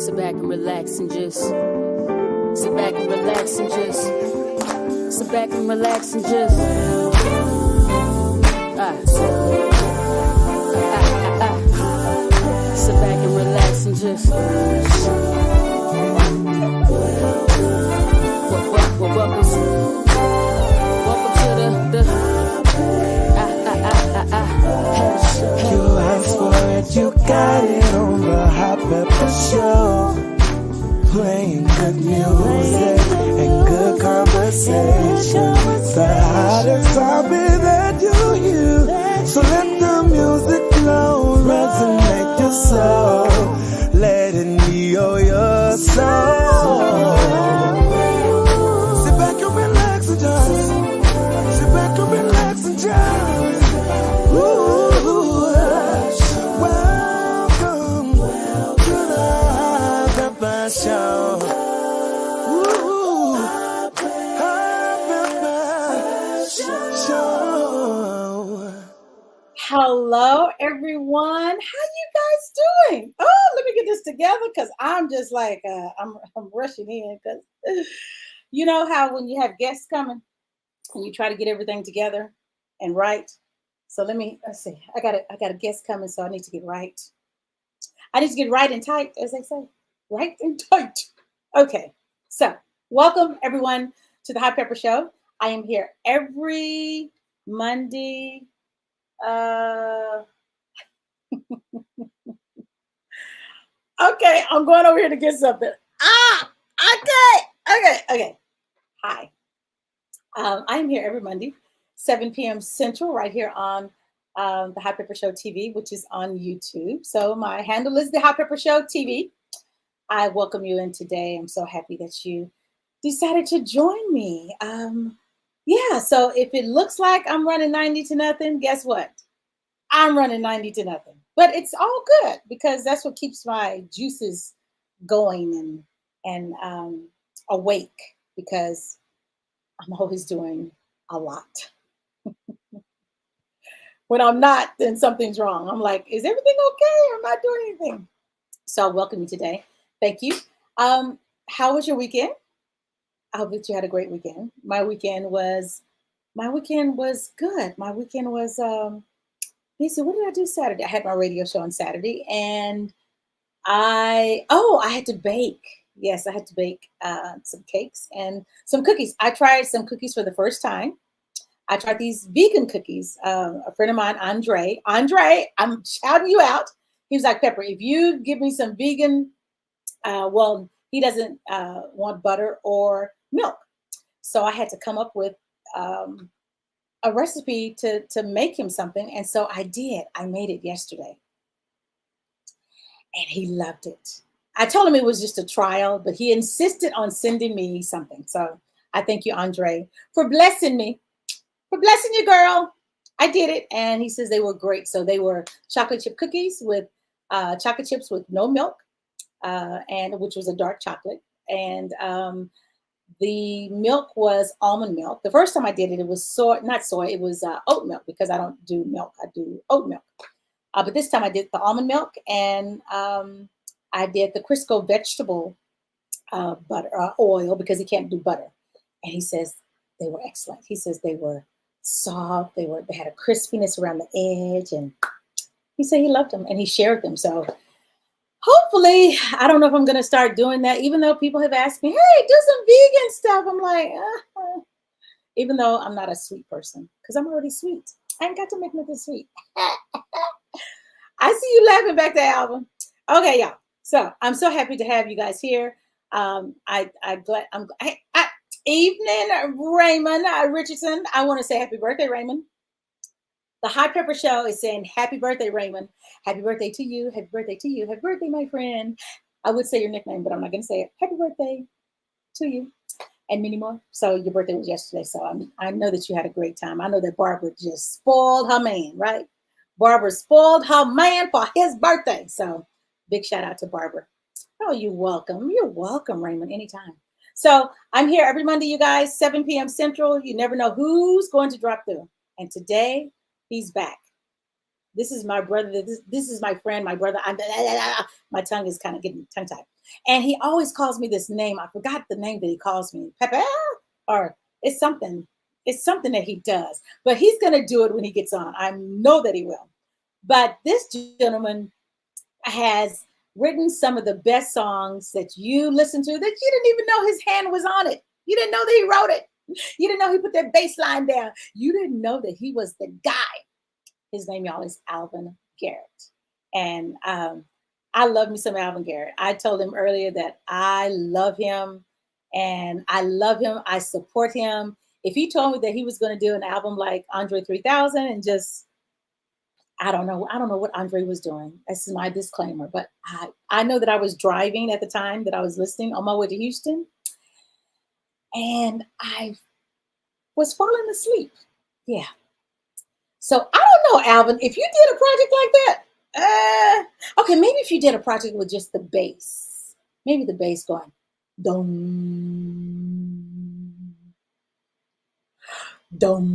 Sit back and relax and just sit back and relax and just sit back and relax and just sit back and relax and just welcome to the You asked for it, you got it on the Hot Pepper Show. Playing good music and good conversation. The hottest topic that you hear. So let the music flow, resonate your soul. Let it heal your soul. Sit back and relax and just sit back and relax and just welcome to the Hot Pepper Show. Hello, everyone. How you guys doing? Oh, let me get this together because I'm just like I'm rushing in because you know how when you have guests coming and you try to get everything together and right. So let's see. I got a guest coming, so I need to get right. I need to get right and tight, as they say, right and tight. Okay. So welcome everyone to the Hot Pepper Show. I am here every Monday. Okay, I'm going over here to get something. Okay. Hi. I'm here every Monday, 7 p.m. Central, right here on the Hot Pepper Show TV, which is on YouTube. So my handle is the Hot Pepper Show TV. I welcome you in today. I'm so happy that you decided to join me. Yeah, so if it looks like I'm running 90-0, guess what? I'm running 90-0. But it's all good because that's what keeps my juices going and awake, because I'm always doing a lot. When I'm not, then something's wrong. I'm like, is everything okay? I'm not doing anything. So welcome you today. Thank you. How was your weekend? I hope that you had a great weekend. My weekend was good. My weekend was, what did I do Saturday? I had my radio show on Saturday, and I had to bake. Yes, I had to bake some cakes and some cookies. I tried some cookies for the first time. I tried these vegan cookies. A friend of mine, Andre, I'm shouting you out. He was like, Pepper, if you give me some vegan, well, he doesn't want butter or milk. So I had to come up with a recipe to make him something. And so I did. I made it yesterday. And he loved it. I told him it was just a trial, but he insisted on sending me something. So I thank you, Andre, for blessing me. For blessing you, girl. I did it. And he says they were great. So they were chocolate chip cookies with chocolate chips with no milk, and which was a dark chocolate. And the milk was almond milk. The first time I did it, it was not soy, it was oat milk, because I don't do milk. I do oat milk. But this time I did the almond milk, and I did the Crisco vegetable butter oil, because he can't do butter. And he says they were excellent. He says they were soft. They had a crispiness around the edge, and he said he loved them, and he shared them. So hopefully, I don't know if I'm going to start doing that, even though people have asked me, hey, do some vegan stuff. I'm like, even though I'm not a sweet person, because I'm already sweet. I ain't got to make nothing sweet. I see you laughing back there, Alvin. Okay, y'all. So I'm so happy to have you guys here. Evening, Raymond Richardson. I want to say happy birthday, Raymond. The Hot Pepper Show is saying happy birthday, Raymond. Happy birthday to you. Happy birthday to you. Happy birthday, my friend. I would say your nickname, but I'm not going to say it. Happy birthday to you and many more. So your birthday was yesterday. So I know that you had a great time. I know that Barbara just spoiled her man, right? Barbara spoiled her man for his birthday. So big shout out to Barbara. Oh, you're welcome. You're welcome, Raymond, anytime. So I'm here every Monday, you guys, 7 p.m. Central. You never know who's going to drop through. And today, he's back. This is my brother. This is my friend, my brother. My tongue is kind of getting tongue-tied. And he always calls me this name. I forgot the name that he calls me. Pepe? Or it's something. It's something that he does. But he's going to do it when he gets on. I know that he will. But this gentleman has written some of the best songs that you listen to that you didn't even know his hand was on it. You didn't know that he wrote it. You didn't know he put that bass line down. You didn't know that he was the guy. His name, y'all, is Alvin Garrett. And I love me some Alvin Garrett. I told him earlier that I love him and I love him. I support him. If he told me that he was going to do an album like Andre 3000 and just, I don't know what Andre was doing. This is my disclaimer, but I know that I was driving at the time that I was listening on my way to Houston, and I was falling asleep. Yeah. So I don't know, Alvin, if you did a project like that, okay, maybe if you did a project with just the bass, maybe the bass going, dum, dum,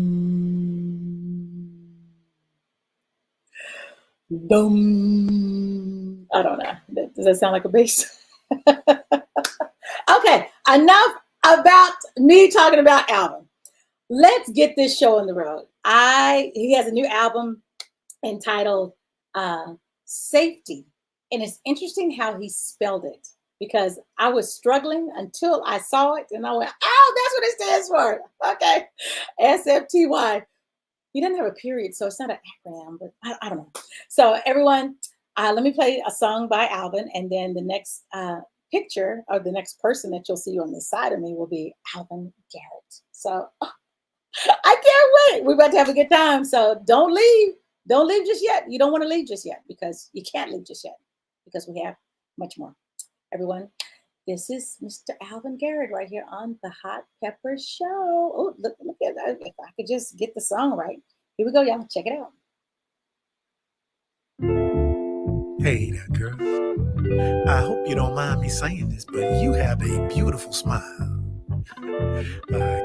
dum. I don't know. Does that sound like a bass? Okay, enough about me talking about Alvin. Let's get this show on the road. He has a new album entitled Safety. And it's interesting how he spelled it, because I was struggling until I saw it and I went, oh, that's what it stands for. Okay. SFTY. He doesn't have a period, so it's not an acronym, but I don't know. So everyone, let me play a song by Alvin, and then the next picture or the next person that you'll see on the side of me will be Alvin Garrett. So I can't wait. We're about to have a good time. So don't leave. Don't leave just yet. You don't want to leave just yet, because you can't leave just yet, because we have much more. Everyone, this is Mr. Alvin Garrett right here on the Hot Pepper Show. Oh, look at that. If I could just get the song right. Here we go, y'all. Check it out. Hey there, girl. I hope you don't mind me saying this, but you have a beautiful smile.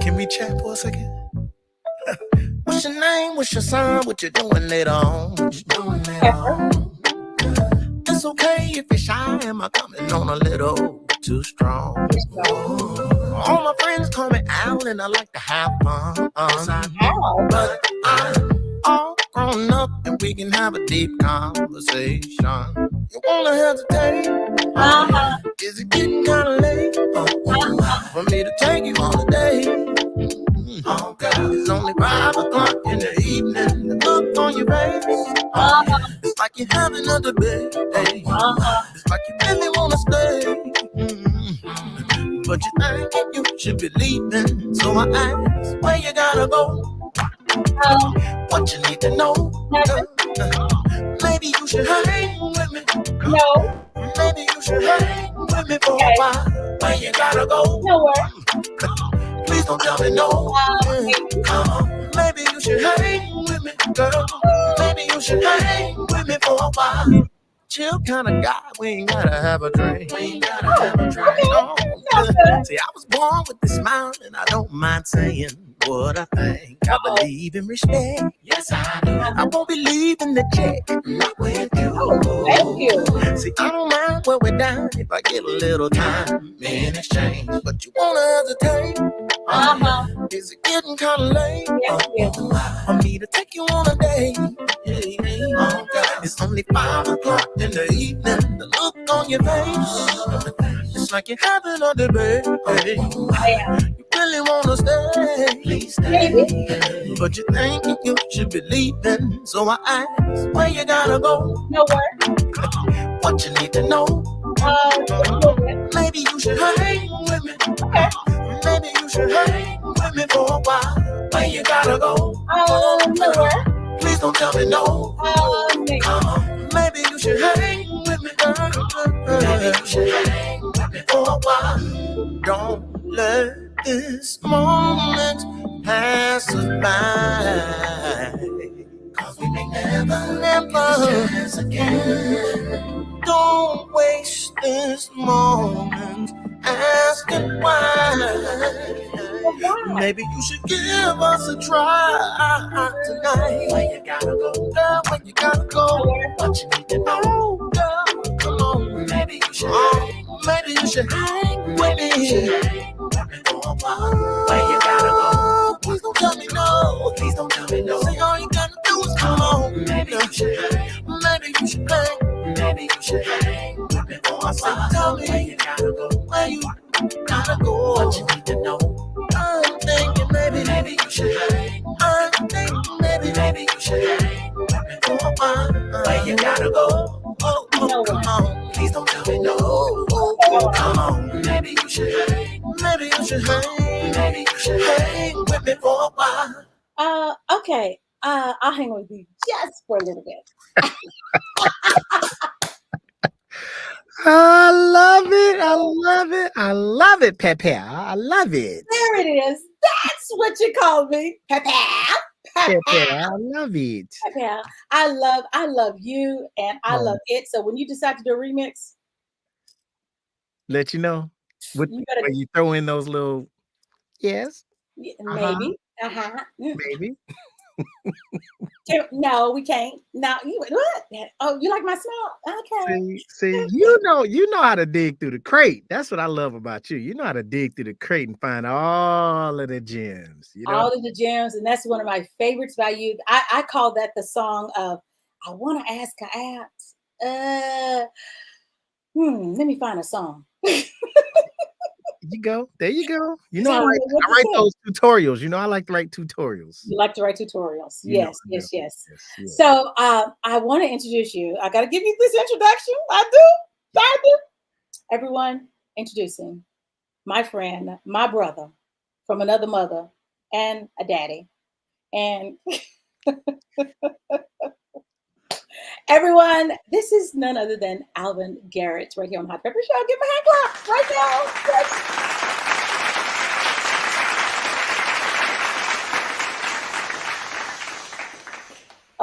Can we chat for a second? What's your name? What's your sign? What you doing later on? What you doing later on? It's okay if you're shy. Am I coming on a little too strong? All my friends call me Al, and I like to have fun. But I'm all grown up, and we can have a deep conversation. You wanna hesitate? Is it getting kind of late for me to take you on a date? Oh God, it's only 5 o'clock in the evening. The look on your face, it's like you're having a debate. It's like you really wanna stay, but you think you should be leaving. So I ask, where you gotta go? What you need to know? Maybe you should hang with me. No. Maybe you should hang with me for a while. Where you gotta go? Nowhere. Please don't tell me no. Come on. Maybe you should hang with me, girl. Maybe you should hang with me for a while. Chill kind of guy, we ain't gotta have a drink. We ain't gotta have a drink. No. See, I was born with this smile, and I don't mind saying what I think. I believe in respect. Yes, I do. I won't be leaving the check. Not with you. Thank you. See, I don't mind where we're down if I get a little time in exchange. But you wanna hesitate? Is it getting kind of late for me to take you on a date? It's only 5 o'clock in the evening. The look on your face, it's like you're having a debate. You really wanna stay, please stay. But you think you should be leaving. So I ask, where you gotta go? Nowhere. What you need to know? Maybe you should hang with me. Maybe you should hang with me for a while. Where you gotta go? Nowhere. Please don't tell me no. Maybe you should hang with me, girl. Maybe you should hang with me for a while. Don't let this moment pass us by, 'cause we may never chance again. Don't waste this moment asking why. Maybe you should give us a try tonight. Where you gotta go, girl? Where you gotta go? What you need to know, girl? Come on. Maybe you should hang. Maybe should hang with me. Where you gotta go? Please don't tell me no. Please don't tell me no. Say all you gotta do is come on. Maybe you should hang. Maybe you should hang. Maybe you should hang with me for a while. Tell me where you gotta go. Where you gotta go? What you need to know? I'm thinking maybe you should hang. I'm thinking maybe you should hang with me for a while. Where you gotta go? Oh, come on. Please don't tell me no. Oh, come on. Maybe you should hang. Maybe you should hang. Maybe you should hang with me for a while. Okay. I'll hang with you just for a little bit. I love it. I love it. I love it, Pepe. I love it. There it is. That's what you call me, Pepe. Pepe, I love it. Pepe. I love you, and I love it. So when you decide to do a remix, let you know. Where you throw in those little yes. Maybe. Maybe. No, we can't. No, you what? Oh, you like my smell? Okay. See, you know how to dig through the crate. That's what I love about you. You know how to dig through the crate and find all of the gems. You know? All of the gems, and that's one of my favorites by you. I call that the song of I want to ask her out. Let me find a song. You go. There you go. You know, I write those tutorials. You know, I like to write tutorials. You like to write tutorials. Yes. So I want to introduce you. I got to give you this introduction. I do. Everyone, introducing my friend, my brother from another mother and a daddy. And everyone, this is none other than Alvin Garrett right here on Hot Pepper Show. Give him a hand clap right now.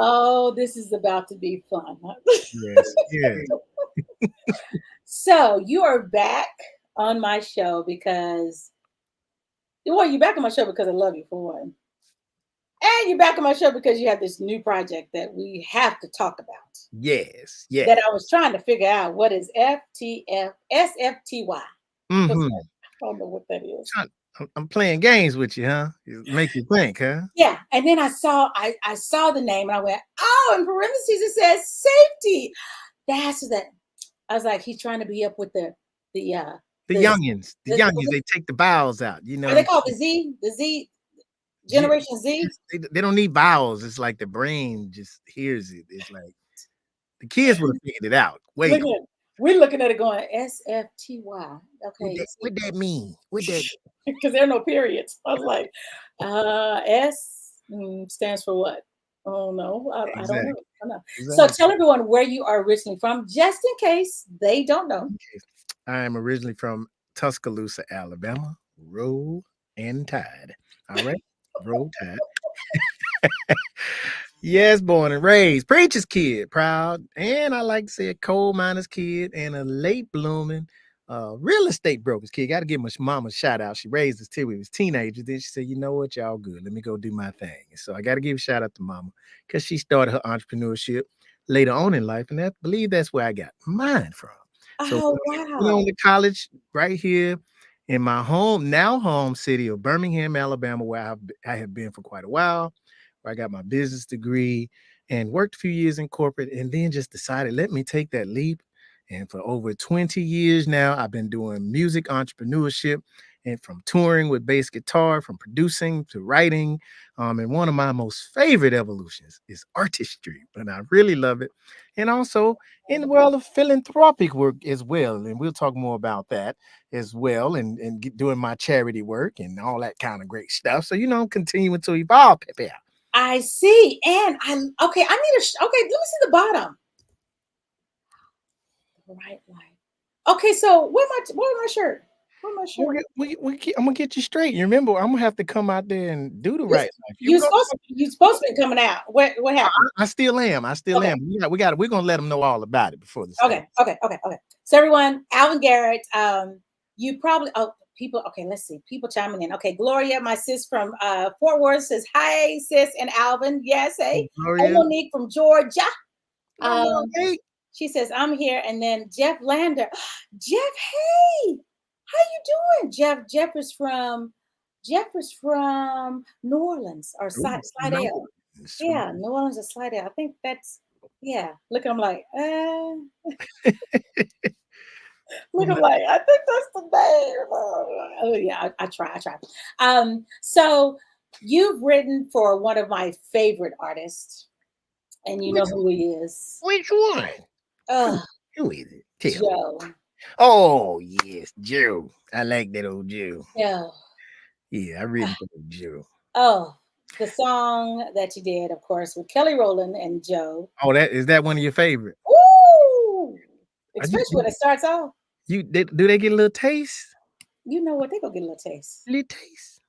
Oh, this is about to be fun. Yes. So you are back on my show because, well, you're back on my show because I love you, for one. And you're back on my show because you have this new project that we have to talk about. Yes. That I was trying to figure out what is SFTY. Mm-hmm. I don't know what that is. I'm playing games with you, huh? It make you think, huh? Yeah. And then I saw the name and I went, oh, in parentheses it says safety. That's that. I was like, he's trying to be up with the youngins. The youngins, they take the vowels out. You know, are they called the Z Generation Z? They don't need vowels. It's like the brain just hears it. It's like the kids would have figured it out. Wait, we're looking at it going SFTY. Okay, what that mean? What that? Because there are no periods. I was like, S stands for what? Oh no, I don't know. Exactly. So tell everyone where you are originally from, just in case they don't know. I am originally from Tuscaloosa, Alabama. Roll and Tide. All right. Roll Tide. Yes, born and raised. Preacher's kid, proud. And I like to say a coal miner's kid and a late blooming real estate broker's kid. Got to give my mama a shout out. She raised us till we was teenagers. Then she said, you know what, y'all good. Let me go do my thing. And so I got to give a shout out to mama because she started her entrepreneurship later on in life. And I believe that's where I got mine from. So wow. I went on to college right here in my home city of Birmingham, Alabama, where I have been for quite a while, where I got my business degree and worked a few years in corporate, and then just decided, let me take that leap. And for over 20 years now, I've been doing music entrepreneurship, and from touring with bass guitar, from producing to writing. And one of my most favorite evolutions is artistry, but I really love it. And also in the world of philanthropic work as well. And we'll talk more about that as well, and doing my charity work and all that kind of great stuff. So, I'm continuing to evolve, Pepe. I see. And I need let me see the bottom. Right. Okay, so where's my shirt? Where's my shirt? I'm gonna get you straight. You remember, I'm gonna have to come out there and do the right life. You're supposed to be coming out. What happened? I still am. We're gonna let them know all about it before this. Okay. So everyone, Alvin Garrett, you probably people. Okay, let's see. People chiming in. Okay, Gloria, my sis from Fort Worth says hi, sis and Alvin. Yes, hey. Monique from Georgia. Hey. She says, I'm here. And then Jeff Lander. Jeff, hey, how you doing? Jeff is from New Orleans or Slidell. Yeah, New Orleans or Slidell. I think that's, yeah. Look, I'm like, look, I'm like, I think that's the name. Oh yeah, I try. So you've written for one of my favorite artists, and you know who he is. Which one? Who is it? Joe. Oh yes, Joe. I like that old Joe. Yeah. Yeah, I written for Joe. Oh, the song that you did, of course, with Kelly Rowland and Joe. Oh, is that one of your favorite? Ooh! Especially when it starts off. Do they get a little taste? You know what? They gonna get a little taste. Little taste.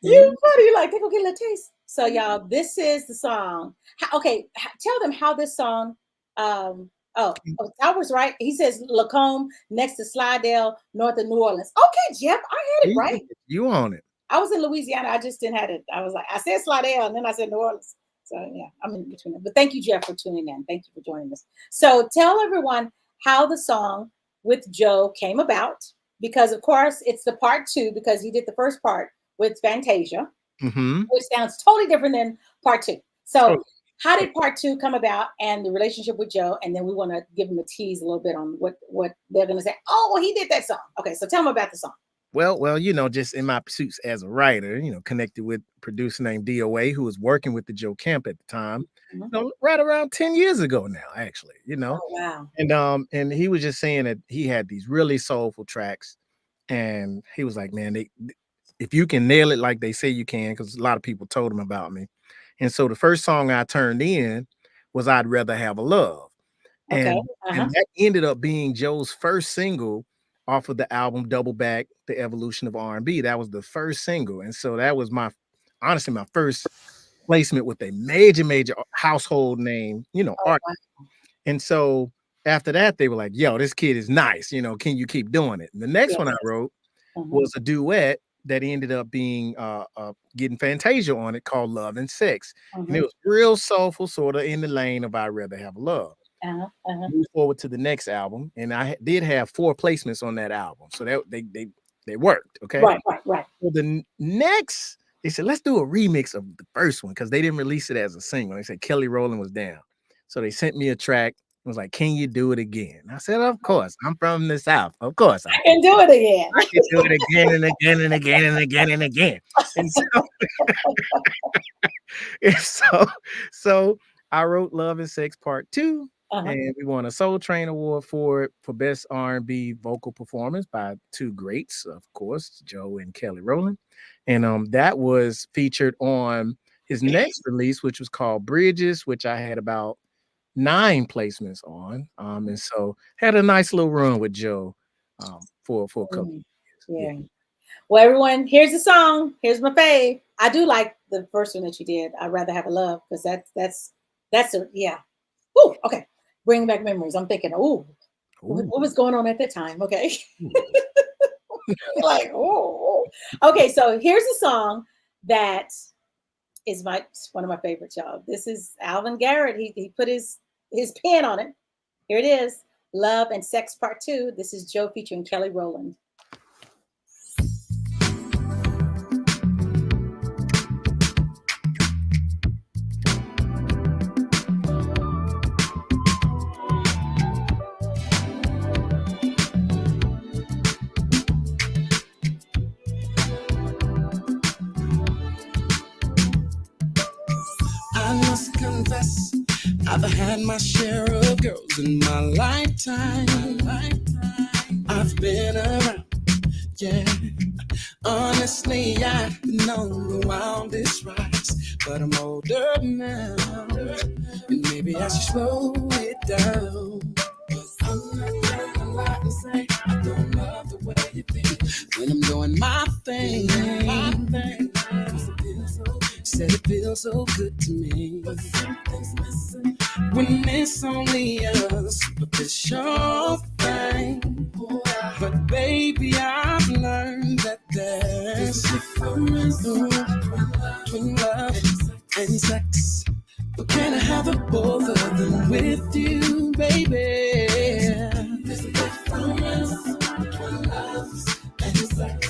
You funny, like they gonna get a little taste. So y'all, this is the song. Okay, tell them how this song. I was right. He says Lacombe next to Slidell, north of New Orleans. Okay, Jeff, I had it right. You on it? I was in Louisiana. I just didn't have it. I was like, I said Slidell, and then I said New Orleans. So yeah, I'm in between them. But thank you, Jeff, for tuning in. Thank you for joining us. So tell everyone how the song with Joe came about, because of course it's the part 2, because he did the first part with Fantasia, which sounds totally different than part 2. So how did part 2 come about and the relationship with Joe? And then we want to give them a tease a little bit on what they're going to say. Oh, well, he did that song. Okay, so tell them about the song. Well, just in my pursuits as a writer, connected with a producer named DOA, who was working with the Joe Camp at the time, right around 10 years ago now, actually, Oh, wow. And he was just saying that he had these really soulful tracks, and he was like, man, if you can nail it like they say you can, because a lot of people told him about me. And so the first song I turned in was I'd Rather Have a Love. Okay. And that ended up being Joe's first single off of the album Double Back, The Evolution of R&B. That was the first single. And so that was honestly my first placement with a major household name, artist. Wow. And so after that, they were like, yo, this kid is nice. Can you keep doing it? And the next one I wrote was a duet that ended up being getting Fantasia on it, called Love and Sex. And it was real soulful, sort of in the lane of I'd Rather Have a Love. Move forward to the next album, and I did have 4 placements on that album, so that they worked. Okay, right. So the next, they said, let's do a remix of the first one, because they didn't release it as a single. They said Kelly Rowland was down, so they sent me a track. It was like, can you do it again? I said, of course. I'm from the South. Of course I can do it again. I can do it again and again and again and again and again. And so I wrote Love and Sex Part 2. And we won a Soul Train Award for it, for Best R&B Vocal Performance by 2 greats, of course, Joe and Kelly Rowland. And that was featured on his next release, which was called Bridges, which I had about 9 placements on. And so had a nice little run with Joe for a couple of years. Yeah. Well, everyone, here's the song. Here's my fave. I do like the first one that you did, I'd Rather Have a Love, because that's a, yeah. Ooh, okay. Bring back memories. I'm thinking, what was going on at that time? Okay. Like, okay, so here's a song that is one of my favorites, y'all. This is Alvin Garrett. He put his pen on it. Here it is. Love and Sex Part 2. This is Joe featuring Kelly Rowland. I've had my share of girls in my lifetime. I've been around, yeah. Honestly, I've been on the wildest rides, but I'm older now, and maybe I should slow it down. 'Cause I'm not gonna lie and say I don't love the way you feel when I'm doing my thing. Said it feels so good to me, but something's missing when it's only a superficial thing. But baby, I've learned that there's a difference between love and sex. Okay. have the both of them with you, baby. There's a difference between loves and sex.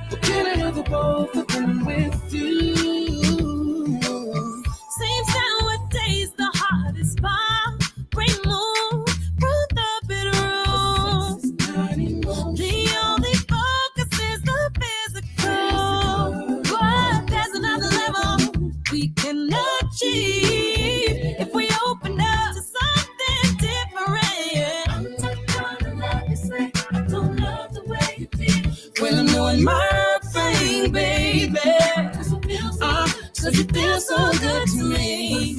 But can I have the both of them with you? Seems nowadays the heart is far removed from the bedroom. The only focus is the physical. But there's another level we can achieve if we open up to something different. I'm not gonna love you, say I don't love the way you feel. When I'm doing my thing, baby, cause you feel so good to me.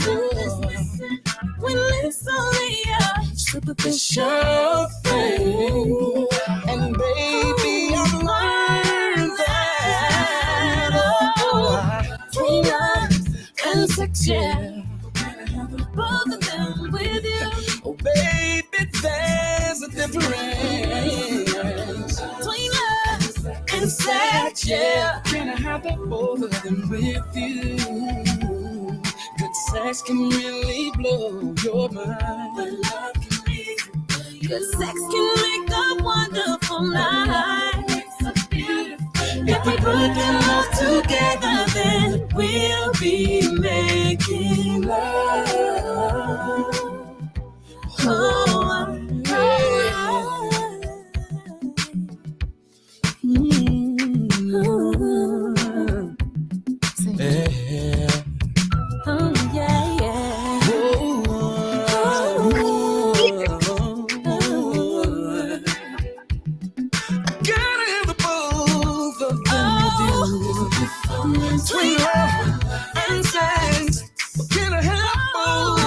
When it's only a Superficial thing. And baby, I've learned that between us and sex, yeah. both of them with you. Oh, baby, there's a difference Between us and sex, yeah. Can I have the both of them with you? Good sex can really blow your mind. But love can be good. Sex can make a wonderful life. If we put them all together, then we'll be making love. Oh, Yeah. oh, yeah, yeah. Gotta have the both of them with you. Between love and sex, can I have both?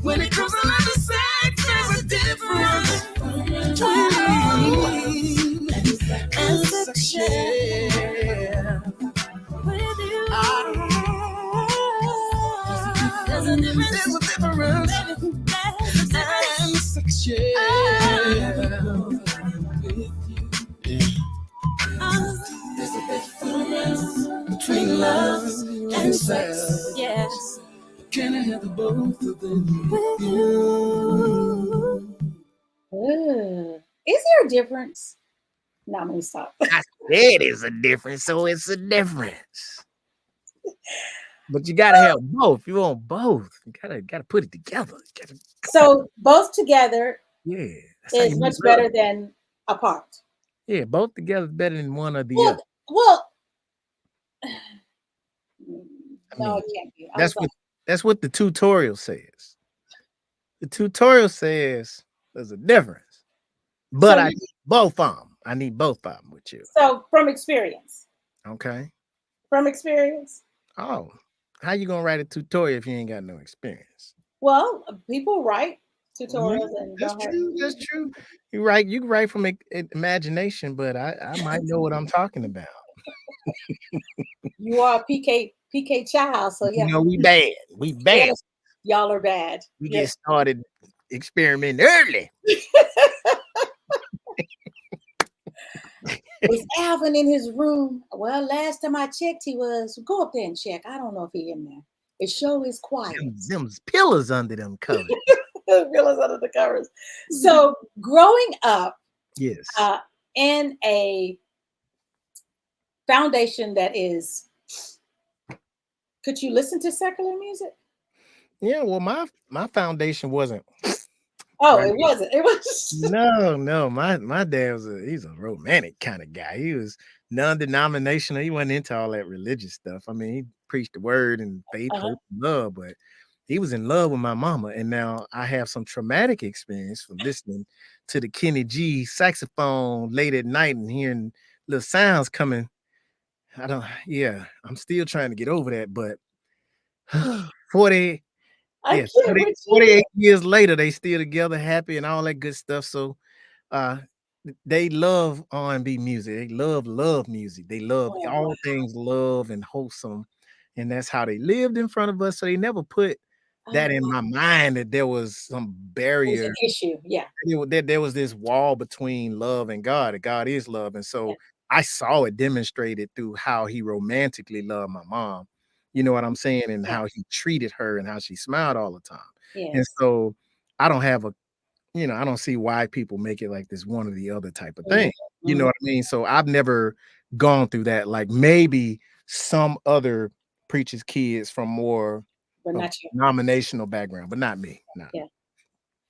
When it comes to love and sex, there's a difference between and sex, yeah. With you. There's a difference and sex, yeah. There's a difference between love and sex. Yes. Can I have the both of them with you? Is there a difference? No, I'm gonna stop. I said it's a difference, so it's a difference. But you gotta have both. You want both. You gotta put it together. So both together Yeah. That's how is you much make love. better than apart. Yeah, both together is better than one or the Well, other. well, no, mean, it can't be. That's what the tutorial says. The tutorial says there's a difference. But So I you- need both of them. I need both of them with you. So from experience, Okay. Oh, how you gonna write a tutorial if you ain't got no experience? well, people write tutorials and That's don't have- true. That's true. You can write from imagination, but I might know what I'm talking about. You are a PK child, so yeah, You know, we bad. We bad. Yes, y'all are bad. We Yes. get started experimenting early. Is Alvin in his room? Well, last time I checked, he was. Go up there and check. I don't know if he in there. It sure is quiet. Them's pillars under them covers. Realize under the covers. So growing up Yes. in a foundation that is, could you listen to secular music? Yeah. Well, my foundation wasn't. Oh, Right. it wasn't. It was. No. My dad he's a romantic kind of guy. He was non-denominational. He wasn't into all that religious stuff. I mean, he preached the word and faith, hope, and love, but he was in love with my mama. And now I have some traumatic experience from listening to the Kenny G saxophone late at night and hearing little sounds coming. I'm still trying to get over that, but 40, I yes, can't 40 with you. 48 years later, they still together, happy and all that good stuff. So they love R&B music. They love music. They love Oh, all wow. things love and wholesome. And that's how they lived in front of us. So they never put that in my mind that there was some It was barrier. an issue. Yeah. There was this wall between love and God. And God is love. And so Yeah. I saw it demonstrated through how he romantically loved my mom. You know what I'm saying? And Yeah. how he treated her and how she smiled all the time. And Yes. so I don't have a, I don't see why people make it like this one or the other type of Mhm, thing. You know mhm. what I mean? So I've never gone through that. Like maybe some other preachers' kids from more But of not you. nominational background, but not me. No. Yeah.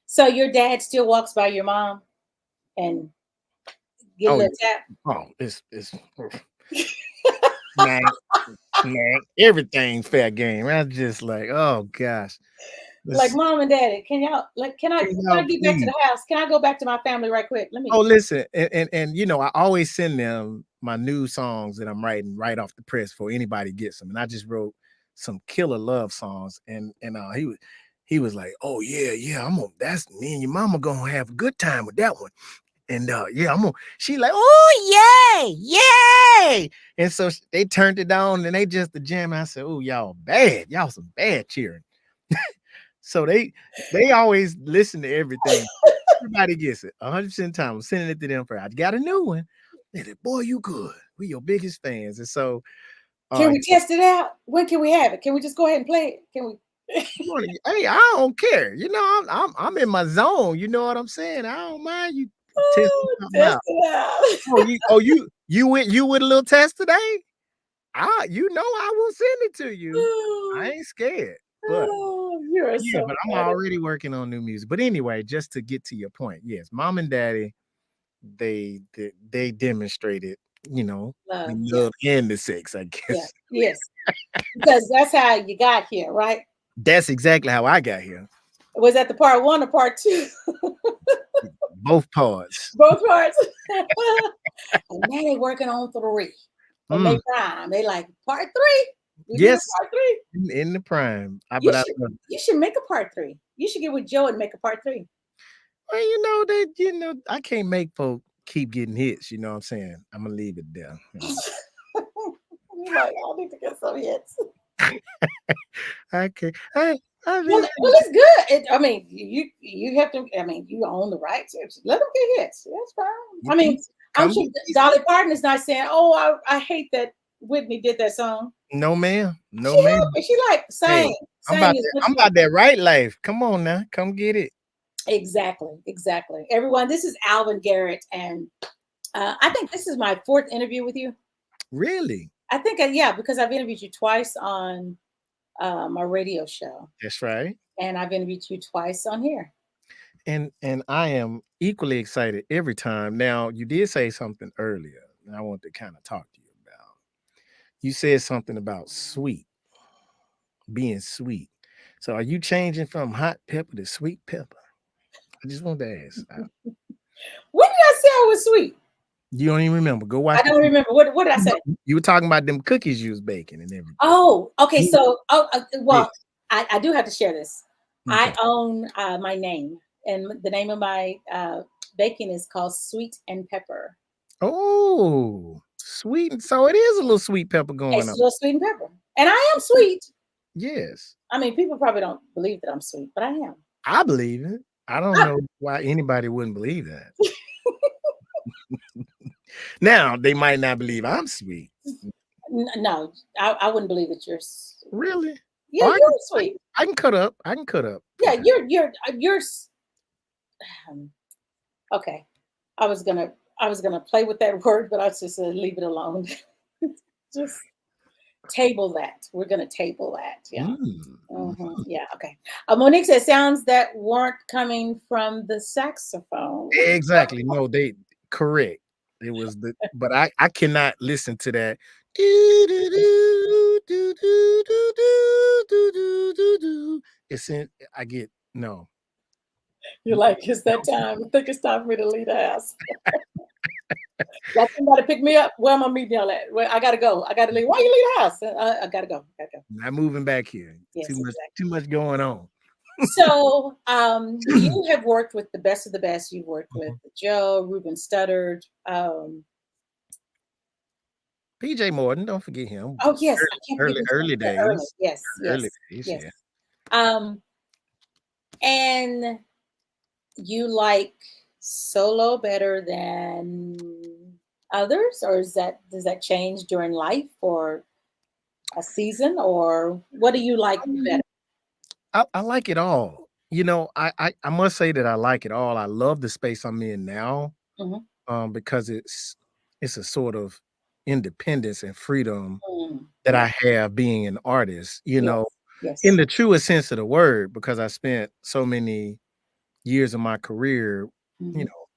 So your dad still walks by your mom and get a Oh, little tap? oh, it's man, everything fair game. I'm just like, oh gosh. Like, This, mom and daddy, can y'all like can I get back to please. the house? Can I go back to my family right quick? Let me Oh, listen, and I always send them my new songs that I'm writing right off the press for anybody gets them. And I just wrote some killer love songs, and he was like, oh yeah, that's me and your mama gonna have a good time with that one. And yeah, she like, oh yay. And so they turned it on and they just the jam. I said, oh, y'all bad, y'all some bad cheering. So they always listen to everything. Everybody gets it 100% of the time. I'm sending it to them for I got a new one. They said, boy, you good. We your biggest fans. And so Can we test it out? When can we have it? Can we just go ahead and play it? Can we? hey, I don't care. I'm in my zone. You know what I'm saying? I don't mind you testing something Test out. it out. You went with a little test today? I will send it to you. I ain't scared. But You are yeah, so but I'm funny. already working on new music. But anyway, just to get to your point, yes, mom and daddy, they demonstrated, the Love, love and the sex, I yeah, guess. yes. Because that's how you got here, right? That's exactly how I got here. Was that the part 1 or part 2? Both parts. Both parts. And now they're working on 3. And they Mm, prime. They like part 3. We need a yes, part 3. in the prime. You should make a part 3. You should get with Joe and make a part 3. Well, I can't make folk keep getting hits. You know what I'm saying? I'm gonna leave it there. You're like, I need to get some hits. Okay. Well, it's good. I mean, you have to. I mean, you own the rights. Let them get hits. That's fine. I mean, I'm sure Dolly Parton is not saying, "Oh, I hate that Whitney did that song." No, ma'am. No, ma'am. She like Hey, sang. I'm about that right life. Come on now, come get it. Exactly. Everyone, this is Alvin Garrett, and I think this is my 4th interview with you. Really? I think, because I've interviewed you twice on my radio show. That's right. And I've interviewed you twice on here. And I am equally excited every time. Now, you did say something earlier, and I want to kind of talk to you about. You said something about being sweet. So are you changing from hot pepper to sweet pepper? I just want to ask. When did I say I was sweet? You don't even remember. Go watch. I don't remember. What did I say? You were talking about them cookies you was baking and everything. Oh, okay. So, I do have to share this. Okay. I own my name, and the name of my baking is called Sweet and Pepper. Oh, sweet. So it is a little sweet pepper going It's on. a little sweet and pepper. And I am sweet. Yes. I mean, people probably don't believe that I'm sweet, but I am. I believe it. I don't know why anybody wouldn't believe that. Now, they might not believe I'm sweet. No, I wouldn't believe that you're sweet. Really? Yeah, you're sweet. I can cut up. Yeah, you're okay. I was gonna play with that word, but I was just leave it alone. Just table that. We're gonna table that. Yeah. Yeah. Okay. Monique said sounds that weren't coming from the saxophone. Exactly. No, they correct. It was but I cannot listen to that. It's in. I get no. You're like, it's that time. I think it's time for me to leave the house. Got somebody pick me up. Where am I meeting y'all at? Well, I gotta go. I gotta leave. Why you leave the house? I gotta go. Not moving back here. Yes, Too much going on. So you have worked with the best of the best. You've worked with Joe, Ruben Studdard. PJ Morton, don't forget him. Oh yes, early days. Early days, yes. And you like solo better than others, or does that change during life? Or a season, or what do you like better? I like it all. You know, I must say that I like it all. I love the space I'm in now, Mhm. because it's a sort of independence and freedom that Yeah. I have being an artist, you know, Yes. in Yes. the truest sense of the word, because I spent so many years of my career, you Mhm. know,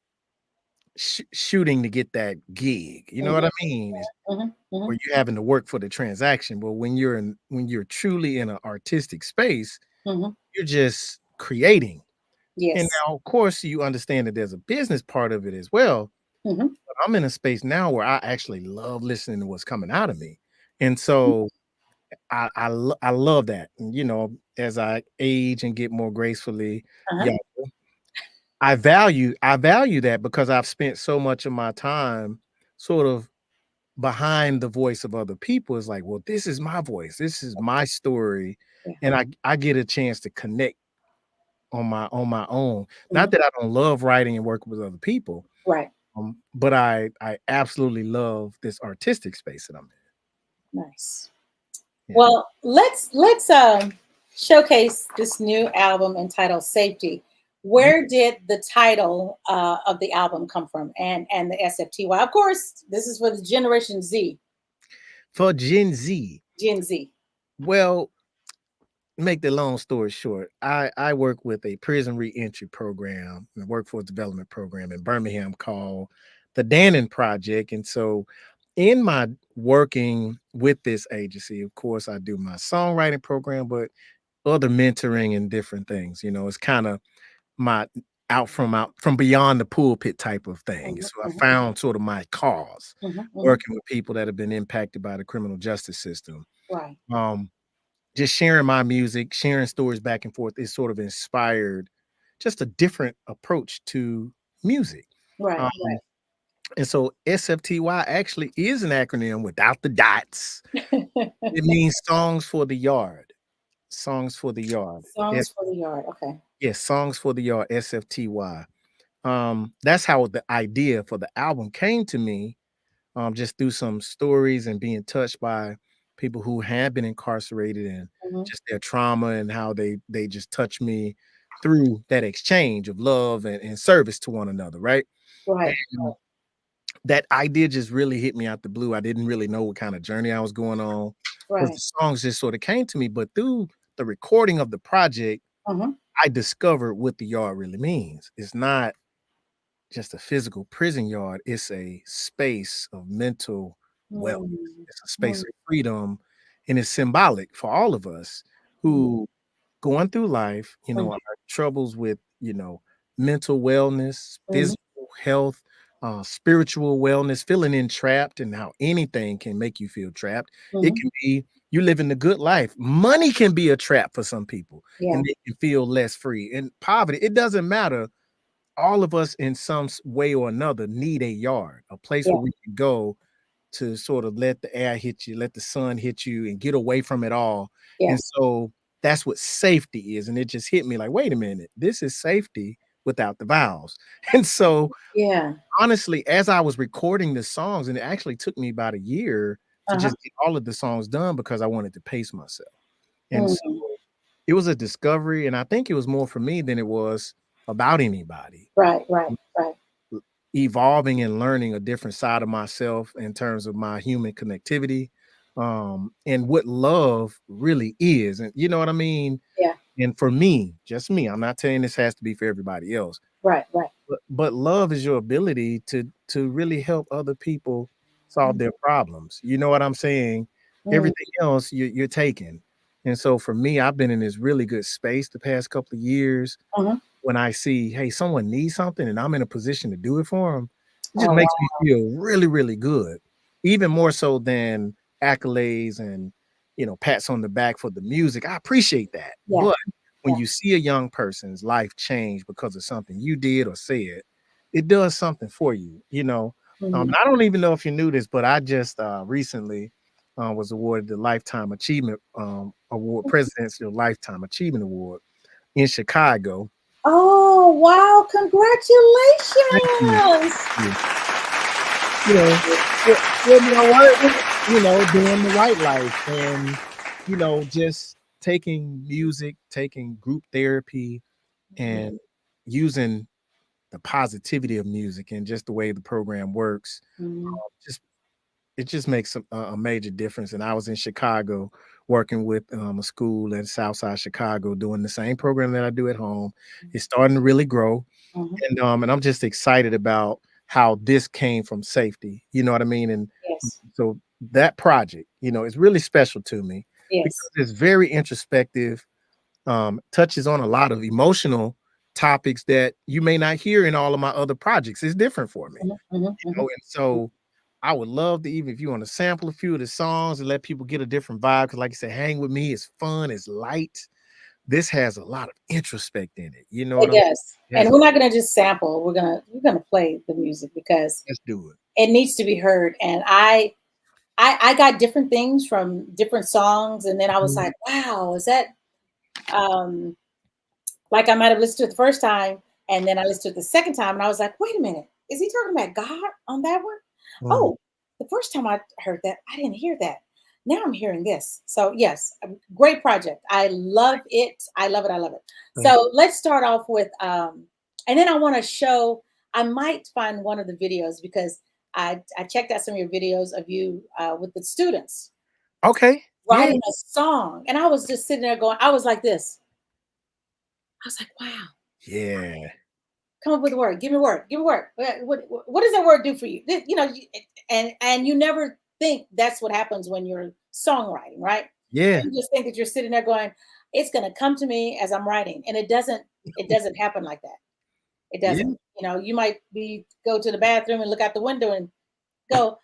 shooting to get that gig. You know what I mean? Mhm. Where Mhm. you're having to work for the transaction. But when you're truly in an artistic space, Mhm. you're just creating. And Yes. now, of course, you understand that there's a business part of it as well. Mhm. But I'm in a space now where I actually love listening to what's coming out of me. And so I love that. And, you know, as I age and get more gracefully Uh-huh. young, I value that because I've spent so much of my time sort of behind the voice of other people. Is like, well, this is my voice, this is my story, Yeah. and I get a chance to connect on my own. Not Mhm. that I don't love writing and working with other people, Right. but I absolutely love this artistic space that I'm Nice. in. Yeah. Well, let's showcase this new album entitled Safety. Where did the title of the album come from, and the SFTY? Of course, this is for the Generation Z, For Gen Z, Gen Z. well, make the long story short, I work with a prison reentry program and workforce development program in Birmingham called the Dannon Project. And so in my working with this agency, of course, I do my songwriting program, but other mentoring and different things. You know, it's kind of my out from beyond the pulpit type of thing. Mhm. So I Mhm. found sort of my cause Mhm. Mhm. working with people that have been impacted by the criminal justice system. Right. Um, just sharing my music, sharing stories back and forth is sort of inspired just a different approach to music. Right. Um, and so SFTY actually is an acronym without the dots. Right. It means songs for the yard. Songs for the yard. Songs for the Yard. Okay. Yes, songs for the yard, SFTY. That's how the idea for the album came to me, just through some stories and being touched by people who had been incarcerated and Mhm. just their trauma and how they just touched me through that exchange of love and service to one another, right? Right. And that idea just really hit me out the blue. I didn't really know what kind of journey I was going on because Right. the songs just sort of came to me. But through the recording of the project, Mhm. I discovered what the yard really means. It's not just a physical prison yard, it's a space of mental wellness. Mm. It's a space Mm. of freedom, and it's symbolic for all of us Mm. who going through life, you know, Mm. our troubles with, you know, mental wellness, Mhm. physical health, spiritual wellness, feeling entrapped, and how anything can make you feel trapped. It Mhm. can be you living the good life. Money can be a trap for some people, Yeah. and they can feel less free. And poverty, it doesn't matter. All of us in some way or another need a yard, a place Yeah. where we can go to sort of let the air hit you, let the sun hit you, and get away from it all. Yeah. And so that's what safety is. And it just hit me like, wait a minute, this is safety without the vowels. And so Yeah. honestly, as I was recording the songs, and it actually took me about a year to Uh-huh. just get all of the songs done because I wanted to pace myself. And so Mm. it was a discovery, and I think it was more for me than it was about anybody. Right. Right. Right. Evolving and learning a different side of myself in terms of my human connectivity, and what love really is. And you know what I mean? Yeah. And for me, just me, I'm not saying this has to be for everybody else, Right. Right. but love is your ability to really help other people solve their problems. You know what I'm saying? Mm. Everything else you're taking. And so for me, I've been in this really good space the past couple of years. Mhm. When I see, hey, someone needs something and I'm in a position to do it for them, it just Oh, makes wow. me feel really, really good. Even more so than accolades and, you know, pats on the back for the music. I appreciate that. Yeah. But when Yeah. you see a young person's life change because of something you did or said, it does something for you, you know. Mhm. I don't even know if you knew this, but I just recently was awarded the Lifetime Achievement Award, Presidential Lifetime Achievement Award in Chicago. Oh, wow. Thank you. Congratulations. You know, you know what? doing the right life and, just taking music, taking group therapy and using the positivity of music and just the way the program works. It just makes a major difference. And I was in Chicago working with a school at Southside Chicago doing the same program that I do at home. It's starting to really grow. And I'm just excited about how this came from safety. You know what I mean? And so that project, is really special to me because it's very introspective, touches on a lot of emotional topics that you may not hear in all of my other projects. It's different for me. And so I would love to, even if you want to sample a few of the songs and let people get a different vibe, because like you said, hang with me, it's fun, it's light. This has a lot of introspect in it. You know what it does. And we're not gonna just sample, we're gonna play the music because let's do it. It needs to be heard. And I got different things from different songs, and then I was like, wow, is that like I might have listened to it the first time, and then I listened to it the second time, and I was like, wait a minute, is he talking about God on that one? Oh, the first time I heard that, I didn't hear that. Now I'm hearing this. So yes, a great project. I love it. I love it. I love it. So let's start off with, and then I want to show, I might find one of the videos because I checked out some of your videos of you with the students. Okay. Writing a song. And I was just sitting there going, I was like this. I was like, wow. Yeah. Come up with a word. Give me a word. Give me a word. What does that word do for you? And you never think that's what happens when you're songwriting, right? Yeah. You just think that you're sitting there going, it's going to come to me as I'm writing. And it doesn't happen like that. It doesn't. You might go to the bathroom and look out the window and go,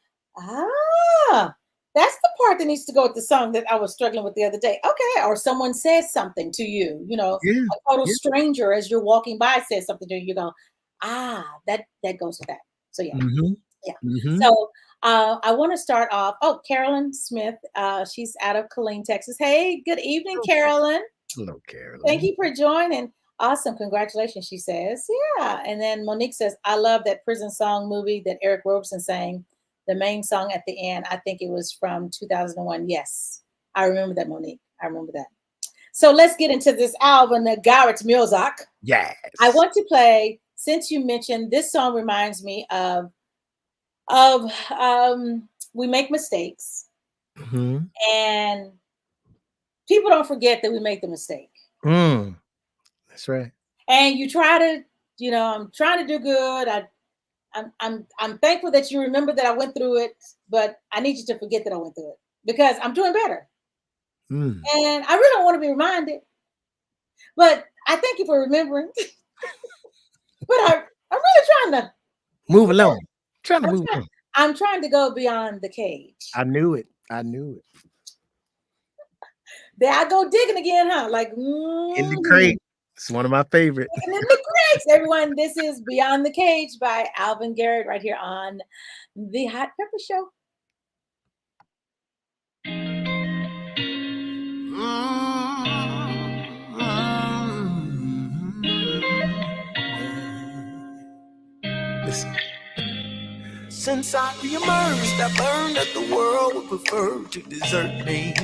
that's the part that needs to go with the song that I was struggling with the other day. Okay. Or someone says something to you, a total stranger as you're walking by says something to you, you go, that goes with that. So yeah. So I want to start off. Oh, Carolyn Smith. She's out of Killeen, Texas. Hey, good evening, Carolyn. Hello, Carolyn. Thank you for joining. Awesome. Congratulations, she says. Yeah. And then Monique says, I love that prison song movie that Eric Robeson sang. The main song at the end, I think it was from 2001. Yes, I remember that, Monique. I remember that. So let's get into this Alvin Garrett music. Yes. I want to play, since you mentioned this song reminds me of We Make Mistakes. And people don't forget that we make the mistake. That's right. And you try to, I'm trying to do good. I'm thankful that you remember that I went through it, but I need you to forget that I went through it because I'm doing better. And I really don't want to be reminded, but I thank you for remembering. But I'm really trying to move along. I'm trying to go beyond the cage. I knew it. There I go digging again, huh? Like in the crate. It's one of my favorites. In the crates, everyone. This is Beyond the Cage by Alvin Garrett right here on the Hot Pepper Show. Listen. Since I re-emerged, I've learned that the world would prefer to desert me.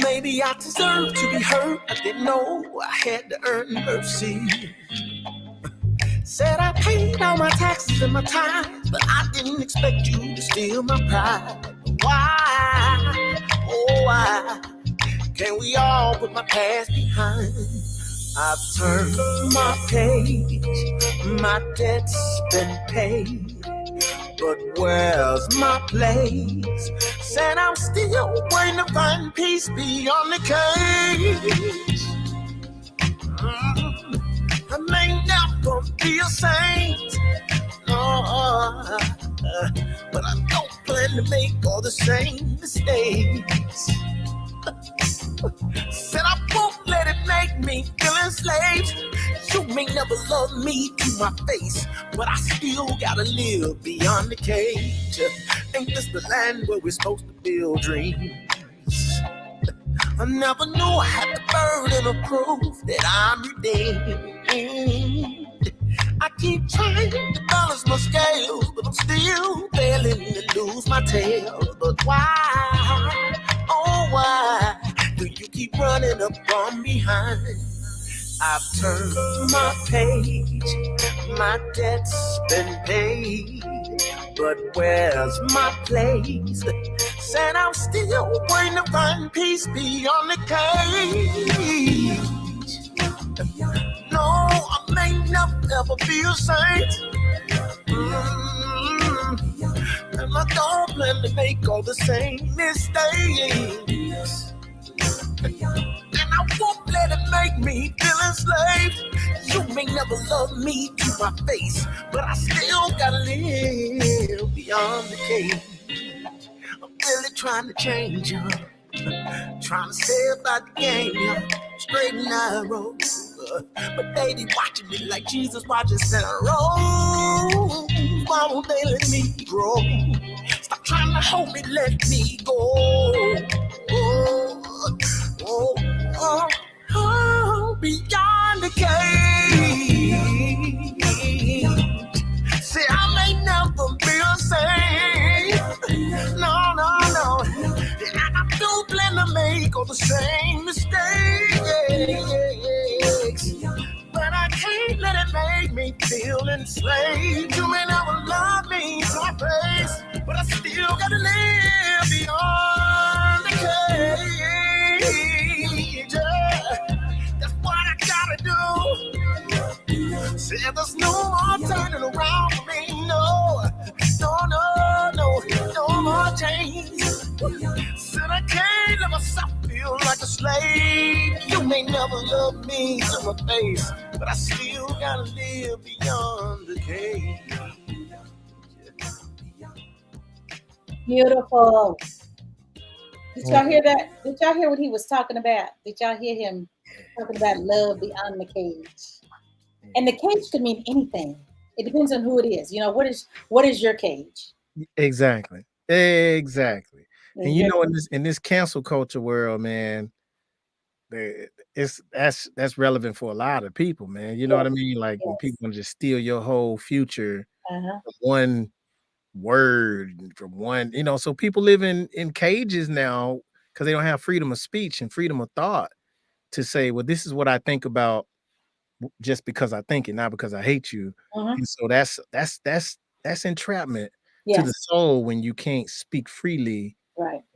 Maybe I deserve to be hurt. I didn't know I had to earn mercy. Said I paid all my taxes and my time, but I didn't expect you to steal my pride. Why? Oh, why? Can we all put my past behind? I've turned my page, my debt's been paid. But where's my place? Said I'm still waiting to find peace beyond the cage. I may never be a saint, no, but I don't plan to make all the same mistakes. Said I won't let it make me feel enslaved. You may never love me to my face, but I still gotta live beyond the cage. Ain't this the land where we're supposed to build dreams? I never knew I had the burden of proof that I'm redeemed. I keep trying to balance my scales, but I'm still failing to lose my tail. But But why, oh why, do you keep running up from behind? I've turned my page, my debt's been paid. But where's my place? Said I'm still waiting to find peace beyond the cage. No, I may not ever be a saint. And I don't plan to make all the same mistakes. And I won't let it make me feel enslaved. You may never love me to my face, but I still gotta live beyond the cage. I'm really trying to change you, trying to stay about the game, straight and narrow. But they be watching me like Jesus watching Santa Roll. Why won't they let me grow? Stop trying to hold me, let me go. Beyond the cage. See, I may never be the same. No. And I do plan to make all the same mistakes. But I can't let it make me feel enslaved. You may never love me to my face, but I still gotta live beyond the cage. That's what I gotta do. See, there's no more turning around for me. No more change. Said I can't let myself feel like a slave. You may never love me to my face, but I still gotta live beyond the cage. Beautiful. Did y'all hear that? Did y'all hear what he was talking about? Did y'all hear him talking about love beyond the cage? And the cage could mean anything. It depends on who it is. You know, what is your cage? Exactly. And you know, in this cancel culture world, man, that's relevant for a lot of people, man. You know what I mean? Like when people can just steal your whole future from one word, from one, you know. So people live in cages now because they don't have freedom of speech and freedom of thought to say, well, this is what I think about just because I think it, not because I hate you. And so that's entrapment to the soul when you can't speak freely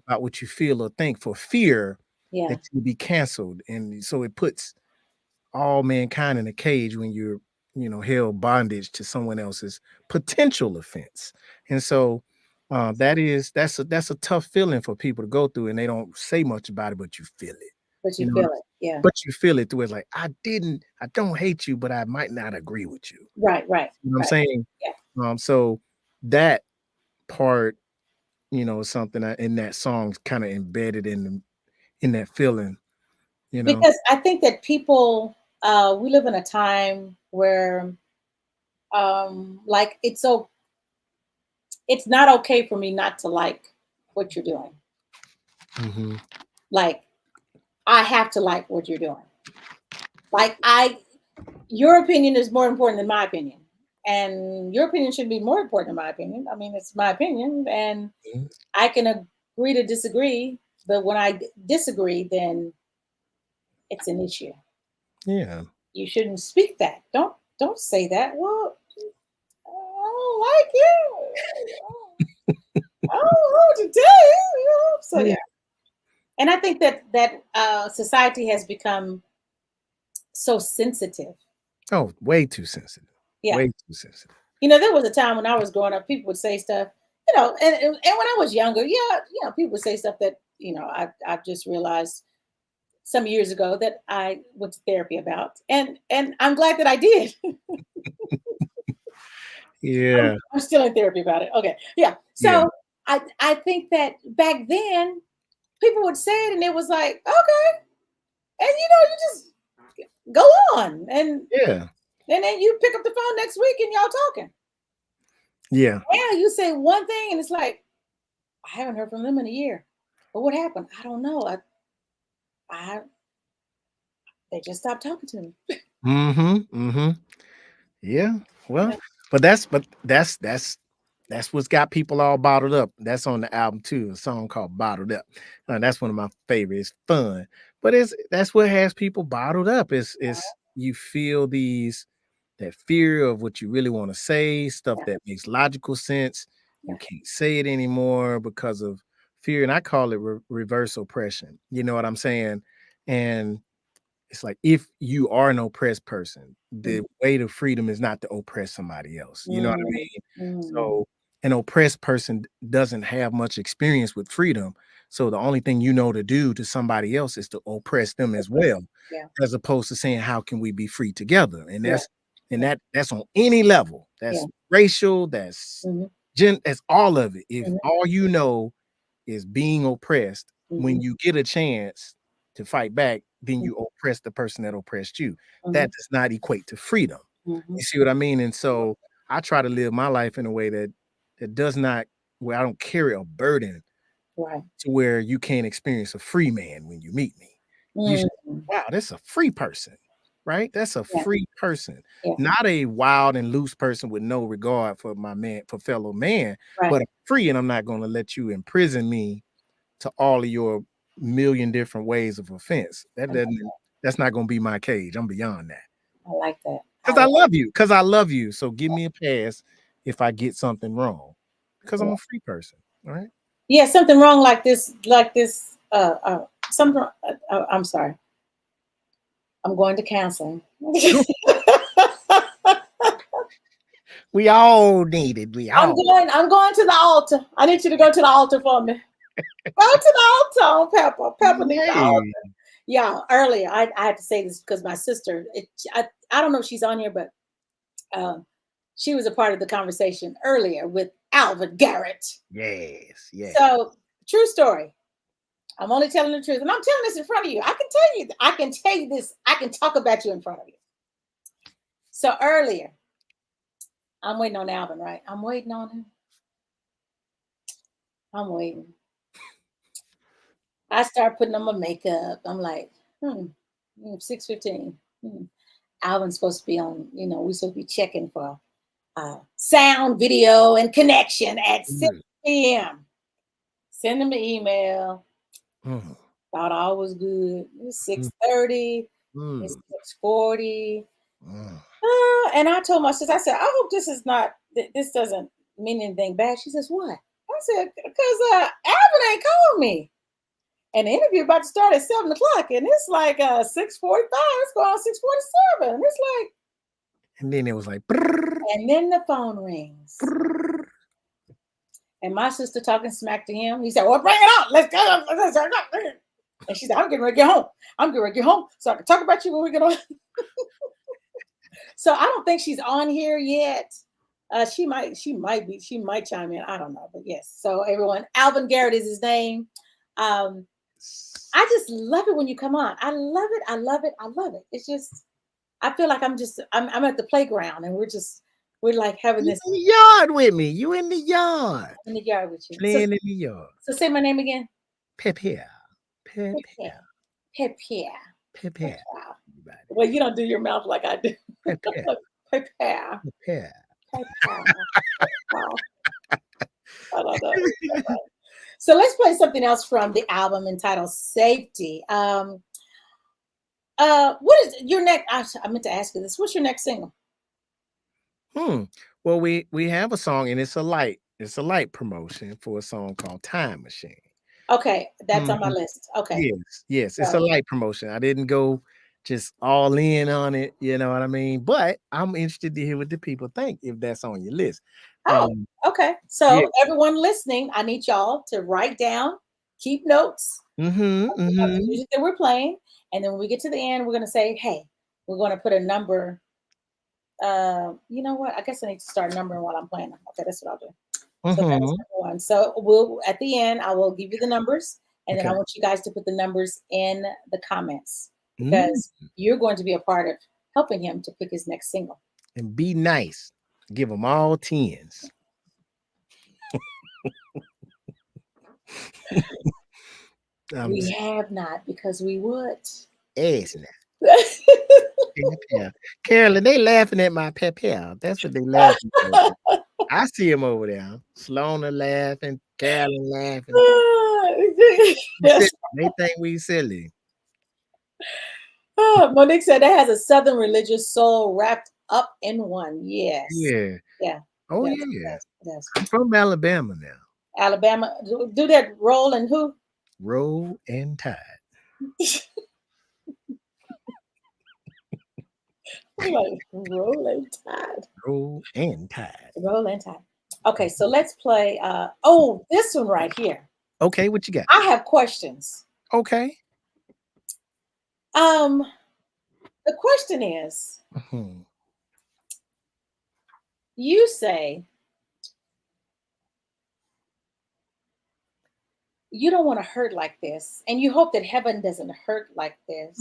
about what you feel or think for fear that you'll be canceled. And so it puts all mankind in a cage when you're, you know, held bondage to someone else's potential offense. And so that's a tough feeling for people to go through, and they don't say much about it, but you feel it. But you feel it, yeah. But you feel it through it, like I don't hate you, but I might not agree with you. Right. You know what I'm saying? Yeah. So that part, you know, is something in that song kind of embedded in that feeling, you know. Because I think that people, we live in a time where, like it's not okay for me not to like what you're doing. Like, I have to like what you're doing. Like your opinion is more important than my opinion, and your opinion should be more important than my opinion. I mean, it's my opinion, and I can agree to disagree, but when I disagree, then it's an issue. Yeah. You shouldn't speak that. Don't say that. Well, I don't like you. I don't know what to tell you. You know? So yeah. And I think that society has become so sensitive. Oh, way too sensitive. Yeah. Way too sensitive. You know, there was a time when I was growing up, people would say stuff, you know, and when I was younger, people would say stuff that, you know, I've just realized some years ago that I went to therapy about. And I'm glad that I did. Yeah. I'm still in therapy about it. Okay. Yeah. So I think that back then people would say it and it was like, okay. And you know, you just go on. And then you pick up the phone next week and y'all talking. Yeah. Yeah, you say one thing and it's like, I haven't heard from them in a year. But what happened? I don't know. They just stopped talking to me. Yeah. Well, but that's That's what's got people all bottled up. That's on the album too, a song called Bottled Up. That's one of my favorites. It's fun, but that's what has people bottled up. Is you feel that fear of what you really want to say, stuff that makes logical sense. You can't say it anymore because of fear, and I call it reverse oppression. You know what I'm saying? And it's like, if you are an oppressed person, the way to freedom is not to oppress somebody else. You know what I mean? So an oppressed person doesn't have much experience with freedom. So the only thing you know to do to somebody else is to oppress them as well, as opposed to saying, how can we be free together? And that's on any level. That's racial, that's that's all of it. If all you know is being oppressed, when you get a chance to fight back, then you oppress the person that oppressed you. That does not equate to freedom. You see what I mean? And so I try to live my life in a way that does not, where I don't carry a burden to where you can't experience a free man when you meet me. You should, wow, that's a free person, right? That's a free person, not a wild and loose person with no regard for for fellow man, but I'm free, and I'm not going to let you imprison me to all of your million different ways of offense. That's not going to be my cage. I'm beyond that. I like that. Because I love you. So give me a pass if I get something wrong, because I'm a free person. All right. Yeah, something wrong like this. Something. I'm sorry. I'm going to counseling. We all need it. I'm going to the altar. I need you to go to the altar for me. Go to the altar, Pepper. Pepper needs the altar. Yeah, earlier I had to say this because my sister. I don't know if she's on here, but she was a part of the conversation earlier with Alvin Garrett. Yes. So, true story. I'm only telling the truth, and I'm telling this in front of you. I can tell you this. I can talk about you in front of you. So earlier, I'm waiting on Alvin, right? I'm waiting on him. I'm waiting. I start putting on my makeup. I'm like, 6:15. Alvin's supposed to be on, we're supposed to be checking for sound, video, and connection at 6 p.m. Send him an email. Thought all was good. It's 6:30. It's 6:40. And I told my sister, I said, I hope this doesn't mean anything bad. She says, what? I said, because Alvin ain't called me. And the interview about to start at 7 o'clock, and it's like 6:45. It's going on 6:47. It's like, and then it was like, and then the phone rings. And my sister talking smack to him. He said, well, bring it on. Let's go. And she said, I'm getting ready to get home. I'm getting ready to get home so I can talk about you when we get on. So I don't think she's on here yet. She might chime in. I don't know, but yes. So everyone, Alvin Garrett is his name. I just love it when you come on. I love it. I love it. I love it. It's just, I feel like I'm at the playground, and we're like having this in the yard with me. You in the yard. In the yard with you. Playing in the yard. So say my name again. Pepper. Well, you don't do your mouth like I do. Pepper. I don't know. So let's play something else from the album entitled Safety. What is your next? I meant to ask you this. What's your next single? Well, we have a song, and it's a light promotion for a song called Time Machine. Okay, that's on my list. Okay. Yes, it's a light promotion. I didn't go just all in on it, you know what I mean? But I'm interested to hear what the people think if that's on your list. Okay. So everyone listening, I need y'all to write down, keep notes of the music that we're playing, and then when we get to the end, we're going to say, hey, we're going to put a number. You know what? I guess I need to start numbering while I'm playing. Okay, that's what I'll do. So that's number one. So we'll at the end, I will give you the numbers, and then I want you guys to put the numbers in the comments because you're going to be a part of helping him to pick his next single. And be nice. Give them all 10s. We have not, because we would. It's not. pep. Carolyn, they laughing at my pep. That's what they laughing at. I see him over there. Sloana laughing, Carolyn laughing. Yes. They think we silly. Monique said that has a Southern religious soul wrapped up in one. Yes. Yeah. Yeah. Oh, Yes, yeah. yes. I'm from Alabama now. Alabama. Do that Rowland who? Roll and Tide. Like Rowland Tide. Roll and Tide. Rowland Tide. Okay, so let's play. This one right here. Okay, what you got? I have questions. Okay. The question is, you say you don't want to hurt like this, and you hope that heaven doesn't hurt like this.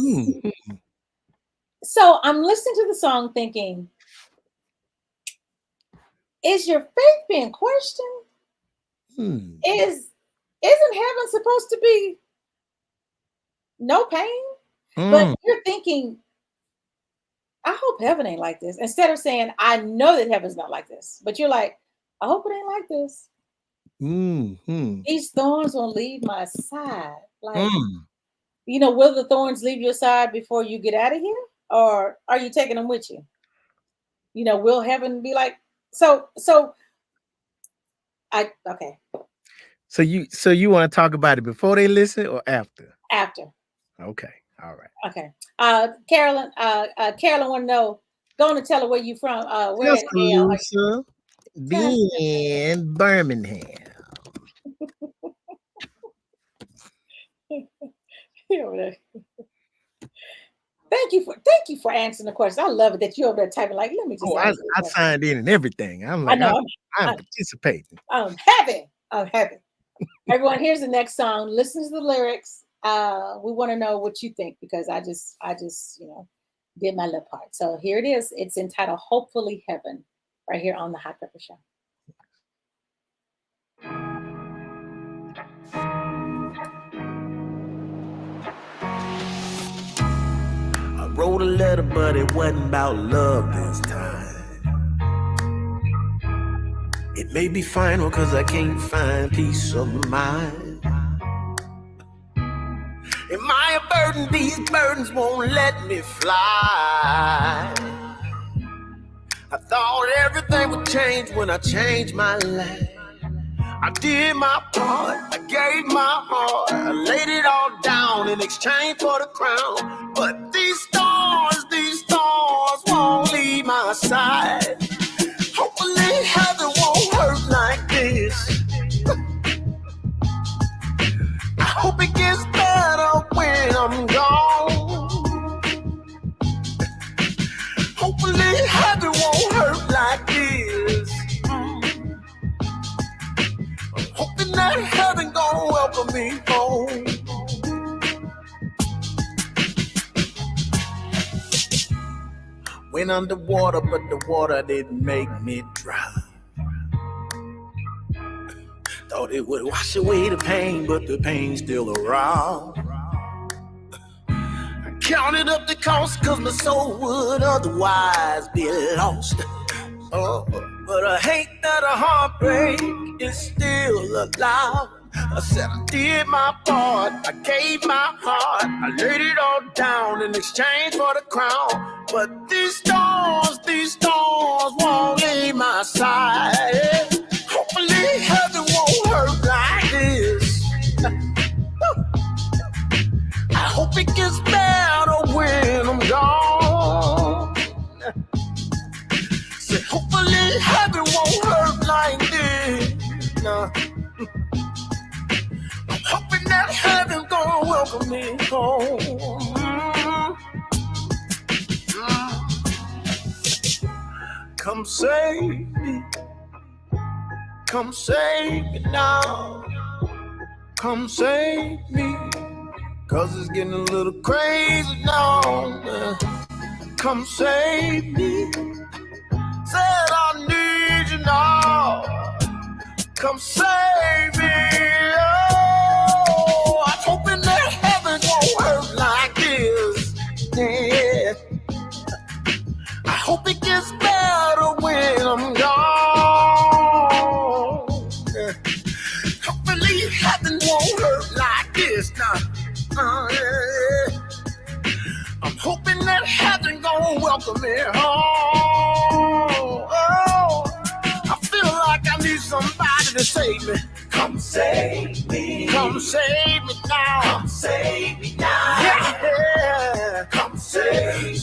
So I'm listening to the song thinking, is your faith being questioned? Isn't heaven supposed to be no pain? But you're thinking, I hope heaven ain't like this. Instead of saying, I know that heaven's not like this. But you're like, I hope it ain't like this. These thorns won't leave my side. Like, will the thorns leave your side before you get out of here? Or are you taking them with you? Will heaven be like, okay. So you want to talk about it before they listen or after? After. Okay. All right. Okay. Carolyn want to know, go on and tell her where you from. Where Tuscaloosa, then Birmingham. Thank you for answering the question. I love it that you're over there typing like, let me just. I signed in and everything. I'm like, I'm participating. I'm happy. Everyone, here's the next song. Listen to the lyrics. We want to know what you think because I just did my little part. So here it is. It's entitled "Hopefully Heaven," right here on the Hot Pepper Show. I wrote a letter, but it wasn't about love this time. It may be final because I can't find peace of mind. Am I a burden? These burdens won't let me fly. I thought everything would change when I changed my life. I did my part, I gave my heart, I laid it all down in exchange for the crown. But these stars won't leave my side. Hopefully heaven won't hurt like this. I hope it gets better when I'm gone. Hopefully heaven won't hurt like this. I'm hoping that heaven gon' welcome me home. Went underwater, but the water didn't make me drown. Thought it would wash away the pain, but the pain's still around. I counted up the cost, cause my soul would otherwise be lost. Oh, but I hate that a heartbreak is still allowed. I said I did my part, I gave my heart, I laid it all down in exchange for the crown. But these stars won't leave my side. Hopefully heaven won't hurt like this. I hope it gets better when I'm gone. Said hopefully heaven won't hurt like this. No. I'm hoping that heaven gonna welcome me home. Come save me. Come save me now. Come save me. Cause it's getting a little crazy now. Come save me. Said I need you now. Come save me. Oh, I'm hoping that heaven won't hurt like this. Yeah. hope it gets better when I'm gone. Yeah. Hopefully heaven won't hurt like this now. Yeah. I'm hoping that heaven gon' welcome me home. Oh, I feel like I need somebody to save me. Come save me. Come save me now. Come save me now. Yeah. Come save me.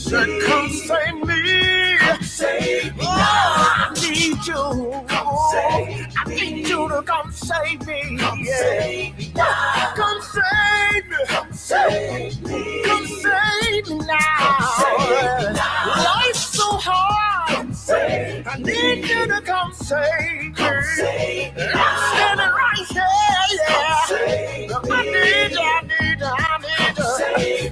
Come save me. Come save me now. I need you. Come save me. I need you to come save me. Come save me now. Come save me. Come save me. Come save me now. Come save me now. Life's so hard. Come save me. I need you to come save me. Come save me now. I'm standing right here. Yeah. Come save me. I need you.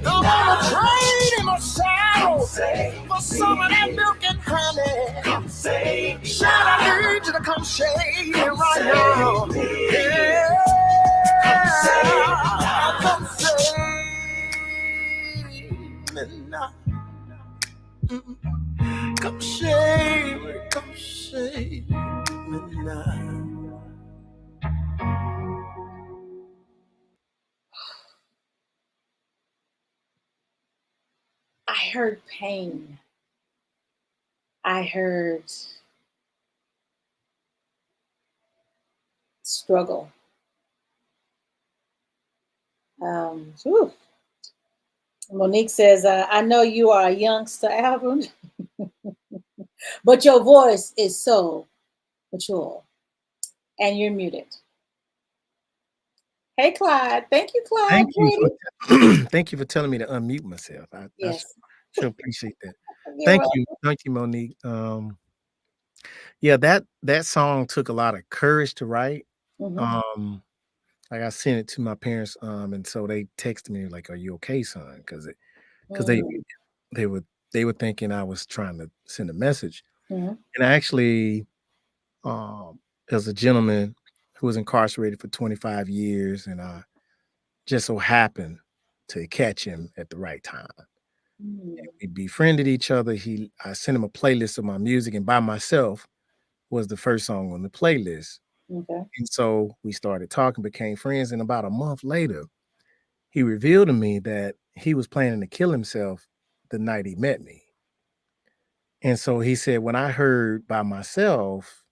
I'm gonna trade in my sorrow for some of that milk and honey. Come save me. Should I need you to come save me right now? Yeah. Come save me now. Come save me. Come save me now. I heard pain. I heard struggle. Whew. Monique says, I know you are a youngster, Alvin, but your voice is so mature and you're muted. Hey, Clyde. Thank you, Clyde. Thank you for telling me to unmute myself. I sure appreciate that. Thank you, Monique. Yeah, that song took a lot of courage to write. Mm-hmm. Like I sent it to my parents, and so they texted me like, "Are you okay, son?" Because they were thinking I was trying to send a message, and I actually, there's a gentleman who was incarcerated for 25 years, and I just so happened to catch him at the right time. And we befriended each other. I sent him a playlist of my music, and By Myself was the first song on the playlist. Okay. And so we started talking, became friends, and about a month later, he revealed to me that he was planning to kill himself the night he met me. And so he said, when I heard By Myself,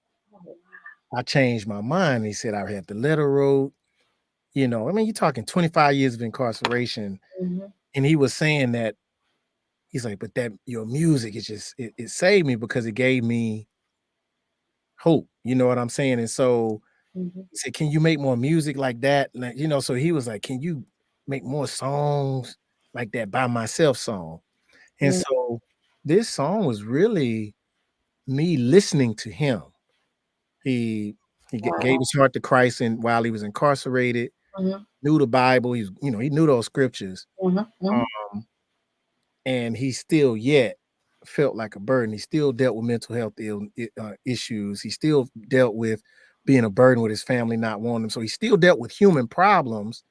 I changed my mind. He said I had the letter wrote. You know, I mean, you're talking 25 years of incarceration. And he was saying that, he's like, but that your music is just, it saved me because it gave me hope. You know what I'm saying? And so he said, can you make more music like that? Like, you know, so he was like, can you make more songs like that By Myself song? And so this song was really me listening to him. He gave his heart to Christ while he was incarcerated, knew the Bible. He knew those scriptures. And he still yet felt like a burden. He still dealt with mental health issues. He still dealt with being a burden with his family, not wanting them. So he still dealt with human problems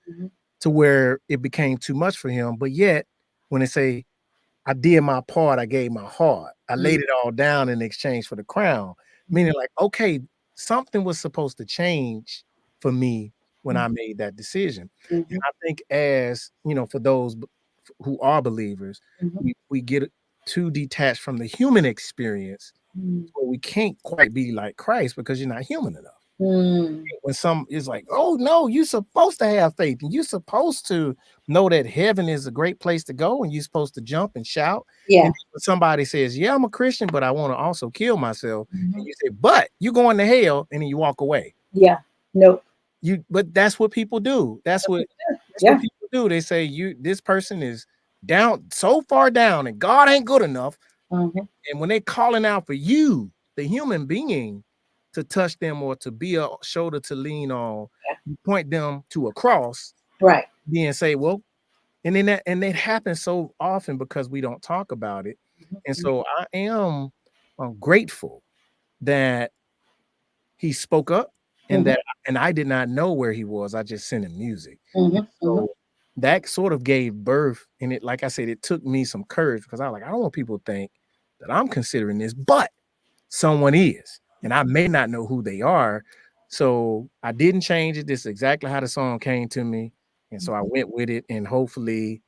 to where it became too much for him. But yet, when they say, I did my part, I gave my heart, I laid it all down in exchange for the crown, meaning like, okay, something was supposed to change for me when I made that decision. And I think as, you know, for those who are believers, we get too detached from the human experience where we can't quite be like Christ because you're not human enough. When some is like, oh no, you're supposed to have faith and you're supposed to know that heaven is a great place to go and you're supposed to jump and shout. Yeah. And when somebody says, yeah, I'm a Christian, but I want to also kill myself. And you say, but you're going to hell, and then you walk away. Yeah. Nope. But that's what people do. That's what people do. They say this person is down, so far down, and God ain't good enough. And when they calling out for you, the human being, to touch them or to be a shoulder to lean on, you point them to a cross, right? Then say, well, and then that happens so often because we don't talk about it. And so I am grateful that he spoke up and I did not know where he was. I just sent him music. So that sort of gave birth, and it, like I said, it took me some courage because I was like, I don't want people to think that I'm considering this, but someone is, and I may not know who they are. So I didn't change it. This is exactly how the song came to me. And so I went with it, and hopefully,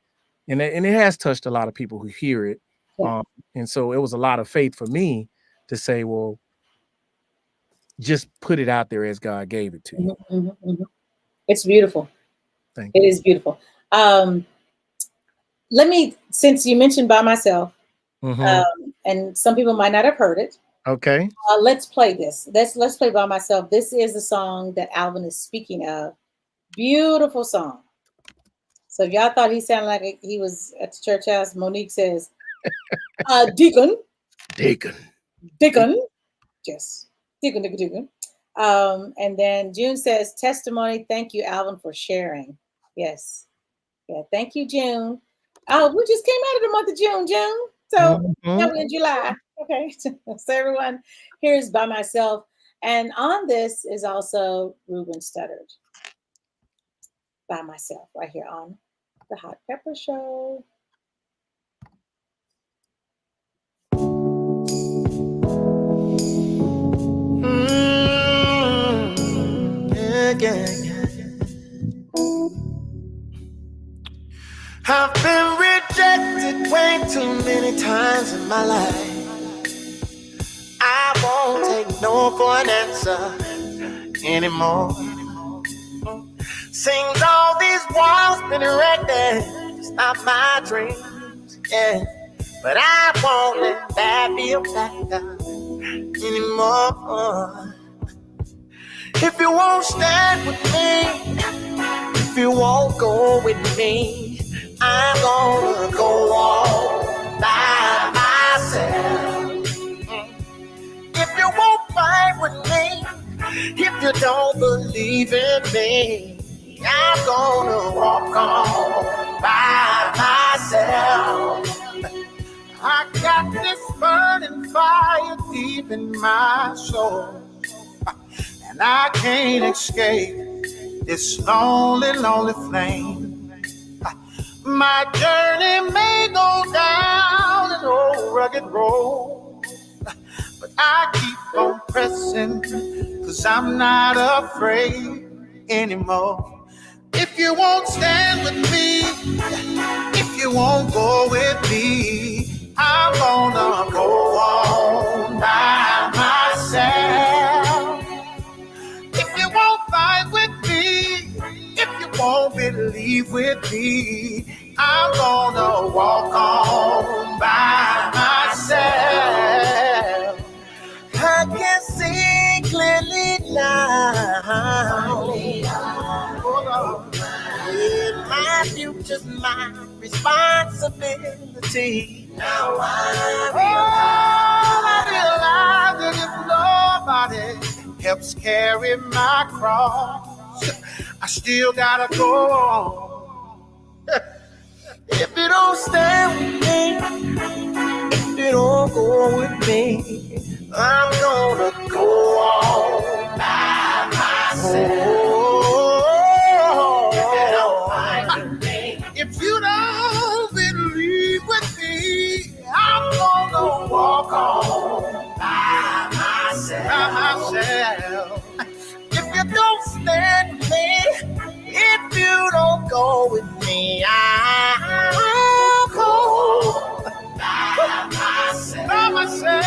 and it has touched a lot of people who hear it. Yeah. And so it was a lot of faith for me to say, well, just put it out there as God gave it to you. Mm-hmm, mm-hmm, mm-hmm. It's beautiful. Thank It you. is beautiful. Let me, since you mentioned By Myself, and some people might not have heard it. Okay. Let's play this. Let's play By Myself. This is the song that Alvin is speaking of. Beautiful song. So if y'all thought he sounded like he was at the church house, Monique says, Deacon. Yes. Deacon. And then June says, testimony. Thank you, Alvin, for sharing. Yes. Yeah. Thank you, June. Oh, we just came out of the month of June. So probably in July. Okay. So everyone, here's By Myself. And on this is also Ruben Studdard. By Myself, right here on the Hot Pepper Show. I've been rejected way too many times in my life. I won't take no for an answer anymore. Seems all these walls been erected, it's not my dreams, yeah. But I won't let that be a factor anymore. If you won't stand with me, if you won't go with me, I'm gonna go on by myself. If you won't fight with me, if you don't believe in me, I'm gonna walk on by myself. I got this burning fire deep in my soul, and I can't escape this lonely, lonely flame. My journey may go down an old rugged road, but I keep on pressing, 'cause I'm not afraid anymore. If you won't stand with me, if you won't go with me, I'm gonna go on by myself. If you won't fight with me, if you won't believe with me, I'm gonna walk on by myself. I can see clearly now. My future's my responsibility. Now I realize that if nobody helps carry my cross, I still gotta go on. If you don't stand with me, if you don't go with me, I'm gonna go on by myself. If you don't believe with me, I'm gonna walk on by myself. If you don't stand with me, if you don't go with me, I'll go by myself.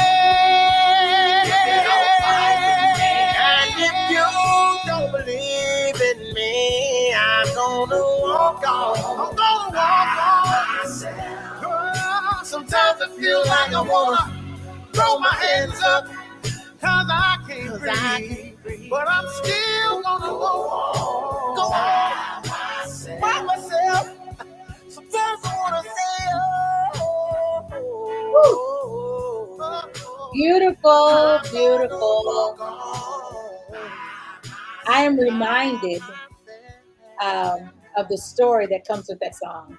And if you don't believe in me, I'm gonna walk on. I'm gonna walk on myself. Sometimes I feel like I wanna throw my hands up, 'cause I can't breathe. But I'm still gonna go on by myself. Sometimes I wanna say, Beautiful, beautiful. I am reminded of the story that comes with that song.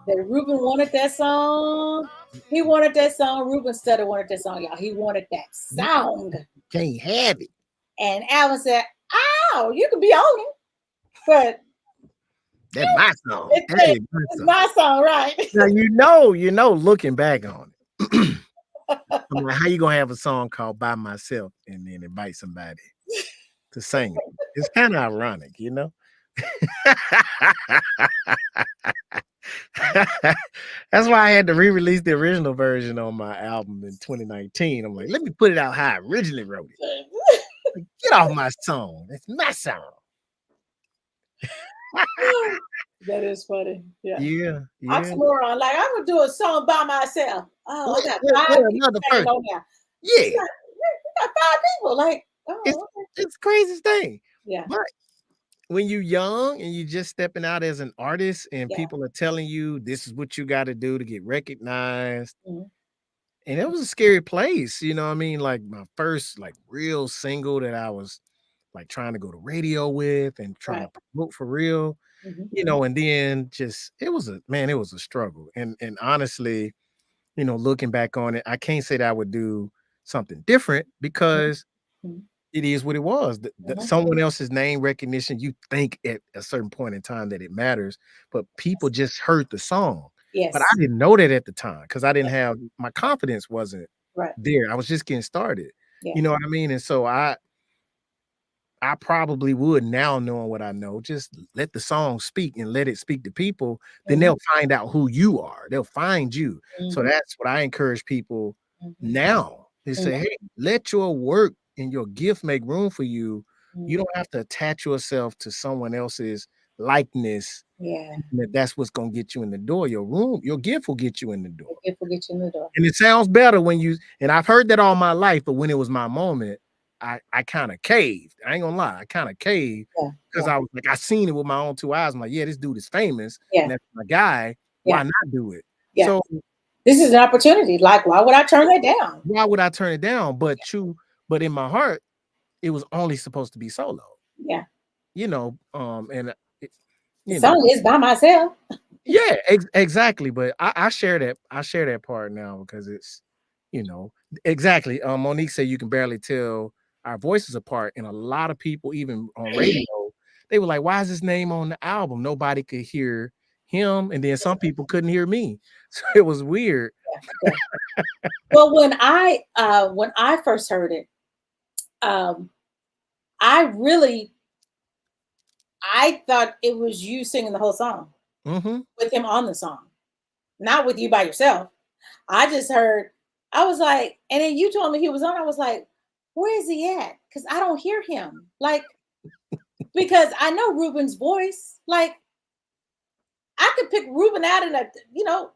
That Ruben wanted that song. He wanted that song. Ruben Studdard wanted that song, y'all. He wanted that sound. Can't have it. And Alvin said, "Oh, you can be on it, but That's my song. it's my song, right?" Now you know, looking back on it, I'm like, how you gonna have a song called By Myself and then invite somebody to sing it? It's kind of ironic, you know? That's why I had to re-release the original version on my album in 2019. I'm like, let me put it out how I originally wrote it. Like, get off my song. It's my song. That is funny. Yeah. Yeah. Oxymoron. Like, I'm gonna do a song by myself. Oh, I got five people another singing person. on there. Yeah. You got 5 people. Like, oh, It's okay. the craziest thing. Yeah. But when you're young and you're just stepping out as an artist and Yeah. people are telling you this is what you got to do to get recognized. Mhm. And it was a scary place, you know what I mean? Like my first like real single that I was like trying to go to radio with and trying to promote for real, Mhm. you know, and then just it was a struggle. And honestly, you know, looking back on it, I can't say that I would do something different because Mhm. it is what it was. Mhm. Someone else's name recognition, you think at a certain point in time that it matters, but people just heard the song. Yes. But I didn't know that at the time because I didn't have my confidence wasn't Right. there. I was just getting started. Yeah. You know what I mean? And so I probably would now knowing what I know, just let the song speak and let it speak to people. Then they'll find out who you are. They'll find you. So that's what I encourage people now is say, hey, let your work and your gift make room for you. You don't have to attach yourself to someone else's likeness. Yeah. That's what's gonna get you in the door. Your gift will get you in the door. Your gift will get you in the door. And it sounds better when you, and I've heard that all my life, but when it was my moment, I kind of caved. I ain't gonna lie, I kind of caved because I was like, I seen it with my own 2 eyes. I'm like, yeah, this dude is famous. Yeah. And that's my guy. Why not do it? Yeah. So this is an opportunity. Like, why would I turn that down? Why would I turn it down? But in my heart, it was only supposed to be solo. Yeah. You know, and the song is By Myself. Yeah, exactly. But I share that part now because it's, you know, exactly. Monique said you can barely tell our voices apart, and a lot of people, even on radio, they were like, "Why is his name on the album?" Nobody could hear him, and then some people couldn't hear me, so it was weird. Yeah. Well, when I first heard it, I thought it was you singing the whole song with him on the song, not with you by yourself. I just heard. I was like, and then you told me he was on. I was like, where is he at? Because I don't hear him. Like, because I know Ruben's voice. Like, I could pick Ruben out in a, you know,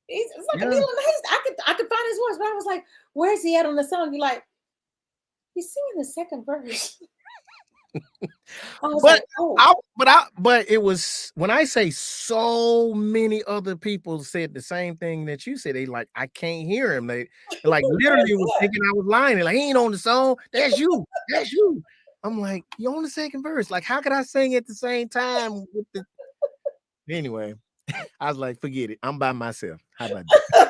it's like a needle in the haystack. I could find his voice, but I was like, where's he at on the song? You're like, he's singing the second verse. But it was when I say so many other people said the same thing that you said. They like, I can't hear him. They like literally was thinking I was lying. They're like, he ain't on the song. That's you. That's you. I'm like, you on the second verse. Like, how could I sing at the same time with the anyway? I was like, forget it. I'm by myself. How about that?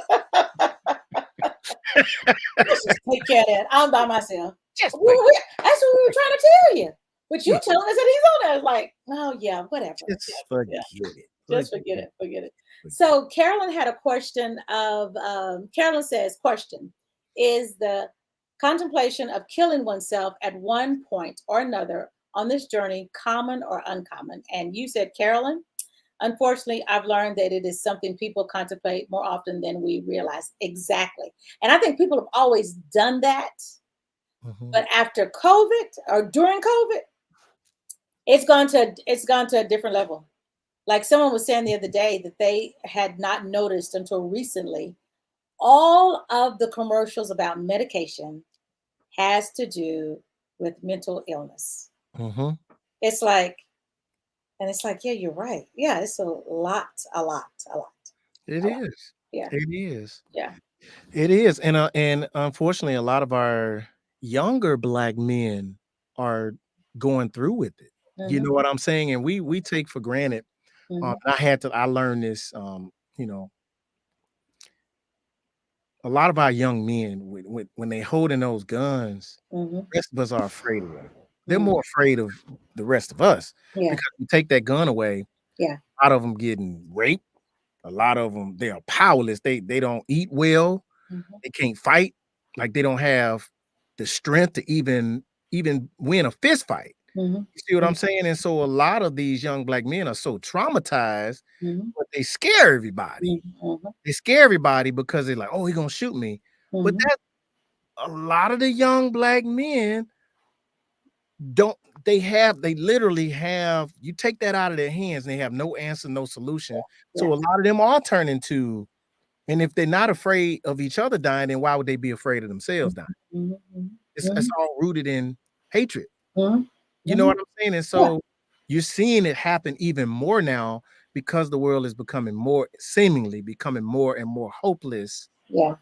Let's just take care of that. I'm by myself. That's what we were trying to tell you. But you telling us that he's on there. It's like, oh yeah, whatever. Just forget it. Just forget it. So Carolyn had a question of Carolyn says, question, is the contemplation of killing oneself at one point or another on this journey common or uncommon? And you said, Carolyn, unfortunately, I've learned that it is something people contemplate more often than we realize. Exactly. And I think people have always done that. But after COVID or during COVID, it's gone to a different level. Like someone was saying the other day that they had not noticed until recently, all of the commercials about medication has to do with mental illness. It's like, yeah, you're right. Yeah, it's a lot. It is. Yeah. It is. Yeah. It is. And unfortunately, a lot of our younger Black men are going through with it. You know what I'm saying? And we take for granted. I learned this, you know, a lot of our young men, when they holding those guns, the rest of us are afraid of them. They're more afraid of the rest of us because you take that gun away. Yeah. A lot of them getting raped. A lot of them, they are powerless. They don't eat well. They can't fight. Like they don't have the strength to even win a fist fight. You see what I'm saying? And so a lot of these young Black men are so traumatized, but they scare everybody. They scare everybody because they're like, oh, he's gonna shoot me. But that a lot of the young Black men they literally have, you take that out of their hands and they have no answer, no solution. So a lot of them are turning to, and if they're not afraid of each other dying, then why would they be afraid of themselves dying? It's all rooted in hatred. You know what I'm saying? And so you're seeing it happen even more now because the world is seemingly becoming more and more hopeless. Yeah.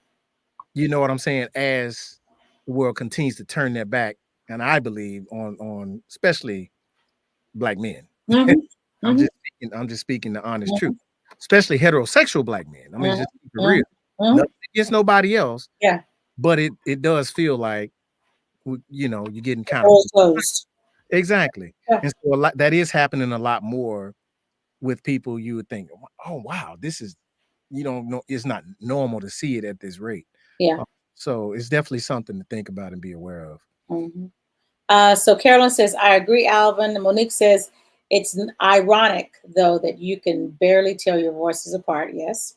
You know what I'm saying? As the world continues to turn their back, and I believe on especially Black men. I'm just speaking the honest truth, especially heterosexual Black men. I mean, just keep it real. Nothing against nobody else. Yeah. But it does feel like, you know, you're getting kind of closed. Exactly. Yeah. And so that is happening a lot more with people. You would think, oh wow, this is, you don't know, it's not normal to see it at this rate. Yeah. So it's definitely something to think about and be aware of. So Carolyn says, I agree, Alvin. And Monique says, it's ironic, though, that you can barely tell your voices apart. Yes.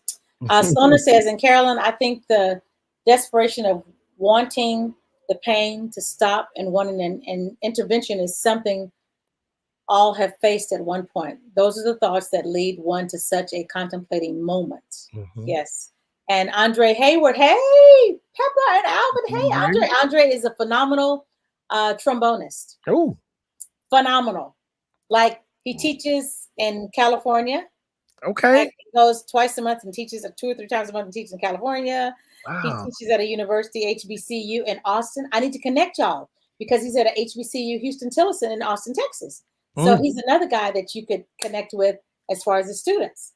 Sona says, and Carolyn, I think the desperation of wanting the pain to stop and wanting an intervention is something all have faced at one point. Those are the thoughts that lead one to such a contemplating moment. Yes. And Andre Hayward, hey, Pepper and Alvin, hey, Andre. Andre is a phenomenal trombonist. Oh, phenomenal. Like he teaches in California. Okay. He goes twice a month and teaches 2 or 3 times a month and teaches in California. Wow. He teaches at a university, HBCU in Austin. I need to connect y'all because he's at a HBCU Houston-Tillotson in Austin, Texas. So he's another guy that you could connect with as far as the students.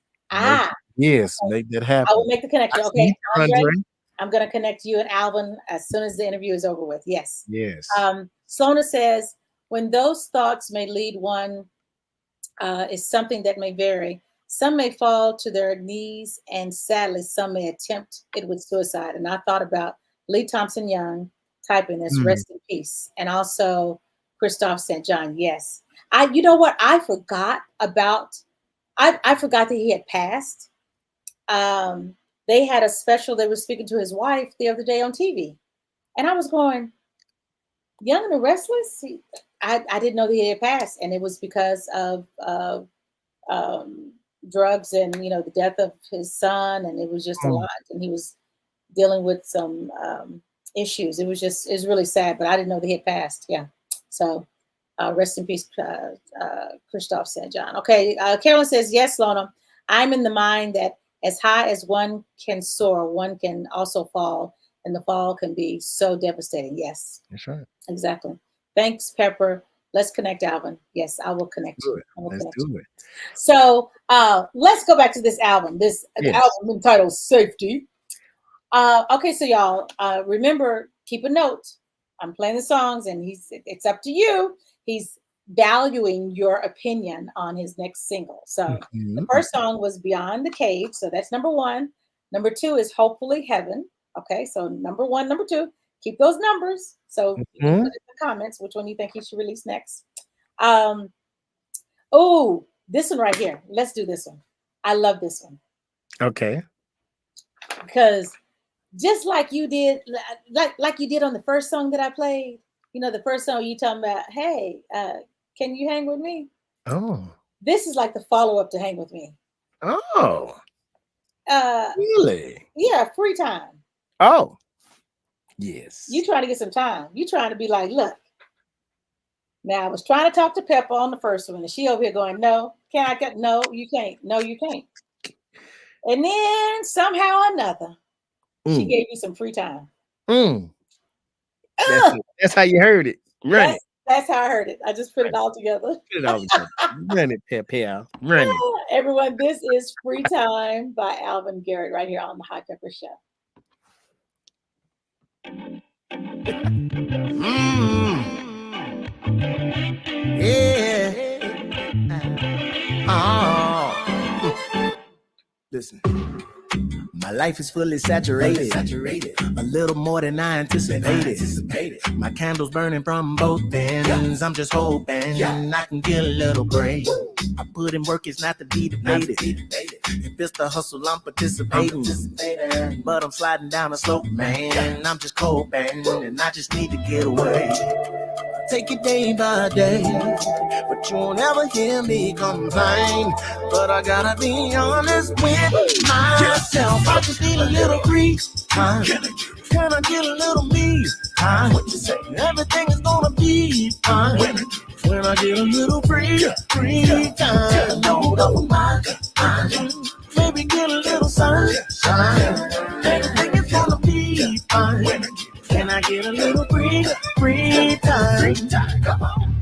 Yes, make that happen. I will make the connection. Okay, Andre, I'm going to connect you and Alvin as soon as the interview is over with. Yes. Yes. Sona says, when those thoughts may lead one is something that may vary. Some may fall to their knees, and sadly, some may attempt it with suicide. And I thought about Lee Thompson Young typing this, rest in peace, and also Christophe St. John. Yes. You know what? I forgot about, I forgot that he had passed. They had a special, they were speaking to his wife the other day on TV. And I was going, Young and the Restless? I didn't know that he had passed. And it was because of drugs and, you know, the death of his son. And it was just a lot. And he was dealing with some issues. It was really sad, but I didn't know that he had passed. Yeah. So rest in peace, Christophe St. John. Okay. Carolyn says, yes, Lona, I'm in the mind that as high as one can soar, one can also fall. And the fall can be so devastating. Yes. That's right. Exactly. Thanks, Pepper. Let's connect, Alvin. Yes, I will connect you. Let's do it. So let's go back to this album. This album entitled Safety. Okay, so y'all remember, keep a note. I'm playing the songs and it's up to you. He's valuing your opinion on his next single. So the first song was Beyond the Cage. So that's number 1. Number 2 is Hopefully Heaven. Okay, so number 1, number 2. Keep those numbers. So you can put in the comments which one you think he should release next. Oh, this one right here. Let's do this one. I love this one. Okay. Because just like you did, like you did on the first song that I played, you know, the first song you talking about, hey, can you hang with me? Oh. This is like the follow-up to Hang With Me. Oh. Really? Yeah, free time. Oh. Yes. You trying to get some time. You trying to be like, look. Now I was trying to talk to Pepper on the first one, and she over here going, no, can I get? No, you can't. No, you can't. And then somehow or another, she gave you some free time. That's how you heard it. Run it. That's how I heard it. I just put it all together. Put it all together. Run it, Pepper. Run it. Everyone, this is Free Time by Alvin Garrett right here on the Hot Pepper Show. Yeah. Oh. Listen. My life is fully saturated. A little more than I anticipated. My candles burning from both ends. I'm just hoping I can get a little break. I put in work, it's not to be debated. If it's the hustle, I'm participating. But I'm sliding down the slope, man. I'm just coping, and I just need to get away. Take it day by day, but you won't ever hear me complain. But I gotta be honest with myself. I just need a little free time. Can I get a little me time? What you say? Everything is gonna be fine when I get a little free time. Load up my mind, maybe get a little sunshine. Everything is gonna be fine. Can I get a little free time? Come on.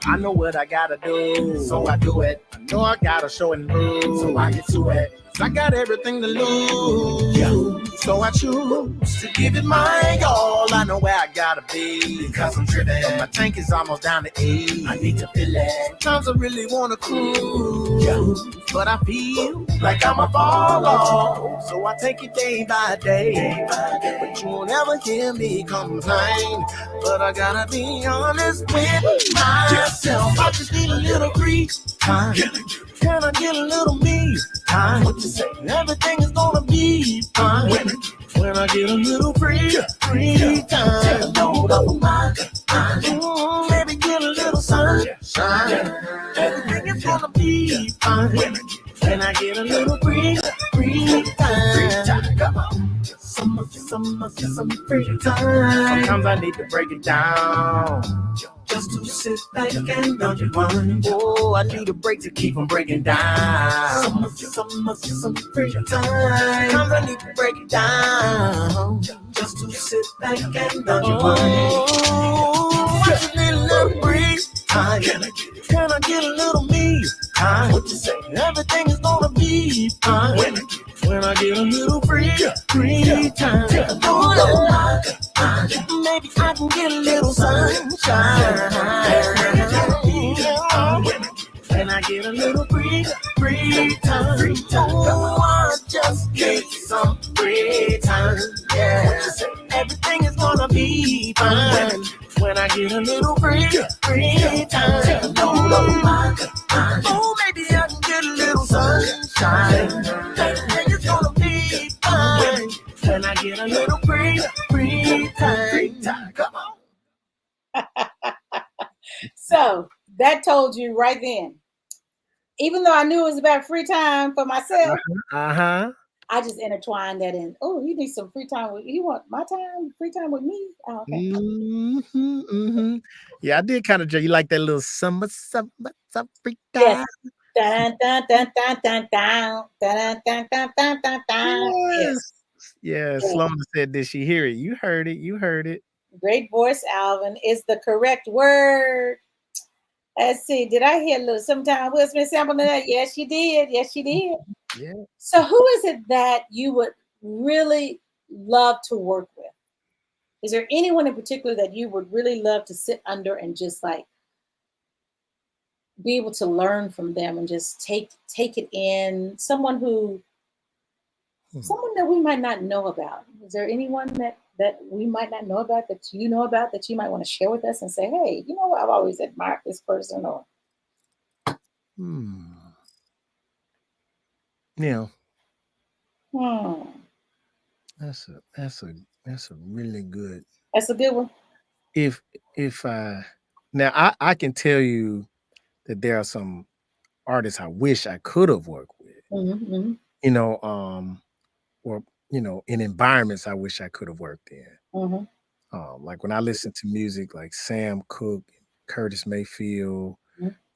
I know what I gotta do, so I do it. I know I gotta show and prove, so I get to it. I got everything to lose, so I choose to give it my all. I know where I gotta be, because I'm driven. My tank is almost down to 8. I need to fill it. Sometimes I really wanna cruise, but I feel like I'ma fall off. So I take it day by day, but you won't ever hear me complain. But I gotta be honest with myself. I just need a little free time. Can I get a little me time? What you say? Everything is gonna be fine when I get a little free time. Load up my mind, maybe get a little sunshine. Everything is gonna be fine when I get a little free time. Come on. Some free time. Sometimes I need to break it down, just to sit back and unwind. Oh, I need a break to keep on breaking down. Some free time. Sometimes I need to break it down, just to sit back and unwind. Oh, I just need a little break time. Can I get a little me time? What you say? Everything is gonna be fine when I get a little free time. Oh, maybe I can get a little sunshine. When I get a little free time. Oh, I just need some free time. Yeah, everything is gonna be fine when I get a little free time. Oh, maybe I can get a little sunshine. Everything is gonna be fine when I get a little free time. Come on. So that told you right then. Even though I knew it was about free time for myself, I just intertwined that in. Oh, you need some free time. You want my time, free time with me? Oh, okay. Yeah, I did kind of. You like that little summer free time? Yes. Dun, dun, dun, dun, dun, dun, dun, dun, dun, dun, dun, dun. Yes. Yeah, Selma said, did she hear it? You heard it. Great voice, Alvin, is the correct word. Let's see. Did I hear a little sometime Will Smith sample in that? Yes, you did. Yeah. So who is it that you would really love to work with? Is there anyone in particular that you would really love to sit under and just like be able to learn from them and just take it in? Someone that we might not know about. Is there anyone that we might not know about that you know about that you might want to share with us and say, hey, you know what, I've always admired this person? Or Yeah. That's a really good. That's a good one. If now I can tell you that there are some artists I wish I could have worked with. You know, or you know, in environments I wish I could have worked in. Like when I listen to music like Sam Cooke, Curtis Mayfield,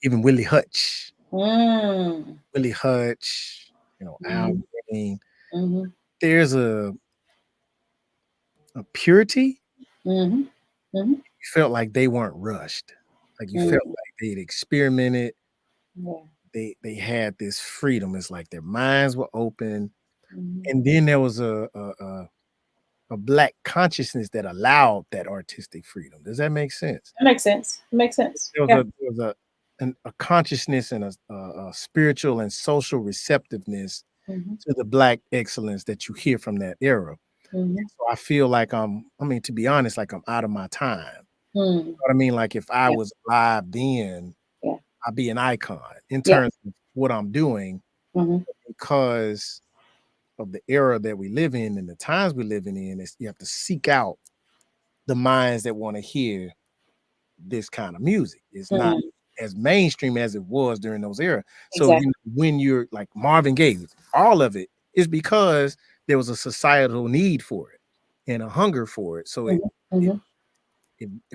even Willie Hutch. Willie Hutch, you know, Al Green. There's a purity. You felt like they weren't rushed. Like you felt like they'd experimented. They had this freedom. It's like their minds were open. And then there was a Black consciousness that allowed that artistic freedom. Does that make sense? That makes sense. It makes sense. There was a consciousness and a spiritual and social receptiveness to the Black excellence that you hear from that era. So I feel like to be honest, like I'm out of my time. You know what I mean? Like if I was alive then, I'd be an icon in terms of what I'm doing because of the era that we live in and the times we're living in. You have to seek out the minds that want to hear this kind of music. It's not as mainstream as it was during those eras. So when you're like Marvin Gaye, all of it is because there was a societal need for it and a hunger for it. So it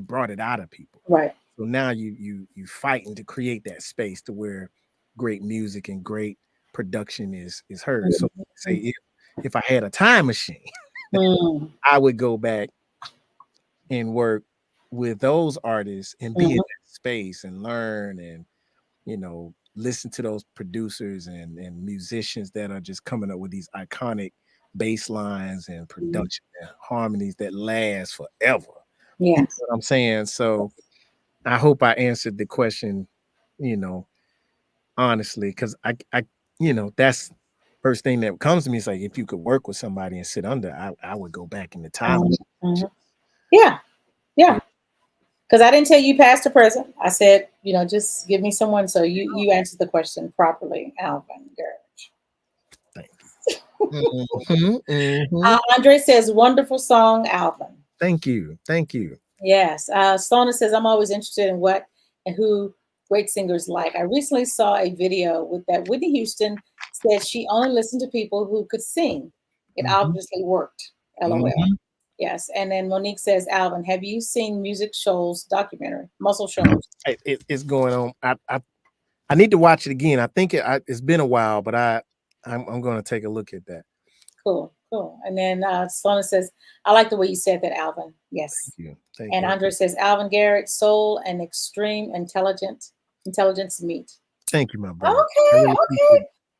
brought it out of people. Right. So now you fighting to create that space to where great music and great production is heard. So say if I had a time machine, I would go back and work with those artists and be in that space and learn and, you know, listen to those producers and musicians that are just coming up with these iconic bass lines and production and harmonies that last forever. Yeah. You know what I'm saying? So I hope I answered the question, you know, honestly, because I you know, that's first thing that comes to me is like, if you could work with somebody and sit under, I would go back in the time. Yeah. Because I didn't tell you past or present. I said, you know, just give me someone. So you answered the question properly, Alvin Garrett. Thank you. Andre says, wonderful song, Alvin. Thank you. Yes. Sona says, I'm always interested in what and who great singers like. I recently saw a video with that Whitney Houston said she only listened to people who could sing. It obviously worked. LOL. Yes. And then Monique says, Alvin, have you seen Music Shoals documentary, Muscle Shoals? It's going on. I need to watch it again. I think it's been a while, but I'm going to take a look at that. Cool. And then Sona says, I like the way you said that, Alvin. Yes. Thank you. Andre says, Alvin Garrett, soul and extreme intelligence meet. Thank you, my brother. Okay.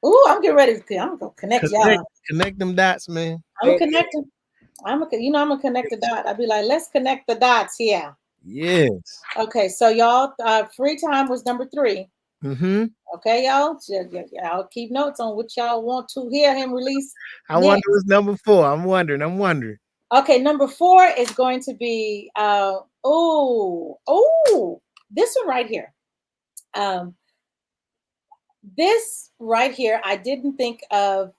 Ooh, I'm getting ready. I'm going to connect y'all. Connect them dots, man. I'm going to connect them. I'm going to connect the dot. I'll be like, let's connect the dots here. Yes. Okay, so y'all, free time was number 3. Okay, y'all. I'll keep notes on what y'all want to hear him release. I wonder what's number 4. I'm wondering. Okay, number 4 is going to be this one right here. This right here, I didn't think of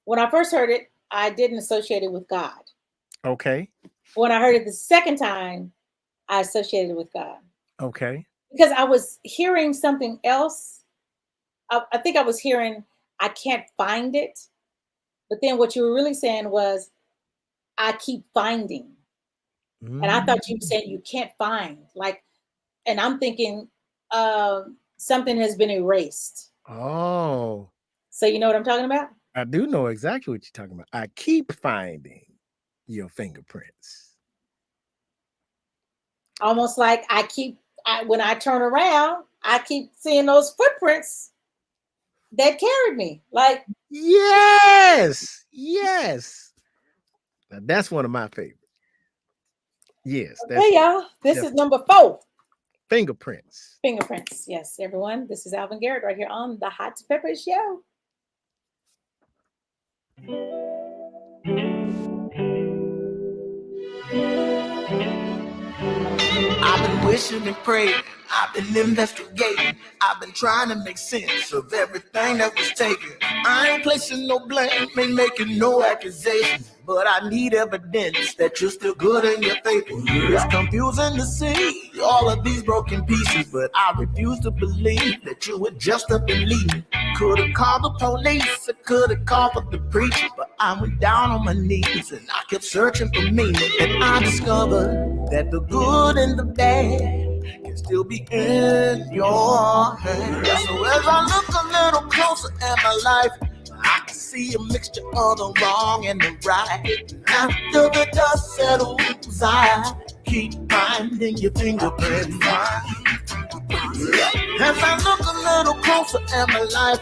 when I first heard it. I didn't associate it with God. Okay. When I heard it the second time, I associated it with God. Okay. Because I was hearing something else. I think I was hearing, I can't find it. But then what you were really saying was, I keep finding. And I thought you were saying you can't find. And I'm thinking something has been erased. Oh. So you know what I'm talking about? I do know exactly what you're talking about. I keep finding your fingerprints. Almost like when I turn around, I keep seeing those footprints that carried me. Like, yes. Now, that's one of my favorites. Yes. Hey, y'all. This is number 4. Fingerprints. Yes, everyone. This is Alvin Garrett right here on the Hot to Pepper Show. I've been wishing and praying, I've been investigating, I've been trying to make sense of everything that was taken. I ain't placing no blame, ain't making no accusations, but I need evidence that you're still good and you're faithful. It's confusing to see all of these broken pieces, but I refuse to believe that you would just up and leave me. Could've called the police, I could've called for the preacher, but I went down on my knees and I kept searching for meaning. And I discovered that the good and the bad can still be in your hands. So as I look a little closer at my life, I can see a mixture of the wrong and the right. After the dust settles, I keep finding your fingerprints. As I look a little closer at my life,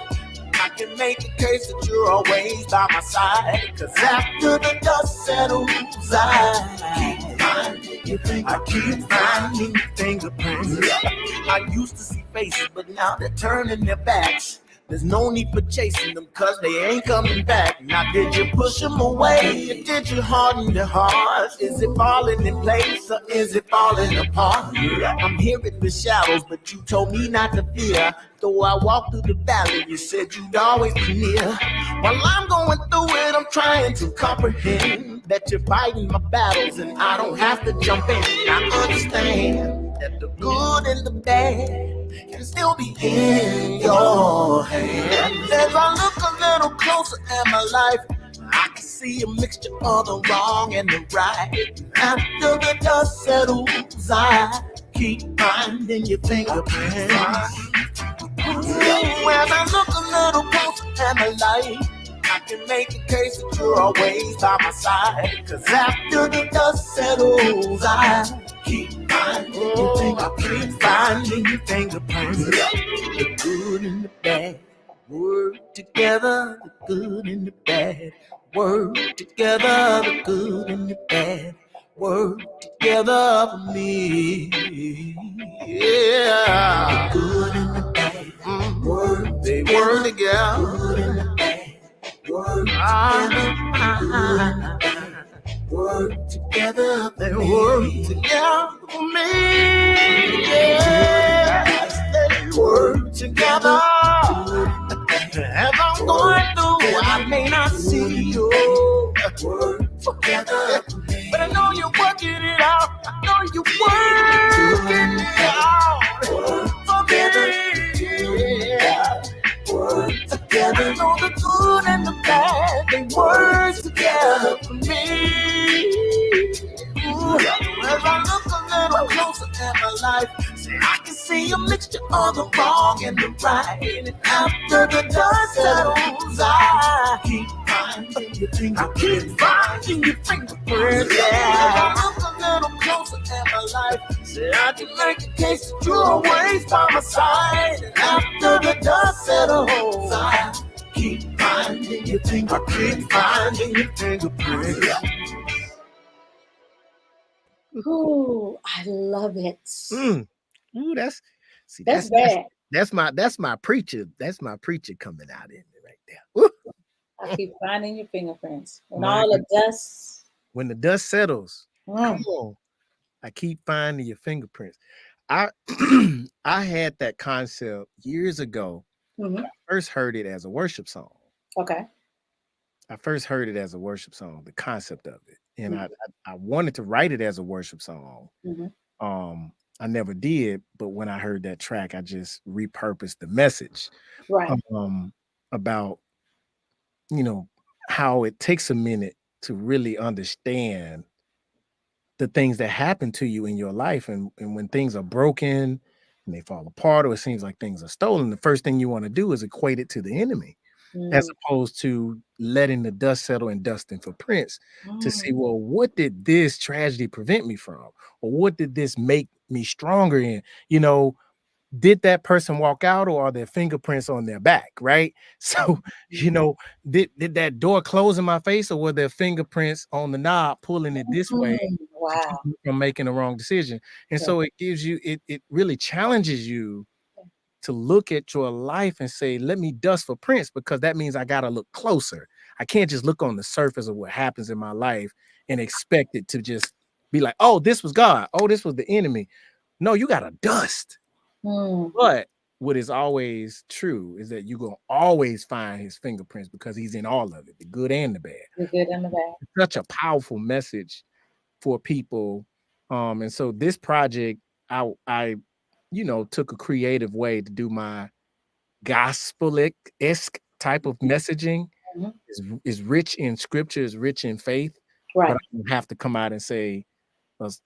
I can make the case that you're always by my side. Cause after the dust settles, I keep finding your fingerprints. I used to see faces, but now they're turning their backs. There's no need for chasing them, cause they ain't coming back. Now did you push them away? Or did you harden your heart? Is it falling in place or is it falling apart? I'm hearing the shadows, but you told me not to fear. Though I walked through the valley, you said you'd always be near. While I'm going through it, I'm trying to comprehend that you're fighting my battles and I don't have to jump in. I understand that the good and the bad can still be in your hands. As I look a little closer at my life, I can see a mixture of the wrong and the right. After the dust settles, I keep finding your fingerprints. As I look a little closer at my life, I can make a case that you're always by my side. Cause after the dust settles, I keep finding your fingerprints. Finding your fingerprints. The good and the bad work together. The good and the bad work together. The good and the bad work together for me. Yeah. The good and the bad work, they work together. Good and the bad work together. Work together, they work together for me. Yes, they work together. As I'm going through, I may not see you. Work together, but I know you're working it out. I know you're working it out for me. Yeah. Work together, know the good and the bad, they work together for me. Ooh, as I look a little closer at my life, see, I can see a mixture of the wrong and the right. And after the dust settles, I keep finding your fingerprints. I keep finding your fingerprints. Yeah. As I look a little closer at my life, see, I can make a case that you're always by my side. And after the dust settles, I keep finding your fingerprints. I keep finding your fingerprints. Ooh, I love it. Ooh, that's bad. That's my preacher. That's my preacher coming out in it right there. Ooh. I keep finding your fingerprints. When all the dust. When the dust settles, come on. I keep finding your fingerprints. I had that concept years ago. I first heard it as a worship song. Okay. I first heard it as a worship song, the concept of it. And I wanted to write it as a worship song. I never did, but when I heard that track, I just repurposed the message. Right. About, you know, how it takes a minute to really understand the things that happen to you in your life. And when things are broken and they fall apart, or it seems like things are stolen, the first thing you want to do is equate it to the enemy, as opposed to letting the dust settle and dusting for prints to see, well, what did this tragedy prevent me from? Or what did this make me stronger in? You know, did that person walk out, or are there fingerprints on their back, right? So, you know, did that door close in my face, or were there fingerprints on the knob pulling it this way from making the wrong decision? And so it gives you, it really challenges you to look at your life and say, let me dust for prints, because that means I got to look closer. I can't just look on the surface of what happens in my life and expect it to just be like, oh, this was God. Oh, this was the enemy. No, you got to dust. But what is always true is that you're going to always find his fingerprints, because he's in all of it, the good and the bad. The good and the bad. It's such a powerful message for people. And so this project, I you know, took a creative way to do my gospel-esque type of messaging. Is rich in scripture, is rich in faith. Right. But I don't have to come out and say a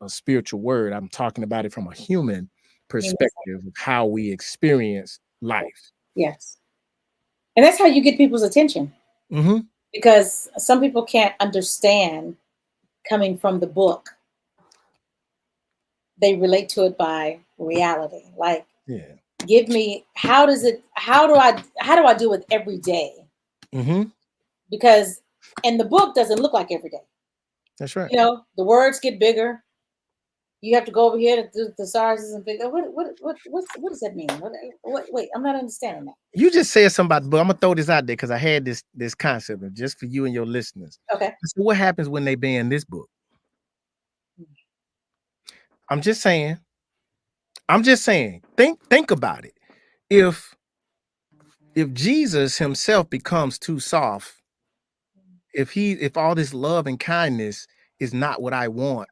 spiritual word. I'm talking about it from a human perspective of how we experience life. Yes. And that's how you get people's attention. Because some people can't understand coming from the book. They relate to it by reality. Like, give me, how do I do it every day? Because, and the book doesn't look like every day. That's right. You know, the words get bigger. You have to go over here to do the thesauruses and figure what does that mean? Wait, I'm not understanding that. You just said something about the book. I'm gonna throw this out there because I had this concept of just for you and your listeners. Okay. So what happens when they ban this book? I'm just saying. Think about it. If Jesus himself becomes too soft, if all this love and kindness is not what I want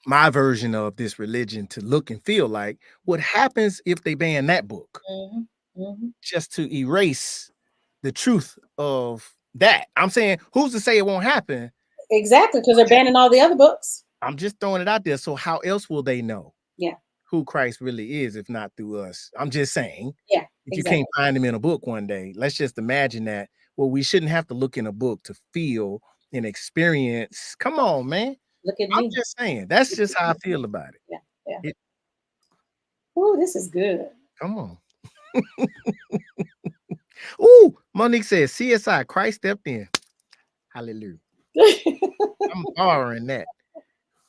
my version of this religion to look and feel like, what happens if they ban that book? Just to erase the truth of that. I'm saying, who's to say it won't happen? Exactly, because they're banning all the other books. I'm just throwing it out there. So how else will they know? Yeah. Who Christ really is, if not through us? I'm just saying. Yeah. If you can't find him in a book one day, let's just imagine that. Well, we shouldn't have to look in a book to feel and experience. Come on, man. Look at me. I'm just saying. That's just how I feel about it. Yeah. Oh, this is good. Come on. Ooh, Monique says CSI, Christ stepped in. Hallelujah. I'm borrowing that.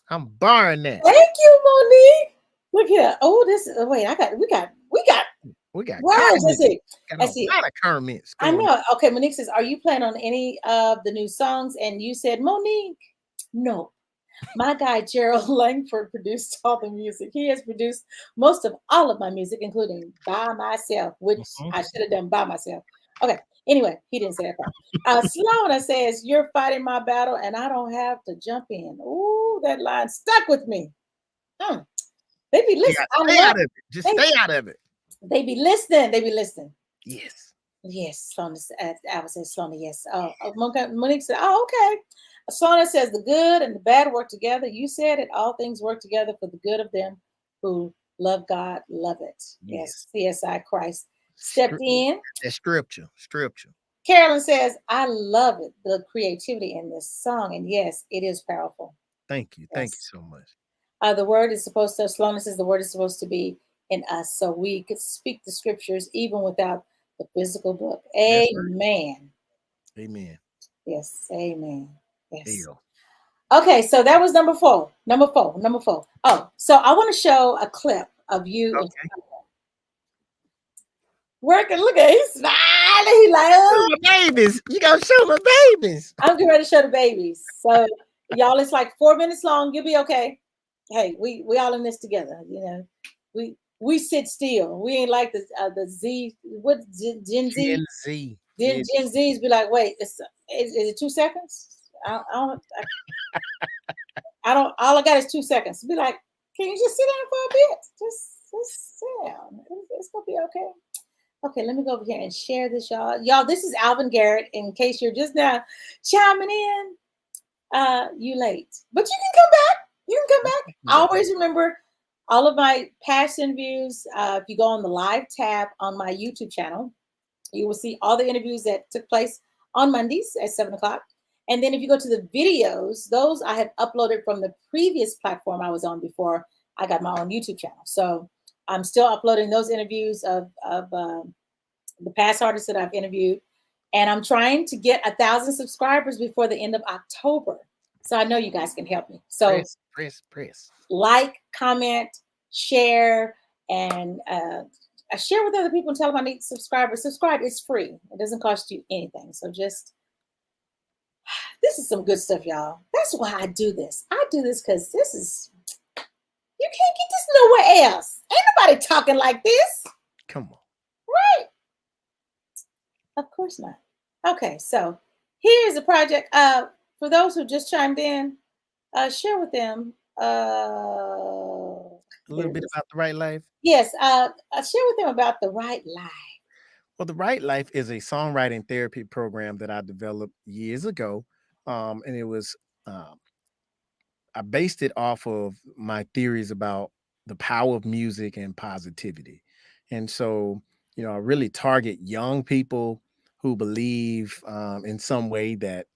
Thank you, Monique. Look here. Oh, this. Wait, we got. Wow, let's see. Got a lot of comments. I know. Okay, Monique says, "Are you playing on any of the new songs?" And you said, "Monique, no. My guy Gerald Langford produced all the music. He has produced most of all of my music, including By Myself, which I should have done by myself." Okay. Anyway, he didn't say that part. Sloana says, "You're fighting my battle, and I don't have to jump in." Ooh, that line stuck with me. They be listening. Stay out of it. Just stay out of it. They be listening. Yes. Yes. Sloana said, Sloana, yes. Monique said, "Oh, okay." Sloana says, "The good and the bad work together. You said it. All things work together for the good of them who love God, love it." Yes. CSI Christ stepped in. That's scripture. Carolyn says, "I love it, the creativity in this song." And yes, it is powerful. Thank you. Yes. Thank you so much. The word is supposed to, Sloana says, the word is supposed to be in us so we could speak the scriptures even without the physical book. Amen. Amen. Yes. Amen. Yes. Deal. Okay, so that was number four. Oh, so I want to show a clip of you. Okay. Working. Look at he's smiling. He's like, "Oh, my babies! You gotta show my babies." I'm getting ready to show the babies. So y'all, it's like 4 minutes long. You'll be okay. Hey, we all in this together. You know, we sit still. We ain't like the Z. What Gen Z? Gen Z's be like, "Wait, is it 2 seconds?" I don't. All I got is 2 seconds. Be like, "Can you just sit down for a bit? Just sit down. It's gonna be okay." Okay, let me go over here and share this, y'all. Y'all, this is Alvin Garrett. In case you're just now chiming in, you late, but you can come back. Always remember all of my past interviews. If you go on the live tab on my YouTube channel, you will see all the interviews that took place on Mondays at 7:00. And then if you go to the videos, those I have uploaded from the previous platform I was on before I got my own YouTube channel. So I'm still uploading those interviews of the past artists that I've interviewed. And I'm trying to get 1,000 subscribers before the end of October. So I know you guys can help me. So press. Like, comment, share, and share with other people and tell them I need subscribers. Subscribe. It's free. It doesn't cost you anything. So this is some good stuff, y'all. That's why I do this. I do this because you can't get this nowhere else. Ain't nobody talking like this. Come on. Right. Of course not. Okay, so here's a project. For those who just chimed in, share with them a little bit about The Right Life. Yes, share with them about The Right Life. Well, The Right Life is a songwriting therapy program that I developed years ago. And it was, I based it off of my theories about the power of music and positivity. And so, I really target young people who believe in some way that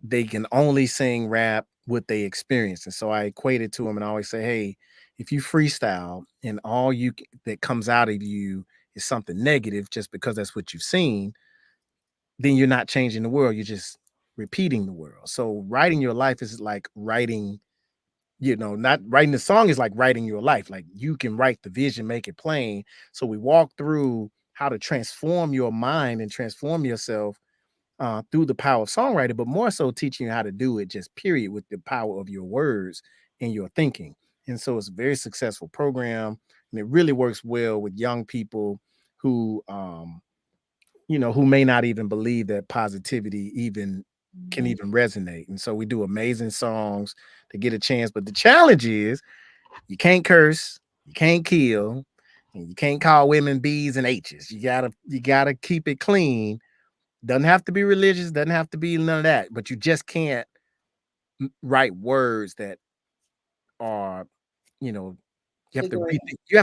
they can only sing rap what they experience. And so I equate it to them and I always say, hey, if you freestyle and all that comes out of you is something negative just because that's what you've seen, then you're not changing the world. You're just repeating the world. So writing your life is like writing you know, not writing the song is like writing your life. Like you can write the vision, make it plain. So we walk through how to transform your mind and transform yourself through the power of songwriting, but more so teaching you how to do it just period with the power of your words and your thinking. And so it's a very successful program, and it really works well with young people who, you know, who may not even believe that positivity even can even resonate. And so we do amazing songs to get a chance. But the challenge is you can't curse, you can't kill, and you can't call women B's and H's. You gotta keep it clean. Doesn't have to be religious, doesn't have to be none of that, but you just can't write words that are, you know, you have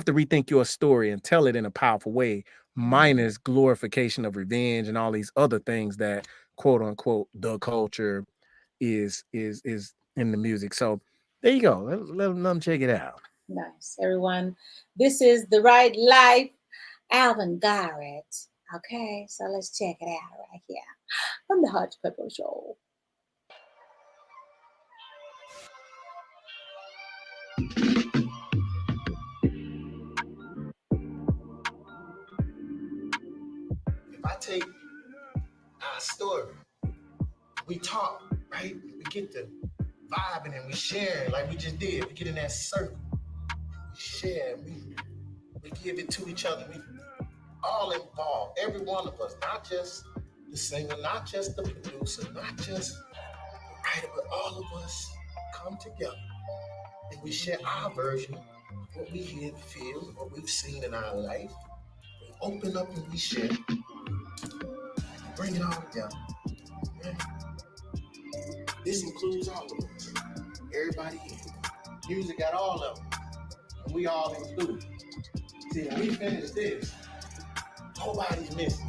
to rethink your story and tell it in a powerful way, minus glorification of revenge and all these other things that quote unquote the culture is in the music. So there you go. Let them check it out. Nice, everyone. This is The Right Life, Alvin Garrett. Okay, so let's check it out right here from the Hot Pepper Show. If I take our story, we talk, right? We get the vibing and we share like we just did. We get in that circle, we share, we give it to each other. We all involved, every one of us, not just the singer, not just the producer, not just the writer, but all of us come together and we share our version of what we hear, feel, what we've seen in our life. We open up and we share. Bring it all together. Right? This includes all of us. Everybody here. Music got all of them. And we all included. See, when we finish this, nobody's missing.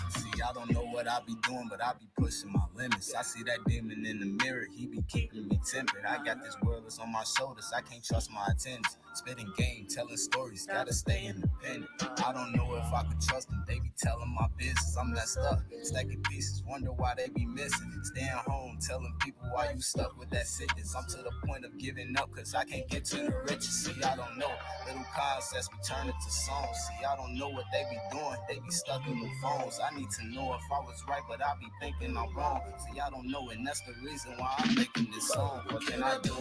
See, I don't know what I be doing, but I be pushing my limits. I see that demon in the mirror, he be keeping me tempered. I got this world that's on my shoulders, I can't trust my attendance. Spitting game, telling stories, gotta stay independent. I don't know if I could trust them, they be telling my business. I'm messed up, stacking pieces, wonder why they be missing. Staying home, telling people why you stuck with that sickness. I'm to the point of giving up, cause I can't get to the riches. See, I don't know, little concepts be turning to songs. See, I don't know what they be doing, they be stuck in the phones. I need to know if I was right, but I be thinking I'm wrong. See, I don't know, and that's the reason why I'm making this song. What can I do?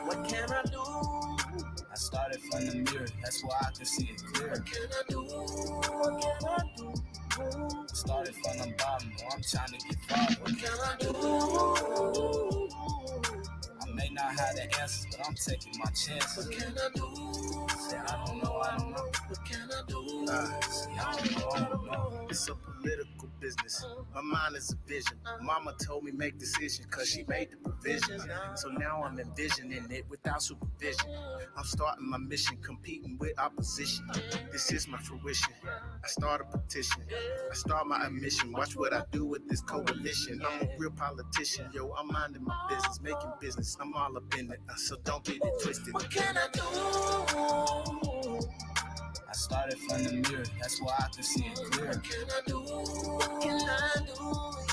What can I do? I started from the mirror, that's why I can see it clear. What can I do? What can I do? Started from the bottom, I'm trying to get far. What can I do? I may not have the answers, but I'm taking my chances. What can I do? Say, I don't know. What can I do? See, I don't know. It's a political business. My mind is a vision. Mama told me make decisions cause she made the provisions. So now I'm envisioning it without supervision. I'm starting my mission, competing with opposition. This is my fruition. I start a petition. I start my admission. Watch what I do with this coalition. I'm a real politician, yo. I'm minding my business, making business. I'm all up in it, so don't get it twisted. What can I do? I started from the mirror, that's why I can see it clear. What can I do? What can I do,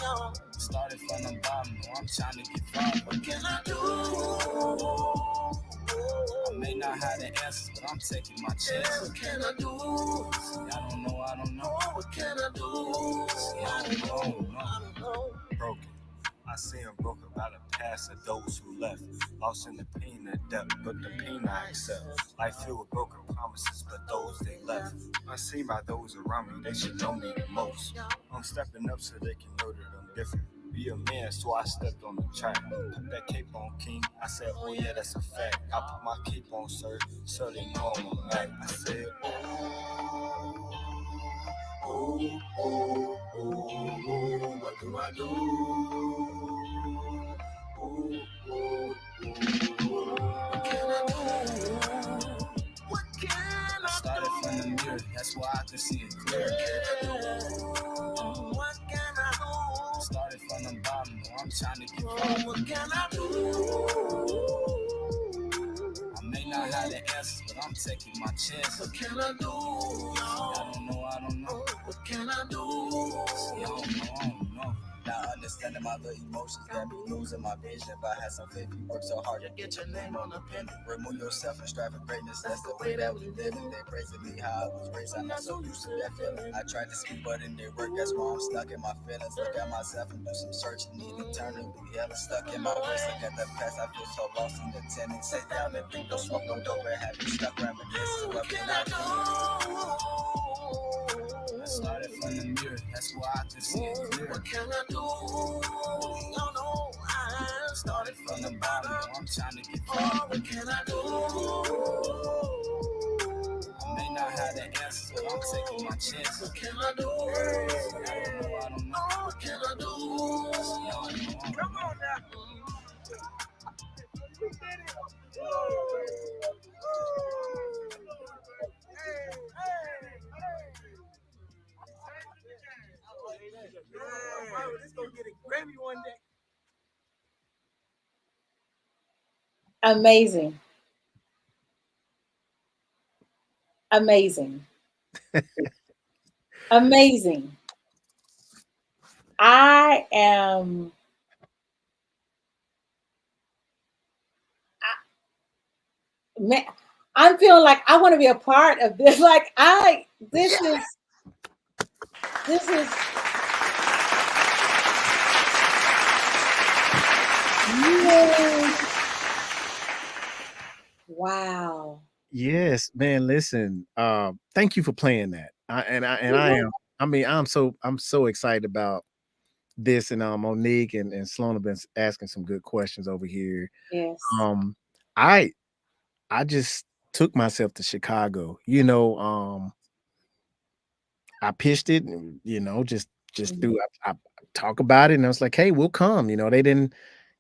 yo? Started from the bottom, I'm trying to get far. What can I do? I may not have the answers, but I'm taking my chances. What can I do? See, I don't know. What can I do? See, I don't know. Broken. I see him broken by the past of those who left. Lost in the pain and depth, but the pain I accept. Life filled with broken promises, but those they left. I see by those around me, they should know me the most. I'm stepping up so they can know that I'm different. Be a man, so I stepped on the track. Put that cape on, king. I said, oh yeah, that's a fact. I put my cape on, sir, so they know I'm a Mac. I said, What do I do? What can I do? What can I do? I started from the mirror, that's why I can see it clear. What can I do? Started from the bottom, I'm trying to get far. What can I do? I may not have the answers, but I'm taking my chances. What can I do? I don't know. What can I do? See, I don't know. Now understanding my little emotions got me losing my vision. But I had some faith, you work so hard to get your name on the pen. Remove yourself and strive for greatness, that's the way that we live. They praising me how I was raised, I'm not so used to that feeling. I tried to speak, but in their work, that's why I'm stuck in my feelings. Look at myself and do some searching, need eternally. Hella stuck in my ways, look at the past, I feel so lost in the tenant. Sit down and think, don't smoke no dope and have me stuck reminiscing. What can I do? I started from the mirror, that's why I just see it clear. What can I do? You know, I started from the bottom, I'm trying to get far. What can I do? I may not have the answers, but I'm taking my chance. What can I do? I don't know. What can I do? Come on now. We did it. This gonna get a Grammy one day. Amazing. Amazing. Amazing. I am. Man, I'm feeling like I want to be a part of this. Like this is. Wow. Yes, man. Listen, thank you for playing that. I'm so excited about this, and Monique and Sloan have been asking some good questions over here. Yes. I just took myself to Chicago. I pitched it, and just through I talk about it, and I was like, hey, we'll come. They didn't,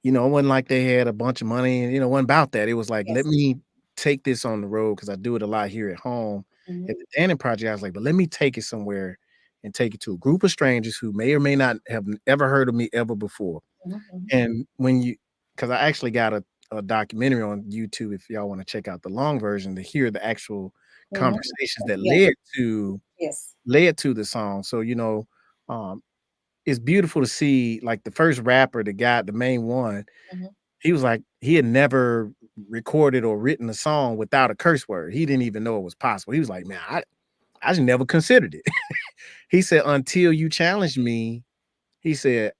it wasn't like they had a bunch of money, and it wasn't about that. It was like, let me take this on the road, because I do it a lot here at home. At the Dannon Project, I was like, but let me take it somewhere and take it to a group of strangers who may or may not have ever heard of me ever before. And because I actually got a documentary on YouTube, if y'all want to check out the long version to hear the actual conversations that led to the song. So it's beautiful to see, like, the first rapper, the main one, he was like, he had never recorded or written a song without a curse word. He didn't even know it was possible. He was like, man, I just never considered it. He said, until you challenged me, he said,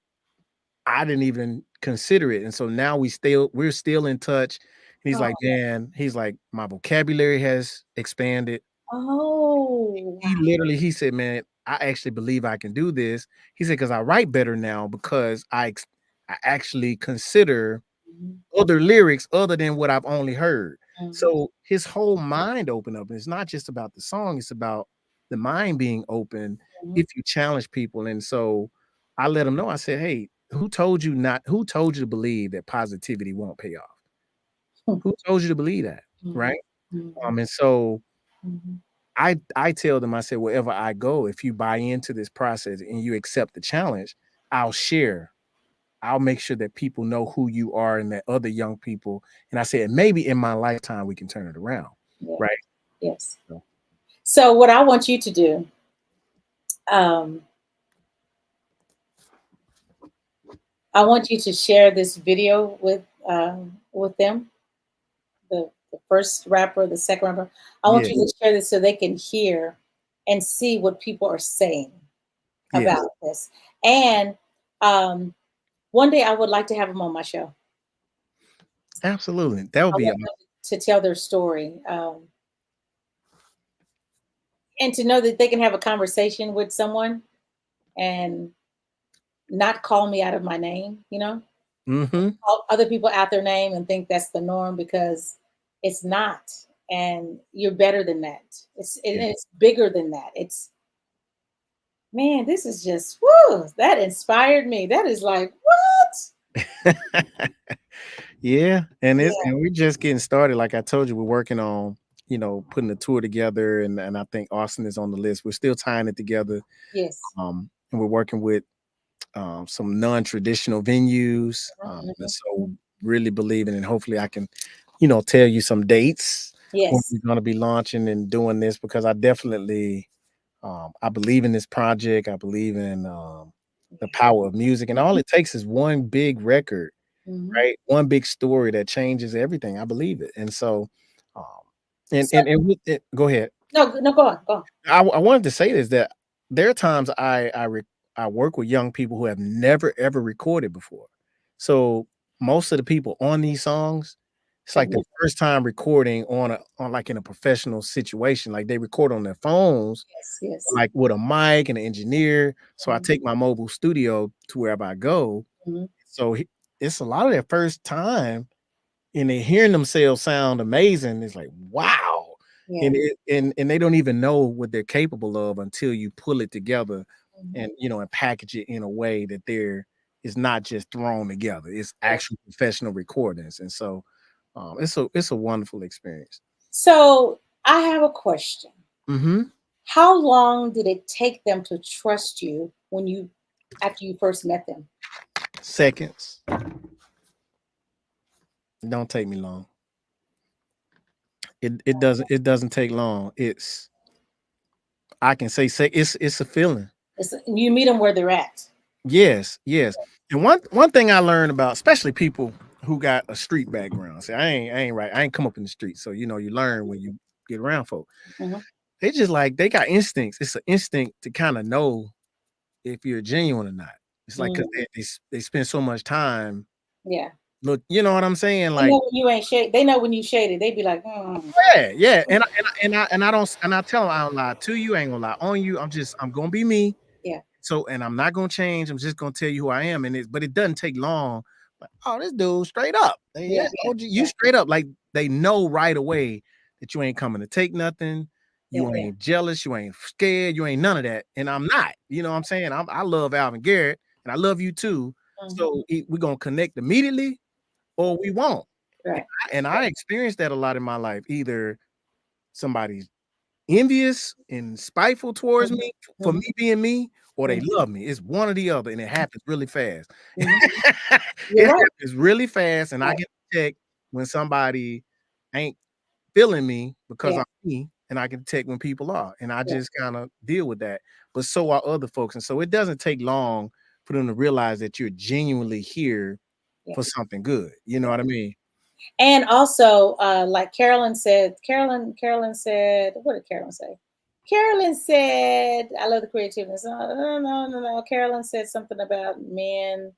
I didn't even consider it. And so now we're still in touch. And he's like, man, my vocabulary has expanded. He said, man, I actually believe I can do this. He said, because I write better now, because I actually consider other lyrics other than what I've only heard. So his whole mind opened up. And it's not just about the song, it's about the mind being open if you challenge people. And so I let him know, I said, hey, who told you to believe that positivity won't pay off? Who told you to believe that? Right. And so I tell them, I said, wherever I go, if you buy into this process and you accept the challenge, I'll make sure that people know who you are and that other young people. And I said, maybe in my lifetime, we can turn it around. Right. Yes. So what I want you to do, I want you to share this video with them, the first rapper, the second rapper. I want you to share this so they can hear and see what people are saying about this. And one day I would like to have them on my show. Absolutely. That would be to tell their story. And to know that they can have a conversation with someone and not call me out of my name, call other people out their name and think that's the norm, because it's not. And you're better than that. It's bigger than that. Man, this is just, whoo, that inspired me. That is like, what? And we're just getting started. Like I told you, we're working on, putting a tour together, and I think Austin is on the list. We're still tying it together. Yes. And we're working with some non-traditional venues. And so really believing, and hopefully I can, tell you some dates when we're going to be launching and doing this, because I definitely, I believe in this project. I believe in the power of music, and all it takes is one big record, right? One big story that changes everything. I believe it, and so, um, and with it, go ahead. No, no, go on, go on. I wanted to say this that there are times I work with young people who have never ever recorded before. So most of the people on these songs, it's like their first time recording on like in a professional situation. Like they record on their phones, Yes, yes. like with a mic and an engineer. So I take my mobile studio to wherever I go. So it's a lot of their first time, and they're hearing themselves sound amazing. It's like, wow. Yeah. And they don't even know what they're capable of until you pull it together and and package it in a way that it's not just thrown together. It's actual professional recordings. And so it's a wonderful experience. So I have a question. Mm-hmm. How long did it take them to trust you after you first met them? Seconds. Don't take me long. It doesn't take long. I can say it's a feeling. You meet them where they're at. Yes. And one thing I learned about, especially people who got a street background. See, I ain't right. I ain't come up in the street. So you learn when you get around folk. They just like they got instincts. It's an instinct to kind of know if you're genuine or not. It's like because they spend so much time. Yeah. Look, you know what I'm saying? They Like know when you ain't shaded. They know when you shaded. They be like, yeah. And I tell them I don't lie to you. I ain't gonna lie on you. I'm gonna be me. Yeah. So and I'm not gonna change. I'm just gonna tell you who I am. But it doesn't take long. Like, oh, this dude straight up. You straight up. Like they know right away that you ain't coming to take nothing. You ain't jealous. You ain't scared. You ain't none of that. And I'm not. You know what I'm saying? I love Alvin Garrett, and I love you too. So we're gonna connect immediately, or we won't. Right. And I experienced that a lot in my life. Either somebody's envious and spiteful towards me for me being me, or they love me. It's one or the other, and it happens really fast. It happens really fast, and I get to detect when somebody ain't feeling me because I'm me, and I can detect when people are, and I just kind of deal with that. But so are other folks, and so it doesn't take long for them to realize that you're genuinely here for something good. You know what I mean? And also, like Carolyn said, what did Carolyn say? Carolyn said, I love the creativeness. No. Carolyn said something about men.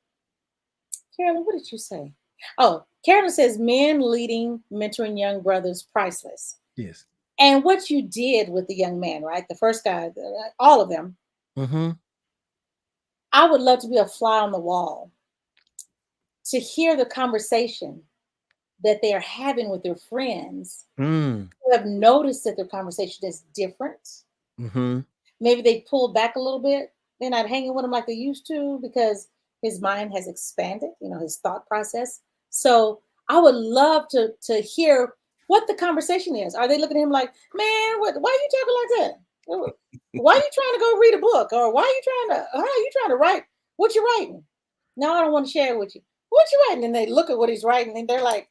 Carolyn, what did you say? Oh, Carolyn says men leading, mentoring young brothers, priceless. Yes. And what you did with the young man, right? The first guy, all of them. I would love to be a fly on the wall to hear the conversation that they are having with their friends who have noticed that their conversation is different. Maybe they pull back a little bit. They're not hanging with him like they used to because his mind has expanded, his thought process. So I would love to hear what the conversation is. Are they looking at him like, man, why are you talking like that? Why are you trying to go read a book? Or how are you trying to write? What you writing? No, I don't want to share it with you. What you writing? And they look at what he's writing and they're like,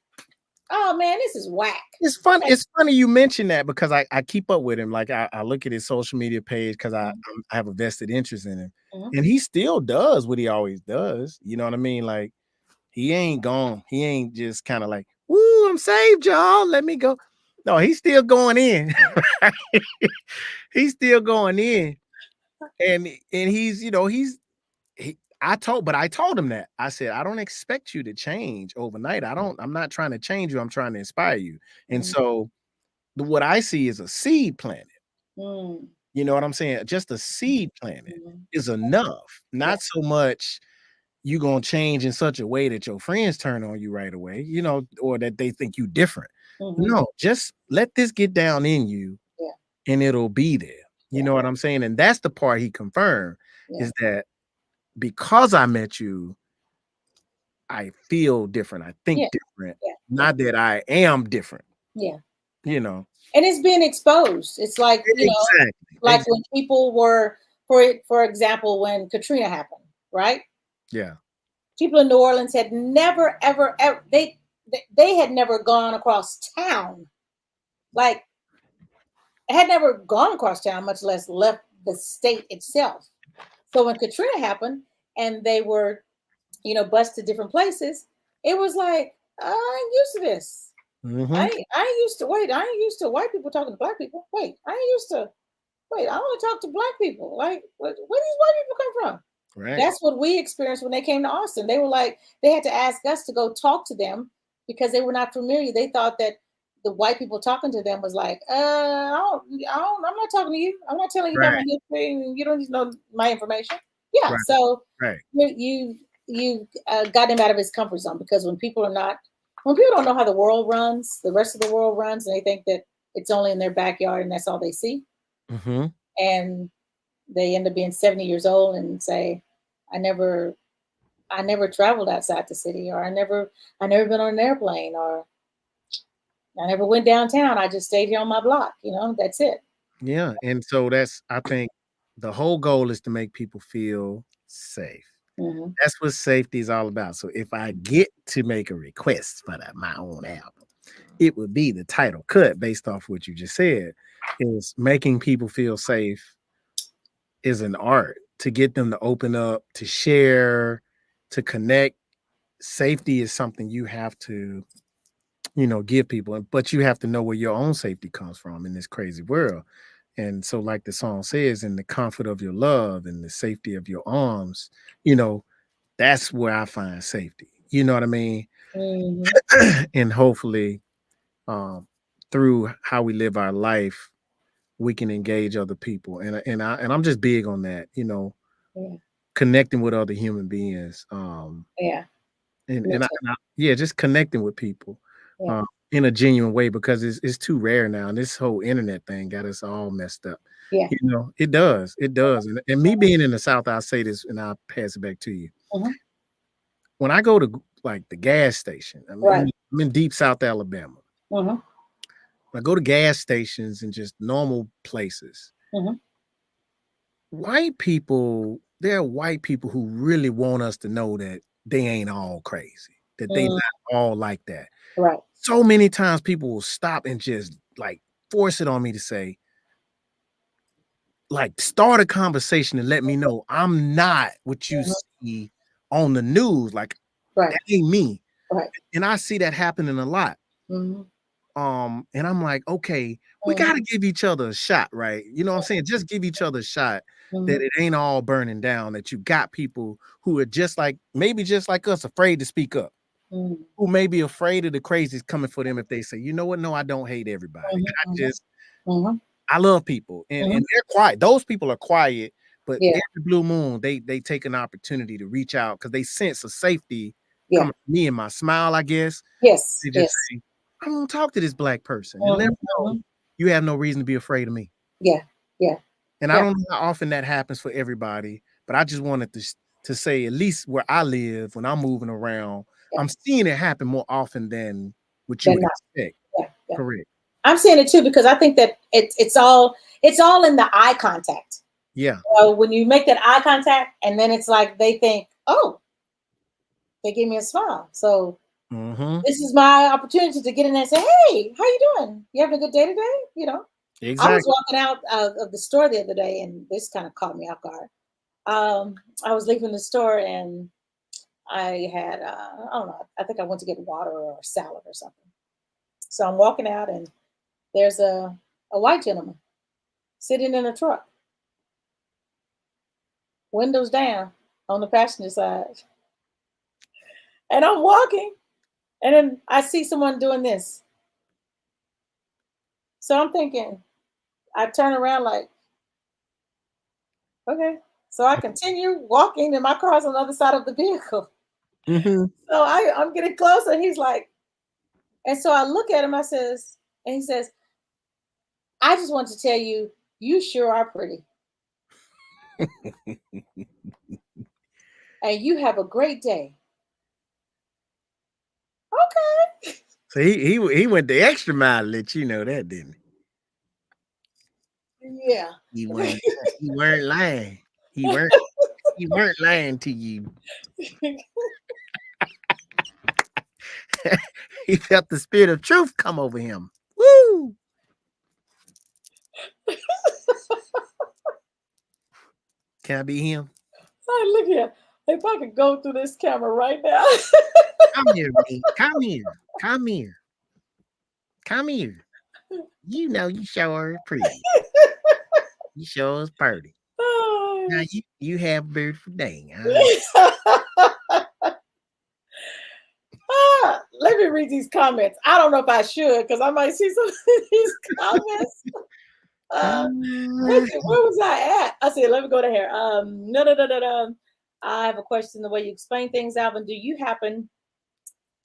oh man, this is whack. It's funny. It's funny you mention that because I keep up with him. Like I look at his social media page because I have a vested interest in him, and he still does what he always does. You know what I mean? Like he ain't gone. He ain't just kind of like, woo, I'm saved, y'all. Let me go. No, he's still going in. He's still going in, and he's I told him that. I said, I don't expect you to change overnight. I'm not trying to change you. I'm trying to inspire you. And so what I see is a seed planted. You know what I'm saying? Just a seed planted is enough. Not so much you going to change in such a way that your friends turn on you right away, or that they think you different. No, just let this get down in you and it'll be there. You know what I'm saying? And that's the part he confirmed is that because I met you, I feel different. I think different. Not that I am different. Yeah. And it's being exposed. It's like, when people were, for example, when Katrina happened, right? Yeah. People in New Orleans had never, ever, they had never gone across town. Like, had never gone across town, much less left the state itself. So when Katrina happened, and they were, bused to different places, it was like, I ain't used to this. Mhm. I ain't used to white people talking to black people. I want to talk to black people. Like, where these white people come from? Right. That's what we experienced when they came to Austin. They were like, they had to ask us to go talk to them because they were not familiar. They thought that the white people talking to them was like, I'm not talking to you. I'm not telling you about my history. You don't need to know my information. Yeah. Right. So Right. you got him out of his comfort zone, because when people don't know how the world runs, the rest of the world runs, and they think that it's only in their backyard and that's all they see. Mhm. And they end up being 70 years old and say, I never traveled outside the city, or I never been on an airplane, or I never went downtown. I just stayed here on my block. That's it. Yeah. And so I think the whole goal is to make people feel safe. Mm-hmm. That's what safety is all about. So if I get to make a request for my own album, it would be the title cut based off what you just said. Is making people feel safe is an art, to get them to open up, to share, to connect. Safety is something you have to, give people, but you have to know where your own safety comes from in this crazy world. And so, like the song says, in the comfort of your love and the safety of your arms, that's where I find safety. You know what I mean? Mm-hmm. And hopefully, through how we live our life, we can engage other people. And I'm just big on that, Yeah. connecting with other human beings. Yeah. And just connecting with people Yeah. in a genuine way, because it's too rare now. And this whole internet thing got us all messed up. Yeah. It does. And me being in the South, I'll say this and I'll pass it back to you. Mm-hmm. When I go to like the gas station, I'm in deep South Alabama. Mm-hmm. When I go to gas stations and just normal places, Mm-hmm. there are white people who really want us to know that they ain't all crazy, that they not all like that. Right. So many times people will stop and just like force it on me to say, like, start a conversation and let me know I'm not what you see on the news. Like, that ain't me. Right. And I see that happening a lot. Mm-hmm. And I'm like, okay, we got to give each other a shot, right? You know what I'm saying? Just give each other a shot, that it ain't all burning down, that you got people who are maybe just like us, afraid to speak up, who may be afraid of the crazies coming for them if they say, you know what? No, I don't hate everybody. I love people. And they're quiet. Those people are quiet, but every blue moon, they take an opportunity to reach out because they sense a safety coming from me and my smile, I guess. Yes. They just say, I'm gonna talk to this black person and let them know you have no reason to be afraid of me. Yeah. Yeah. And I don't know how often that happens for everybody, but I just wanted to say, at least where I live, when I'm moving around, I'm seeing it happen more often than what you would expect. Yeah. Correct. I'm seeing it too, because I think that it's all in the eye contact. Yeah. When you make that eye contact, and then it's like they think, oh, they gave me a smile, so this is my opportunity to get in there and say, hey, how you doing? You having a good day today? Exactly. I was walking out of the store the other day, and this kind of caught me off guard. I was leaving the store, and I had I don't know, I think I went to get water or a salad or something. So I'm walking out, and there's a white gentleman sitting in a truck, windows down on the passenger side. And I'm walking, and then I see someone doing this. So I'm thinking, I turn around like, okay. So I continue walking, and my car's on the other side of the vehicle. So I'm getting closer, and he's like, and so I look at him, and he says, I just want to tell you, you sure are pretty. And you have a great day. Okay. So he went the extra mile to let you know that, didn't he? Yeah. He weren't lying. He weren't lying to you. He felt the spirit of truth come over him. Woo! Can I be him? Oh, look here. If I could go through this camera right now. Come here, me. Come here. Come here. Come here. You know you sure pretty. You sure is pretty. Oh. Now you have a beautiful day. Huh? Let me read these comments. I don't know if I should because I might see some of these comments. Where was I at? I said, let me go to here. No. I have a question. The way you explain things, Alvin, do you happen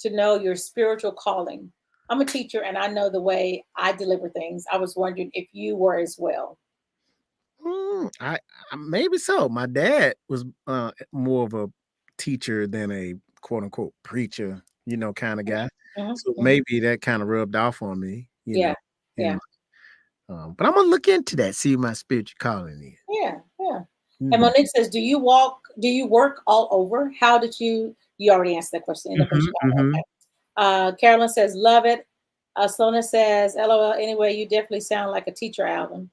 to know your spiritual calling? I'm a teacher and I know the way I deliver things. I was wondering if you were as well. I maybe so. My dad was more of a teacher than a quote unquote preacher, kind of guy. So maybe that kind of rubbed off on me. You know. But I'm gonna look into that, see what my spiritual calling is. Yeah. And Monique says, do you work all over? How did you already answered that question in the first Okay. Carolyn says, love it. Sona says, LOL, anyway, you definitely sound like a teacher, Alvin.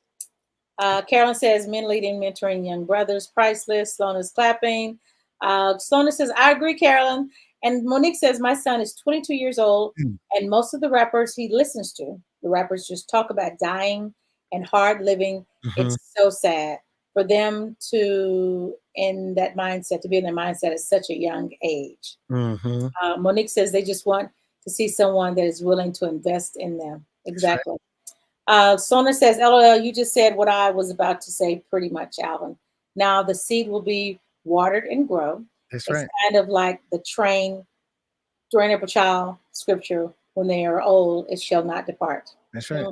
Carolyn says, men leading, mentoring young brothers, priceless. Slona's clapping. Slona says, I agree, Carolyn. And Monique says, my son is 22 years old, and most of the rappers he listens to, the rappers just talk about dying and hard living. It's so sad for them to be in that mindset at such a young age. Monique says they just want to see someone that is willing to invest in them. Exactly. Sona says, LOL, you just said what I was about to say pretty much, Alvin. Now the seed will be watered and grow. That's it's right. Kind of like the train up a child scripture. When they are old, it shall not depart. That's right.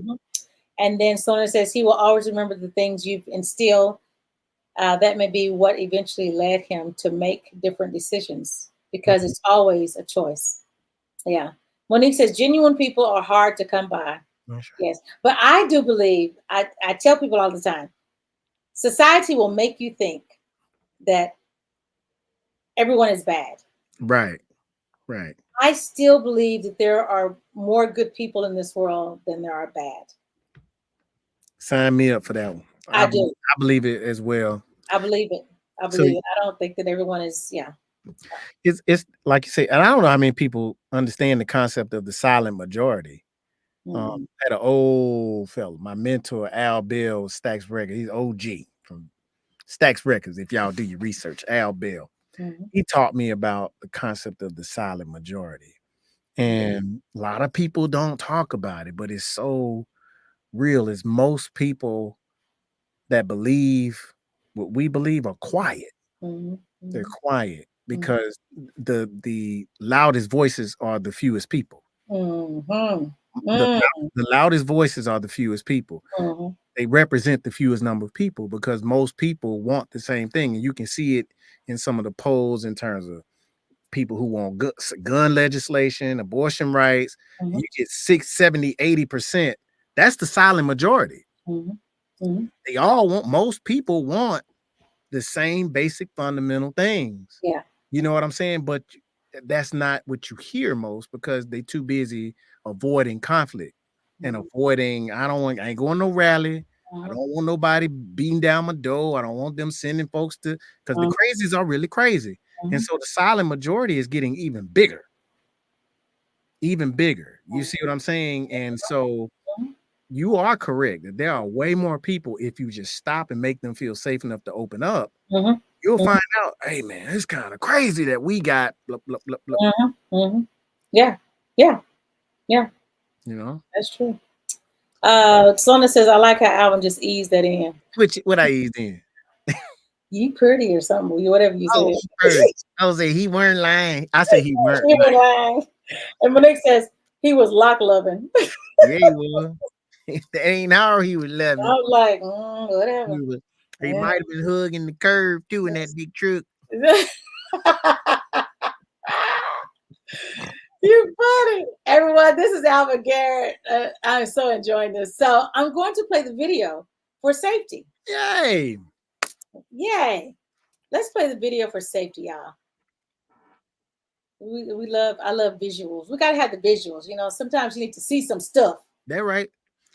And then Sona says he will always remember the things you've instilled. That may be what eventually led him to make different decisions because it's always a choice. Yeah. Monique says genuine people are hard to come by. Right. Yes. But I do believe, I tell people all the time, society will make you think that everyone is bad. Right. I still believe that there are more good people in this world than there are bad. Sign me up for that one. I do. I believe it as well. I believe it. I don't think that everyone is, It's like you say, and I don't know how many people understand the concept of the silent majority. I had an old fella, my mentor, Al Bell, Stax Records. He's OG from Stax Records. If y'all do your research, Al Bell. He taught me about the concept of the silent majority. And a lot of people don't talk about it, but it's so real. Is most people that believe what we believe are quiet. They're quiet because the loudest voices are the fewest people. The loudest voices are the fewest people. They represent the fewest number of people because most people want the same thing. And you can see it in some of the polls in terms of people who want gun legislation, abortion rights. You get 6, 70, 80%. That's the silent majority. They all want, most people want the same basic fundamental things. Yeah. You know what I'm saying? But that's not what you hear most because they too busy avoiding conflict and avoiding, I ain't going to no rally. I don't want nobody beating down my door. I don't want them sending folks to, because the crazies are really crazy. And so the silent majority is getting even bigger. Even bigger. You see what I'm saying? And so you are correct that there are way more people if you just stop and make them feel safe enough to open up. You'll find out, hey man, it's kind of crazy that we got blah, blah, blah, blah. Yeah. You know? That's true. Sona says, I like how Alvin just eased that in. What I eased in? You pretty or something, whatever you said. I was saying he weren't lying. I said he weren't lying. And Monique says he was lock loving. Yeah, he was. That ain't how he was loving. I was like, whatever. He might have been hugging the curve too in that big truck. You're funny. Everyone, this is Alvin Garrett. I'm so enjoying this. So I'm going to play the video for safety. Yay. Let's play the video for safety, y'all. I love visuals. We gotta have the visuals. You know, sometimes you need to see some stuff. That's right.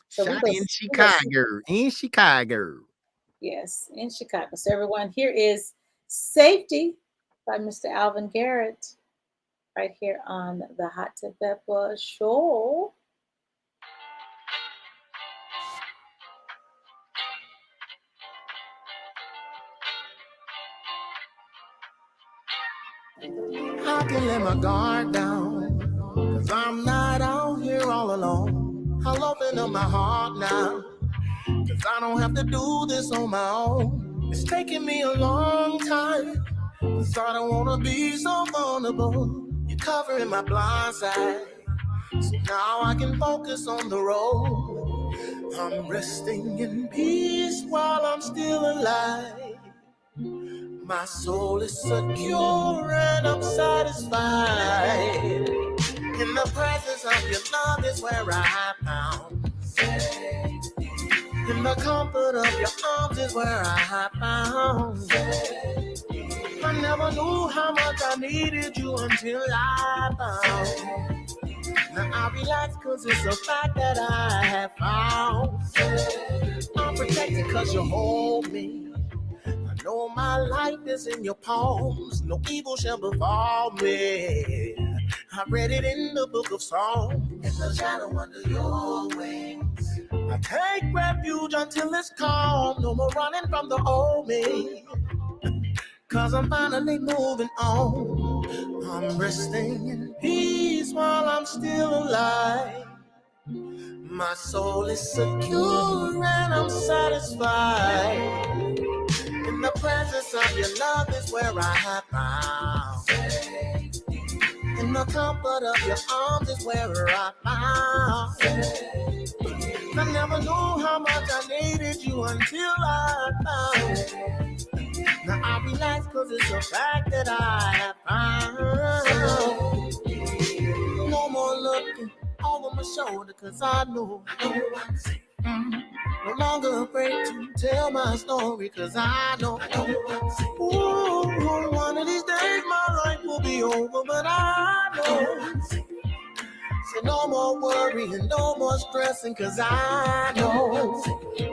So Shot in Chicago. In Chicago. Yes, in Chicago. So everyone, here is safety by Mr. Alvin Garrett, right here on the Hot to Pepper Show. I can let my guard down, 'cause I'm not out here all alone. I'll open up my heart now, 'cause I don't have to do this on my own. It's taking me a long time, 'cause I don't wanna be so vulnerable. You're covering my blind side, so now I can focus on the road. I'm resting in peace while I'm still alive. My soul is secure and I'm satisfied. In the presence of your love is where I found safety. In the comfort of your arms is where I found safety. I never knew how much I needed you until I found. Now I relax 'cause it's a fact that I have found safety. I'm protected 'cause you hold me. I know my life is in your palms. No evil shall befall me. I read it in the book of Psalms. In the shadow under your wings, I take refuge until it's calm. No more running from the old me, 'cause I'm finally moving on. I'm resting in peace while I'm still alive. My soul is secure and I'm satisfied. In the presence of your love is where I have found safety. In the comfort of your arms is where I found safety. I never knew how much I needed you until I found safety. Now I relax 'cause it's a fact that I have found safety. No more looking over my shoulder 'cause I know I'm safe. No longer afraid to tell my story 'cause I know. Ooh, one of these days my life will be over, but I know. So no more worrying, no more stressing 'cause I know.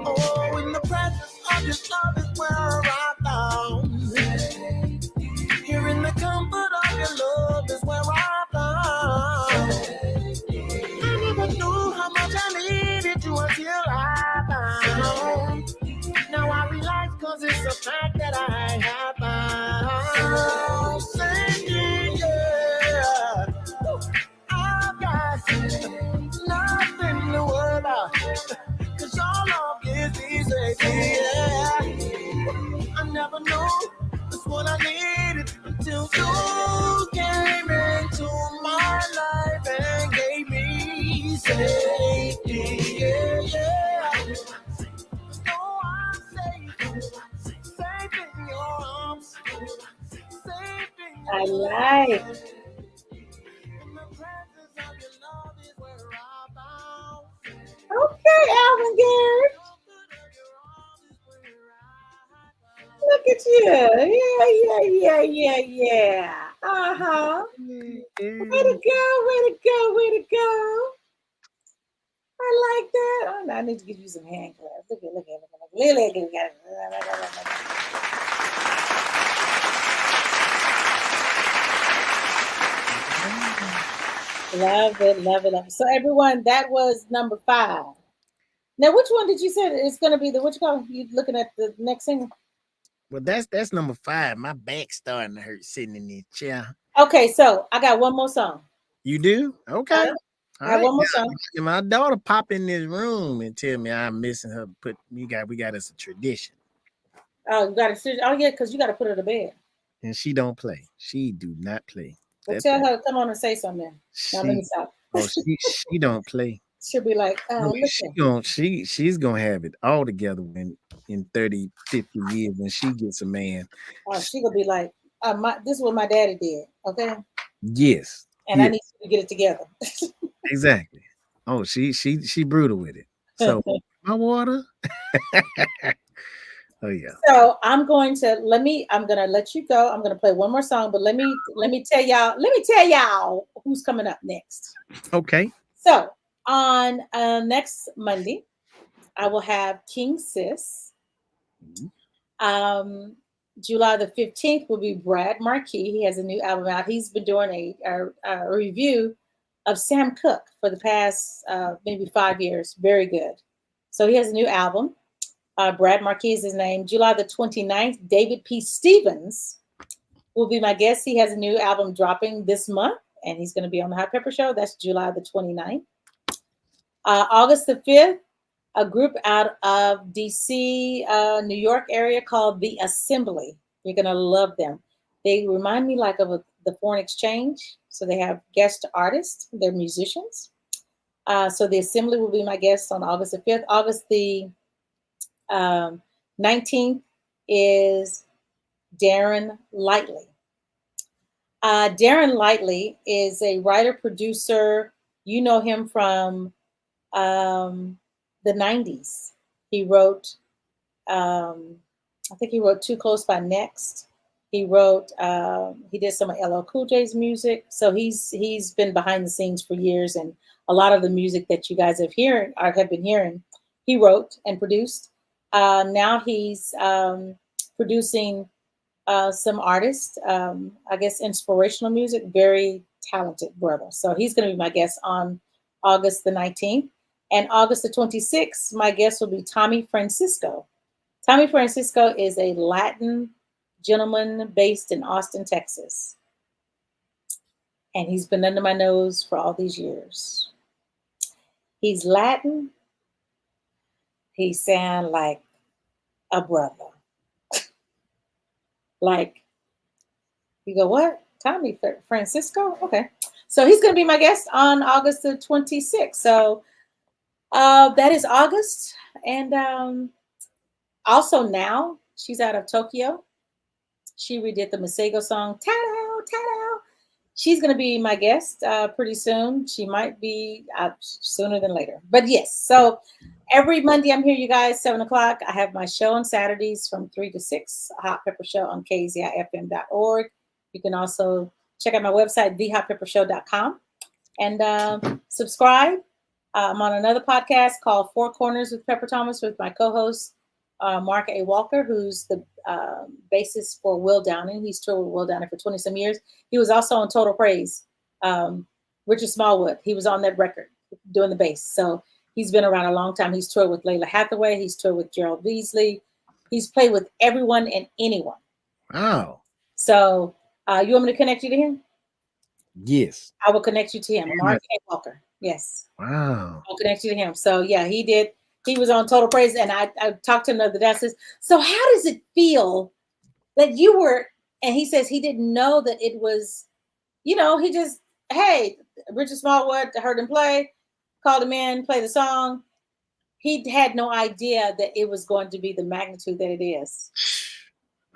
Oh, in the presence of your love is where I found safety. Here in the comfort of your love is where I found safety. I never knew how much I needed you until I found. Now I realize 'cause it's a fact that I have found safety, yeah. I've got nothing to worry about, 'cause your love gives me safety, yeah. I never knew that's what I needed until you came into my life and gave me safety, yeah, yeah. No, I'm safe, safe in your arms, safe in your I like. love. In the presence of your love is where I found. Okay, Alvin Garrett. Look at you. Yeah. Uh-huh. Way to go. I like that. Oh, no, I need to give you some hand claps. Look at. Love it. So everyone, that was number 5. Now, which one did you say it's going to be? What you call it? You looking at the next single? Well, that's number 5. My back's starting to hurt sitting in this chair. Okay, so I got one more song. You do? Okay. I have one more song. My daughter pop in this room and tell me I'm missing her. We got us a tradition. Oh, you got to. Oh yeah, because you got to put her to bed. And she don't play. She do not play. Well, tell her come on and say something. Now let me stop. Oh, she don't play. She'll be like, she's gonna have it all together in 30, 50 years when she gets a man. Oh, she gonna be like, this is what my daddy did. Okay. Yes. And I need you to get it together. Exactly. Oh, she brutal with it. So my water. Oh yeah. So I'm gonna let you go. I'm gonna play one more song, but let me tell y'all who's coming up next. Okay. So on next Monday, I will have King Sis. July the 15th will be Brad Marquis. He has a new album out. He's been doing a review of Sam Cooke for the past maybe 5 years. Very good. So he has a new album. Brad Marquis is his name. July the 29th, David P. Stevens will be my guest. He has a new album dropping this month, and he's going to be on the Hot Pepper Show. That's July the 29th. August the 5th, a group out of DC, New York area called The Assembly. You're going to love them. They remind me like of the Foreign Exchange. So they have guest artists. They're musicians. So The Assembly will be my guest on August the 5th. August the 19th is Darren Lightly. Darren Lightly is a writer, producer. You know him from the 90s. He wrote, I think he wrote Too Close by Next. He wrote, he did some of LL Cool J's music. So he's been behind the scenes for years, and a lot of the music that you guys have been hearing, he wrote and produced. Now he's producing some artists, I guess inspirational music, very talented brother. So he's going to be my guest on August the 19th. And August the 26th, my guest will be Tommy Francisco. Tommy Francisco is a Latin gentleman based in Austin, Texas. And he's been under my nose for all these years. He's Latin. He sounds like a brother. Like, you go, what? Tommy Francisco? Okay. So he's going to be my guest on August the 26th. So that is August. And also now, she's out of Tokyo. She redid the Masego song, Ta-da, Ta-da. She's going to be my guest pretty soon. She might be sooner than later. But yes, so every Monday I'm here, you guys, 7 o'clock. I have my show on Saturdays from 3 to 6, Hot Pepper Show on kzifm.org. You can also check out my website, thehotpeppershow.com. And subscribe. I'm on another podcast called Four Corners with Pepper Thomas with my co-host, Mark A. Walker, who's the bassist for Will Downing. He's toured with Will Downing for 20-some years. He was also on Total Praise. Richard Smallwood, he was on that record doing the bass. So he's been around a long time. He's toured with Layla Hathaway. He's toured with Gerald Beasley. He's played with everyone and anyone. Wow. So you want me to connect you to him? Yes. I will connect you to him, Mark A. Walker. Yes. Wow. I'll connect you to him. So yeah, he did. He was on Total Praise, and I talked to him the other day. I says, so how does it feel that you were, and he says he didn't know that it was, he just, hey, Richard Smallwood, heard him play, called him in, played the song. He had no idea that it was going to be the magnitude that it is.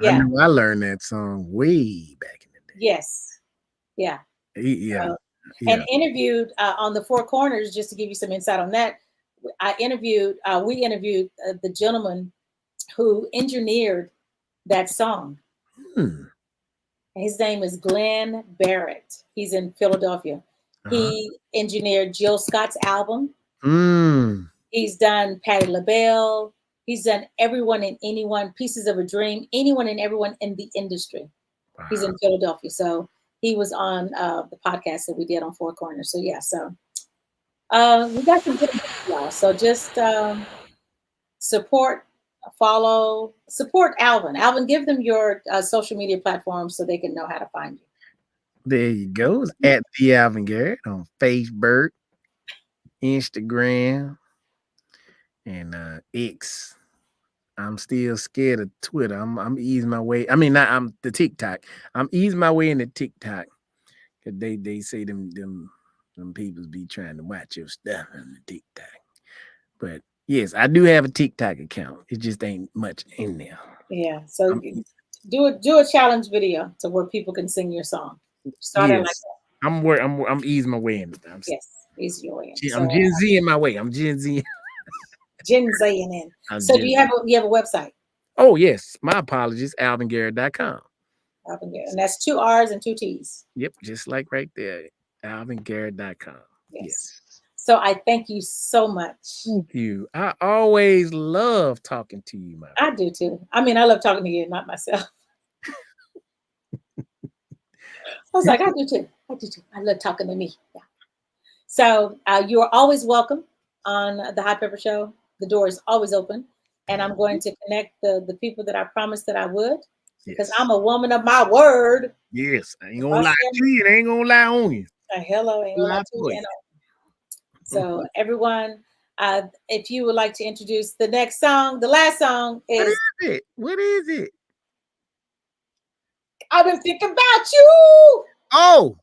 Yeah. I know I learned that song way back in the day. Yes. Yeah. Yeah. And interviewed on the Four Corners, just to give you some insight on that. We interviewed the gentleman who engineered that song. His name is Glenn Barrett. He's in Philadelphia. He engineered Jill Scott's album. He's done Patti LaBelle. He's done Everyone and Anyone, Pieces of a Dream, anyone and everyone in the industry. Wow. He's in Philadelphia. So he was on the podcast that we did on Four Corners. So yeah, so we got some good stuff, y'all. So just support Alvin. Alvin, give them your social media platforms so they can know how to find you. There you go. It's at the Alvin Garrett on Facebook, Instagram, and X. I'm still scared of Twitter. I'm easing my way. I mean, I'm the TikTok. I'm easing my way into TikTok. Cause they say them people be trying to watch your stuff on the TikTok. But yes, I do have a TikTok account. It just ain't much in there. Yeah. So do a challenge video to where people can sing your song. Start it like that. I'm easing my way into that. Yes, ease your way in. I'm Gen Z in my way. I'm Gen Z. Gen Z in. So do you have a website? Oh yes. My apologies. AlvinGarrett.com. Alvin Garrett. And that's 2 R's and 2 T's. Yep, just like right there. AlvinGarrett.com. Yes. So I thank you so much. Thank you. I always love talking to you, I do too. I mean, I love talking to you, not myself. was like, I do too. I love talking to me. Yeah. So you are always welcome on the Hot Pepper Show. The door is always open. And I'm going to connect the people that I promised that I would, because Yes. I'm a woman of my word. Yes. I ain't gonna lie to you. It ain't gonna lie on you. Hello, ain't gonna lie to you. So everyone, if you would like to introduce the next song, the last song is What is it? I've Been Thinking About You. Oh,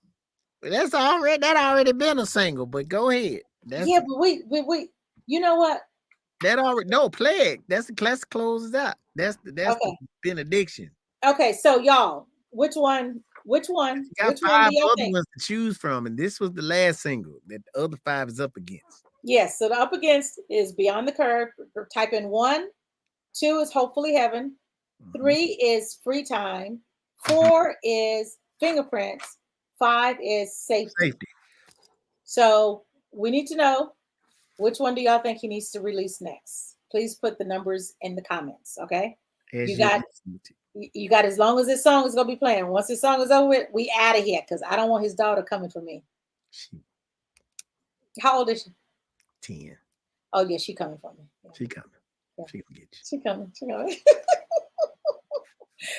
that's already been a single, but go ahead. Yeah, but we you know what? That already play it. That's closes out. That's Okay. the benediction. Okay, so y'all, which one? You got Which one 5 do y'all other think? ones to choose from, and this was the last single that the other 5 is up against. Yes, so the up against is Beyond the Curve. Type in 1, 2 is Hopefully Heaven, 3 is Free Time, 4 is Fingerprints, 5 is Safety. So we need to know, which one do y'all think he needs to release next? Please put the numbers in the comments, okay? You got as long as this song is gonna be playing. Once this song is over with, we out of here, because I don't want his daughter coming for me. How old is she? 10. Oh yeah, she coming for me. Yeah. She coming. Yeah. She gonna get you. She coming.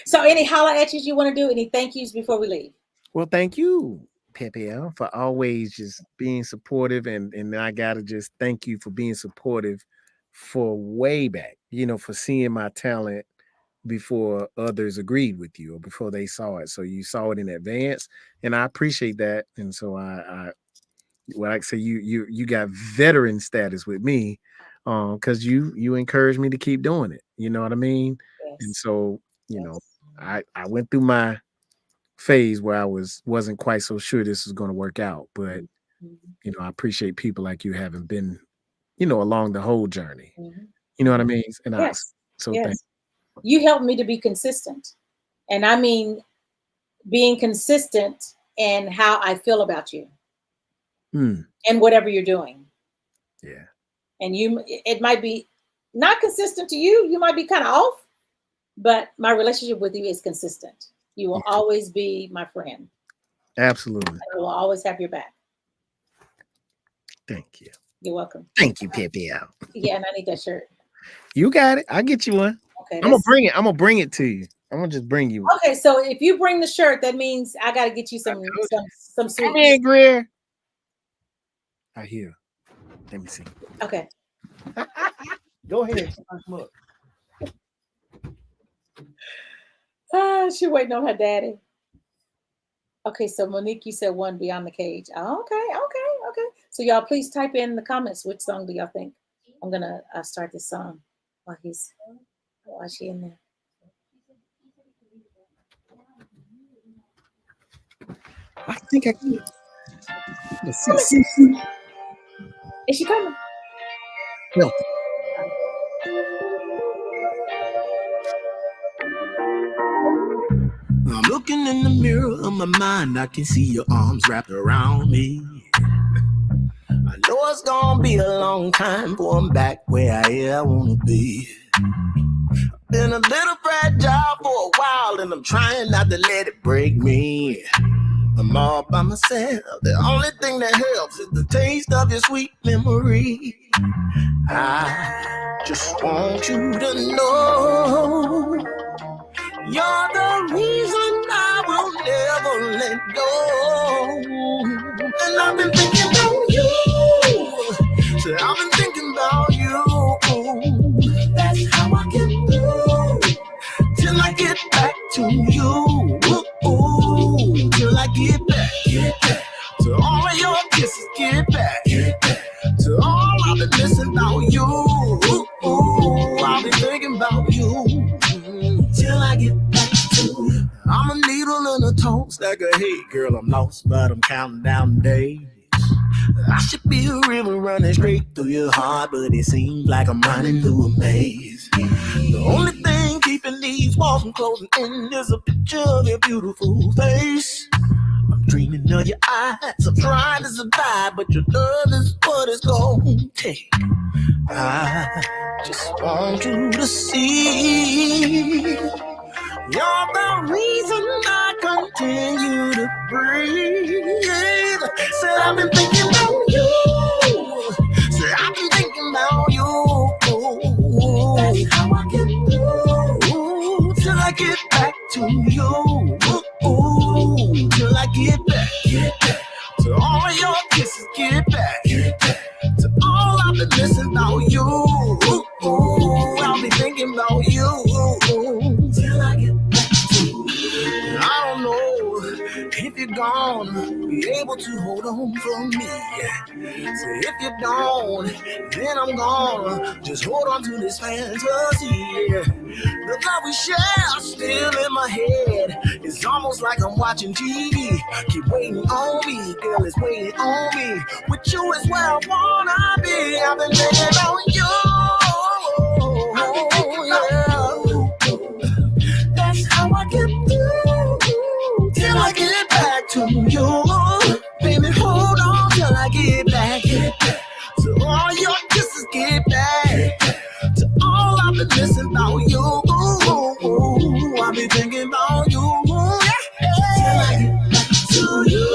So any holler at you want to do? Any thank yous before we leave? Well, thank you, Pepe, for always just being supportive, and I gotta just thank you for being supportive for way back. For seeing my talent before others agreed with you or before they saw it. So you saw it in advance, and I appreciate that. And so I say you got veteran status with me, because you encouraged me to keep doing it. You know what I mean? Yes. And so I went through my phase where I wasn't quite so sure this was going to work out, but I appreciate people like you having been along the whole journey. You know what I mean? And yes. Thank you. You helped me to be consistent, and I mean being consistent in how I feel about you and whatever you're doing. Yeah. And it might be not consistent to you. You might be kind of off, but my relationship with you is consistent. You will always be my friend. Absolutely. I will always have your back. Thank you. You're welcome. Thank you, Pepe. Yeah, and I need that shirt. You got it. I'll get you one. Okay. I'm gonna bring it to you. I'm gonna just bring you one. Okay, so if you bring the shirt, that means I gotta get you some sweets. Come in, Greer. I hear. Let me see. Okay. Go ahead. Look. She waiting on her daddy. Okay, so Monique, you said 1, Beyond the Cage. Oh, okay. So y'all, please type in the comments, which song do y'all think? I'm gonna start this song while she in there. I think I can. Let's see. Is she coming? No. I'm looking in the mirror of my mind. I can see your arms wrapped around me. I know it's gonna be a long time before I'm back where I wanna be. Been a little fragile for a while, and I'm trying not to let it break me. I'm all by myself. The only thing that helps is the taste of your sweet memory. I just want you to know you're the reason I will never let go. And I've been thinking about you. So I've been thinking about you. That's how I get through till I get back to you. Ooh, till I get back to all of your kisses. Get back to all I've been missing about you. Ooh, I'll be thinking about you till I get back to. I'm a needle in a toe stack of hate, girl. I'm lost, but I'm counting down the days. I should be a river running straight through your heart, but it seems like I'm running through a maze. The only thing keeping these walls from closing in is a picture of your beautiful face. I'm dreaming of your eyes. I'm trying to survive, but your love is what it's gonna take. I just want you to see You're the reason I continue to breathe. Said I've been thinking about you. Said I've been thinking about you. That's how I get through. Till I get back to you. Till I get back. To all your kisses, get back. To all I've been missing about you. I'll be thinking about you. Till I get back to you. I don't know if you're gonna be able to hold on for me. So if you don't, then I'm gonna just hold on to this fantasy. The love we share still in my head. It's almost like I'm watching TV. Keep waiting on me, girl, it's waiting on me. With you is where I wanna be. I've been thinking on you. That's how I get through. Till I get back to you. Baby, hold on till I get back. To all your kisses, get back. To all I've been missing about you. I've been thinking about you. Till I get back to you.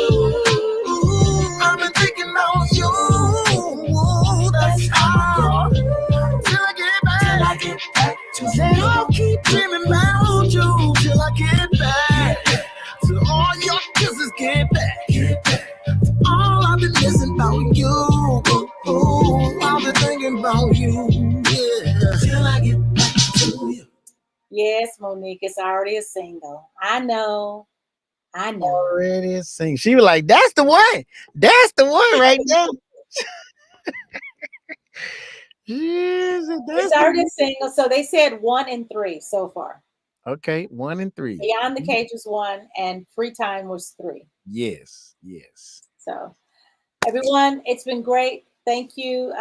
I've been thinking about you. That's how. Till I get back to you. I'll keep dreaming about you. Till I get back. To all your kisses, get back. To all I've been missing about you. I've been thinking about you. Yeah. Till I get back to you. Yes, Monique, it's already a single. I know. Already a sing. She was like, "That's the one. That's the one right there." It's already a single. So they said 1 and 3 so far. Okay, 1 and 3. Beyond the Cage was 1 and Free Time was 3. Yes. So everyone, it's been great. Thank you.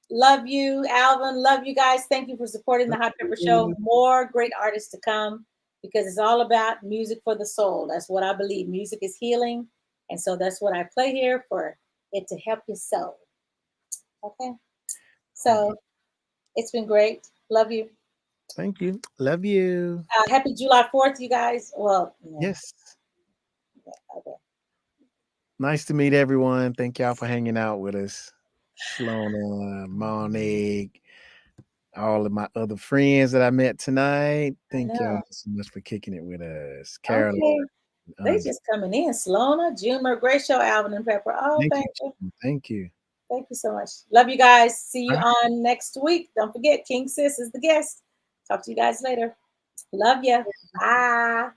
Love you, Alvin. Love you guys. Thank you for supporting the Hot Pepper Show. More great artists to come because it's all about music for the soul. That's what I believe. Music is healing. And so that's what I play here for it to help your soul. Okay. So it's been great. Love you. Thank you. Love you. Happy July 4th, you guys. Well, yes. Okay. Nice to meet everyone. Thank y'all for hanging out with us. Slona, Monique, all of my other friends that I met tonight. Thank y'all so much for kicking it with us. Carolyn. Okay. They just coming in. Slona, Junior, Great Show, Alvin and Pepper. Oh, thank you. Thank you. Thank you so much. Love you guys. See you on next week. Don't forget, King Sis is the guest. Talk to you guys later. Love you. Bye.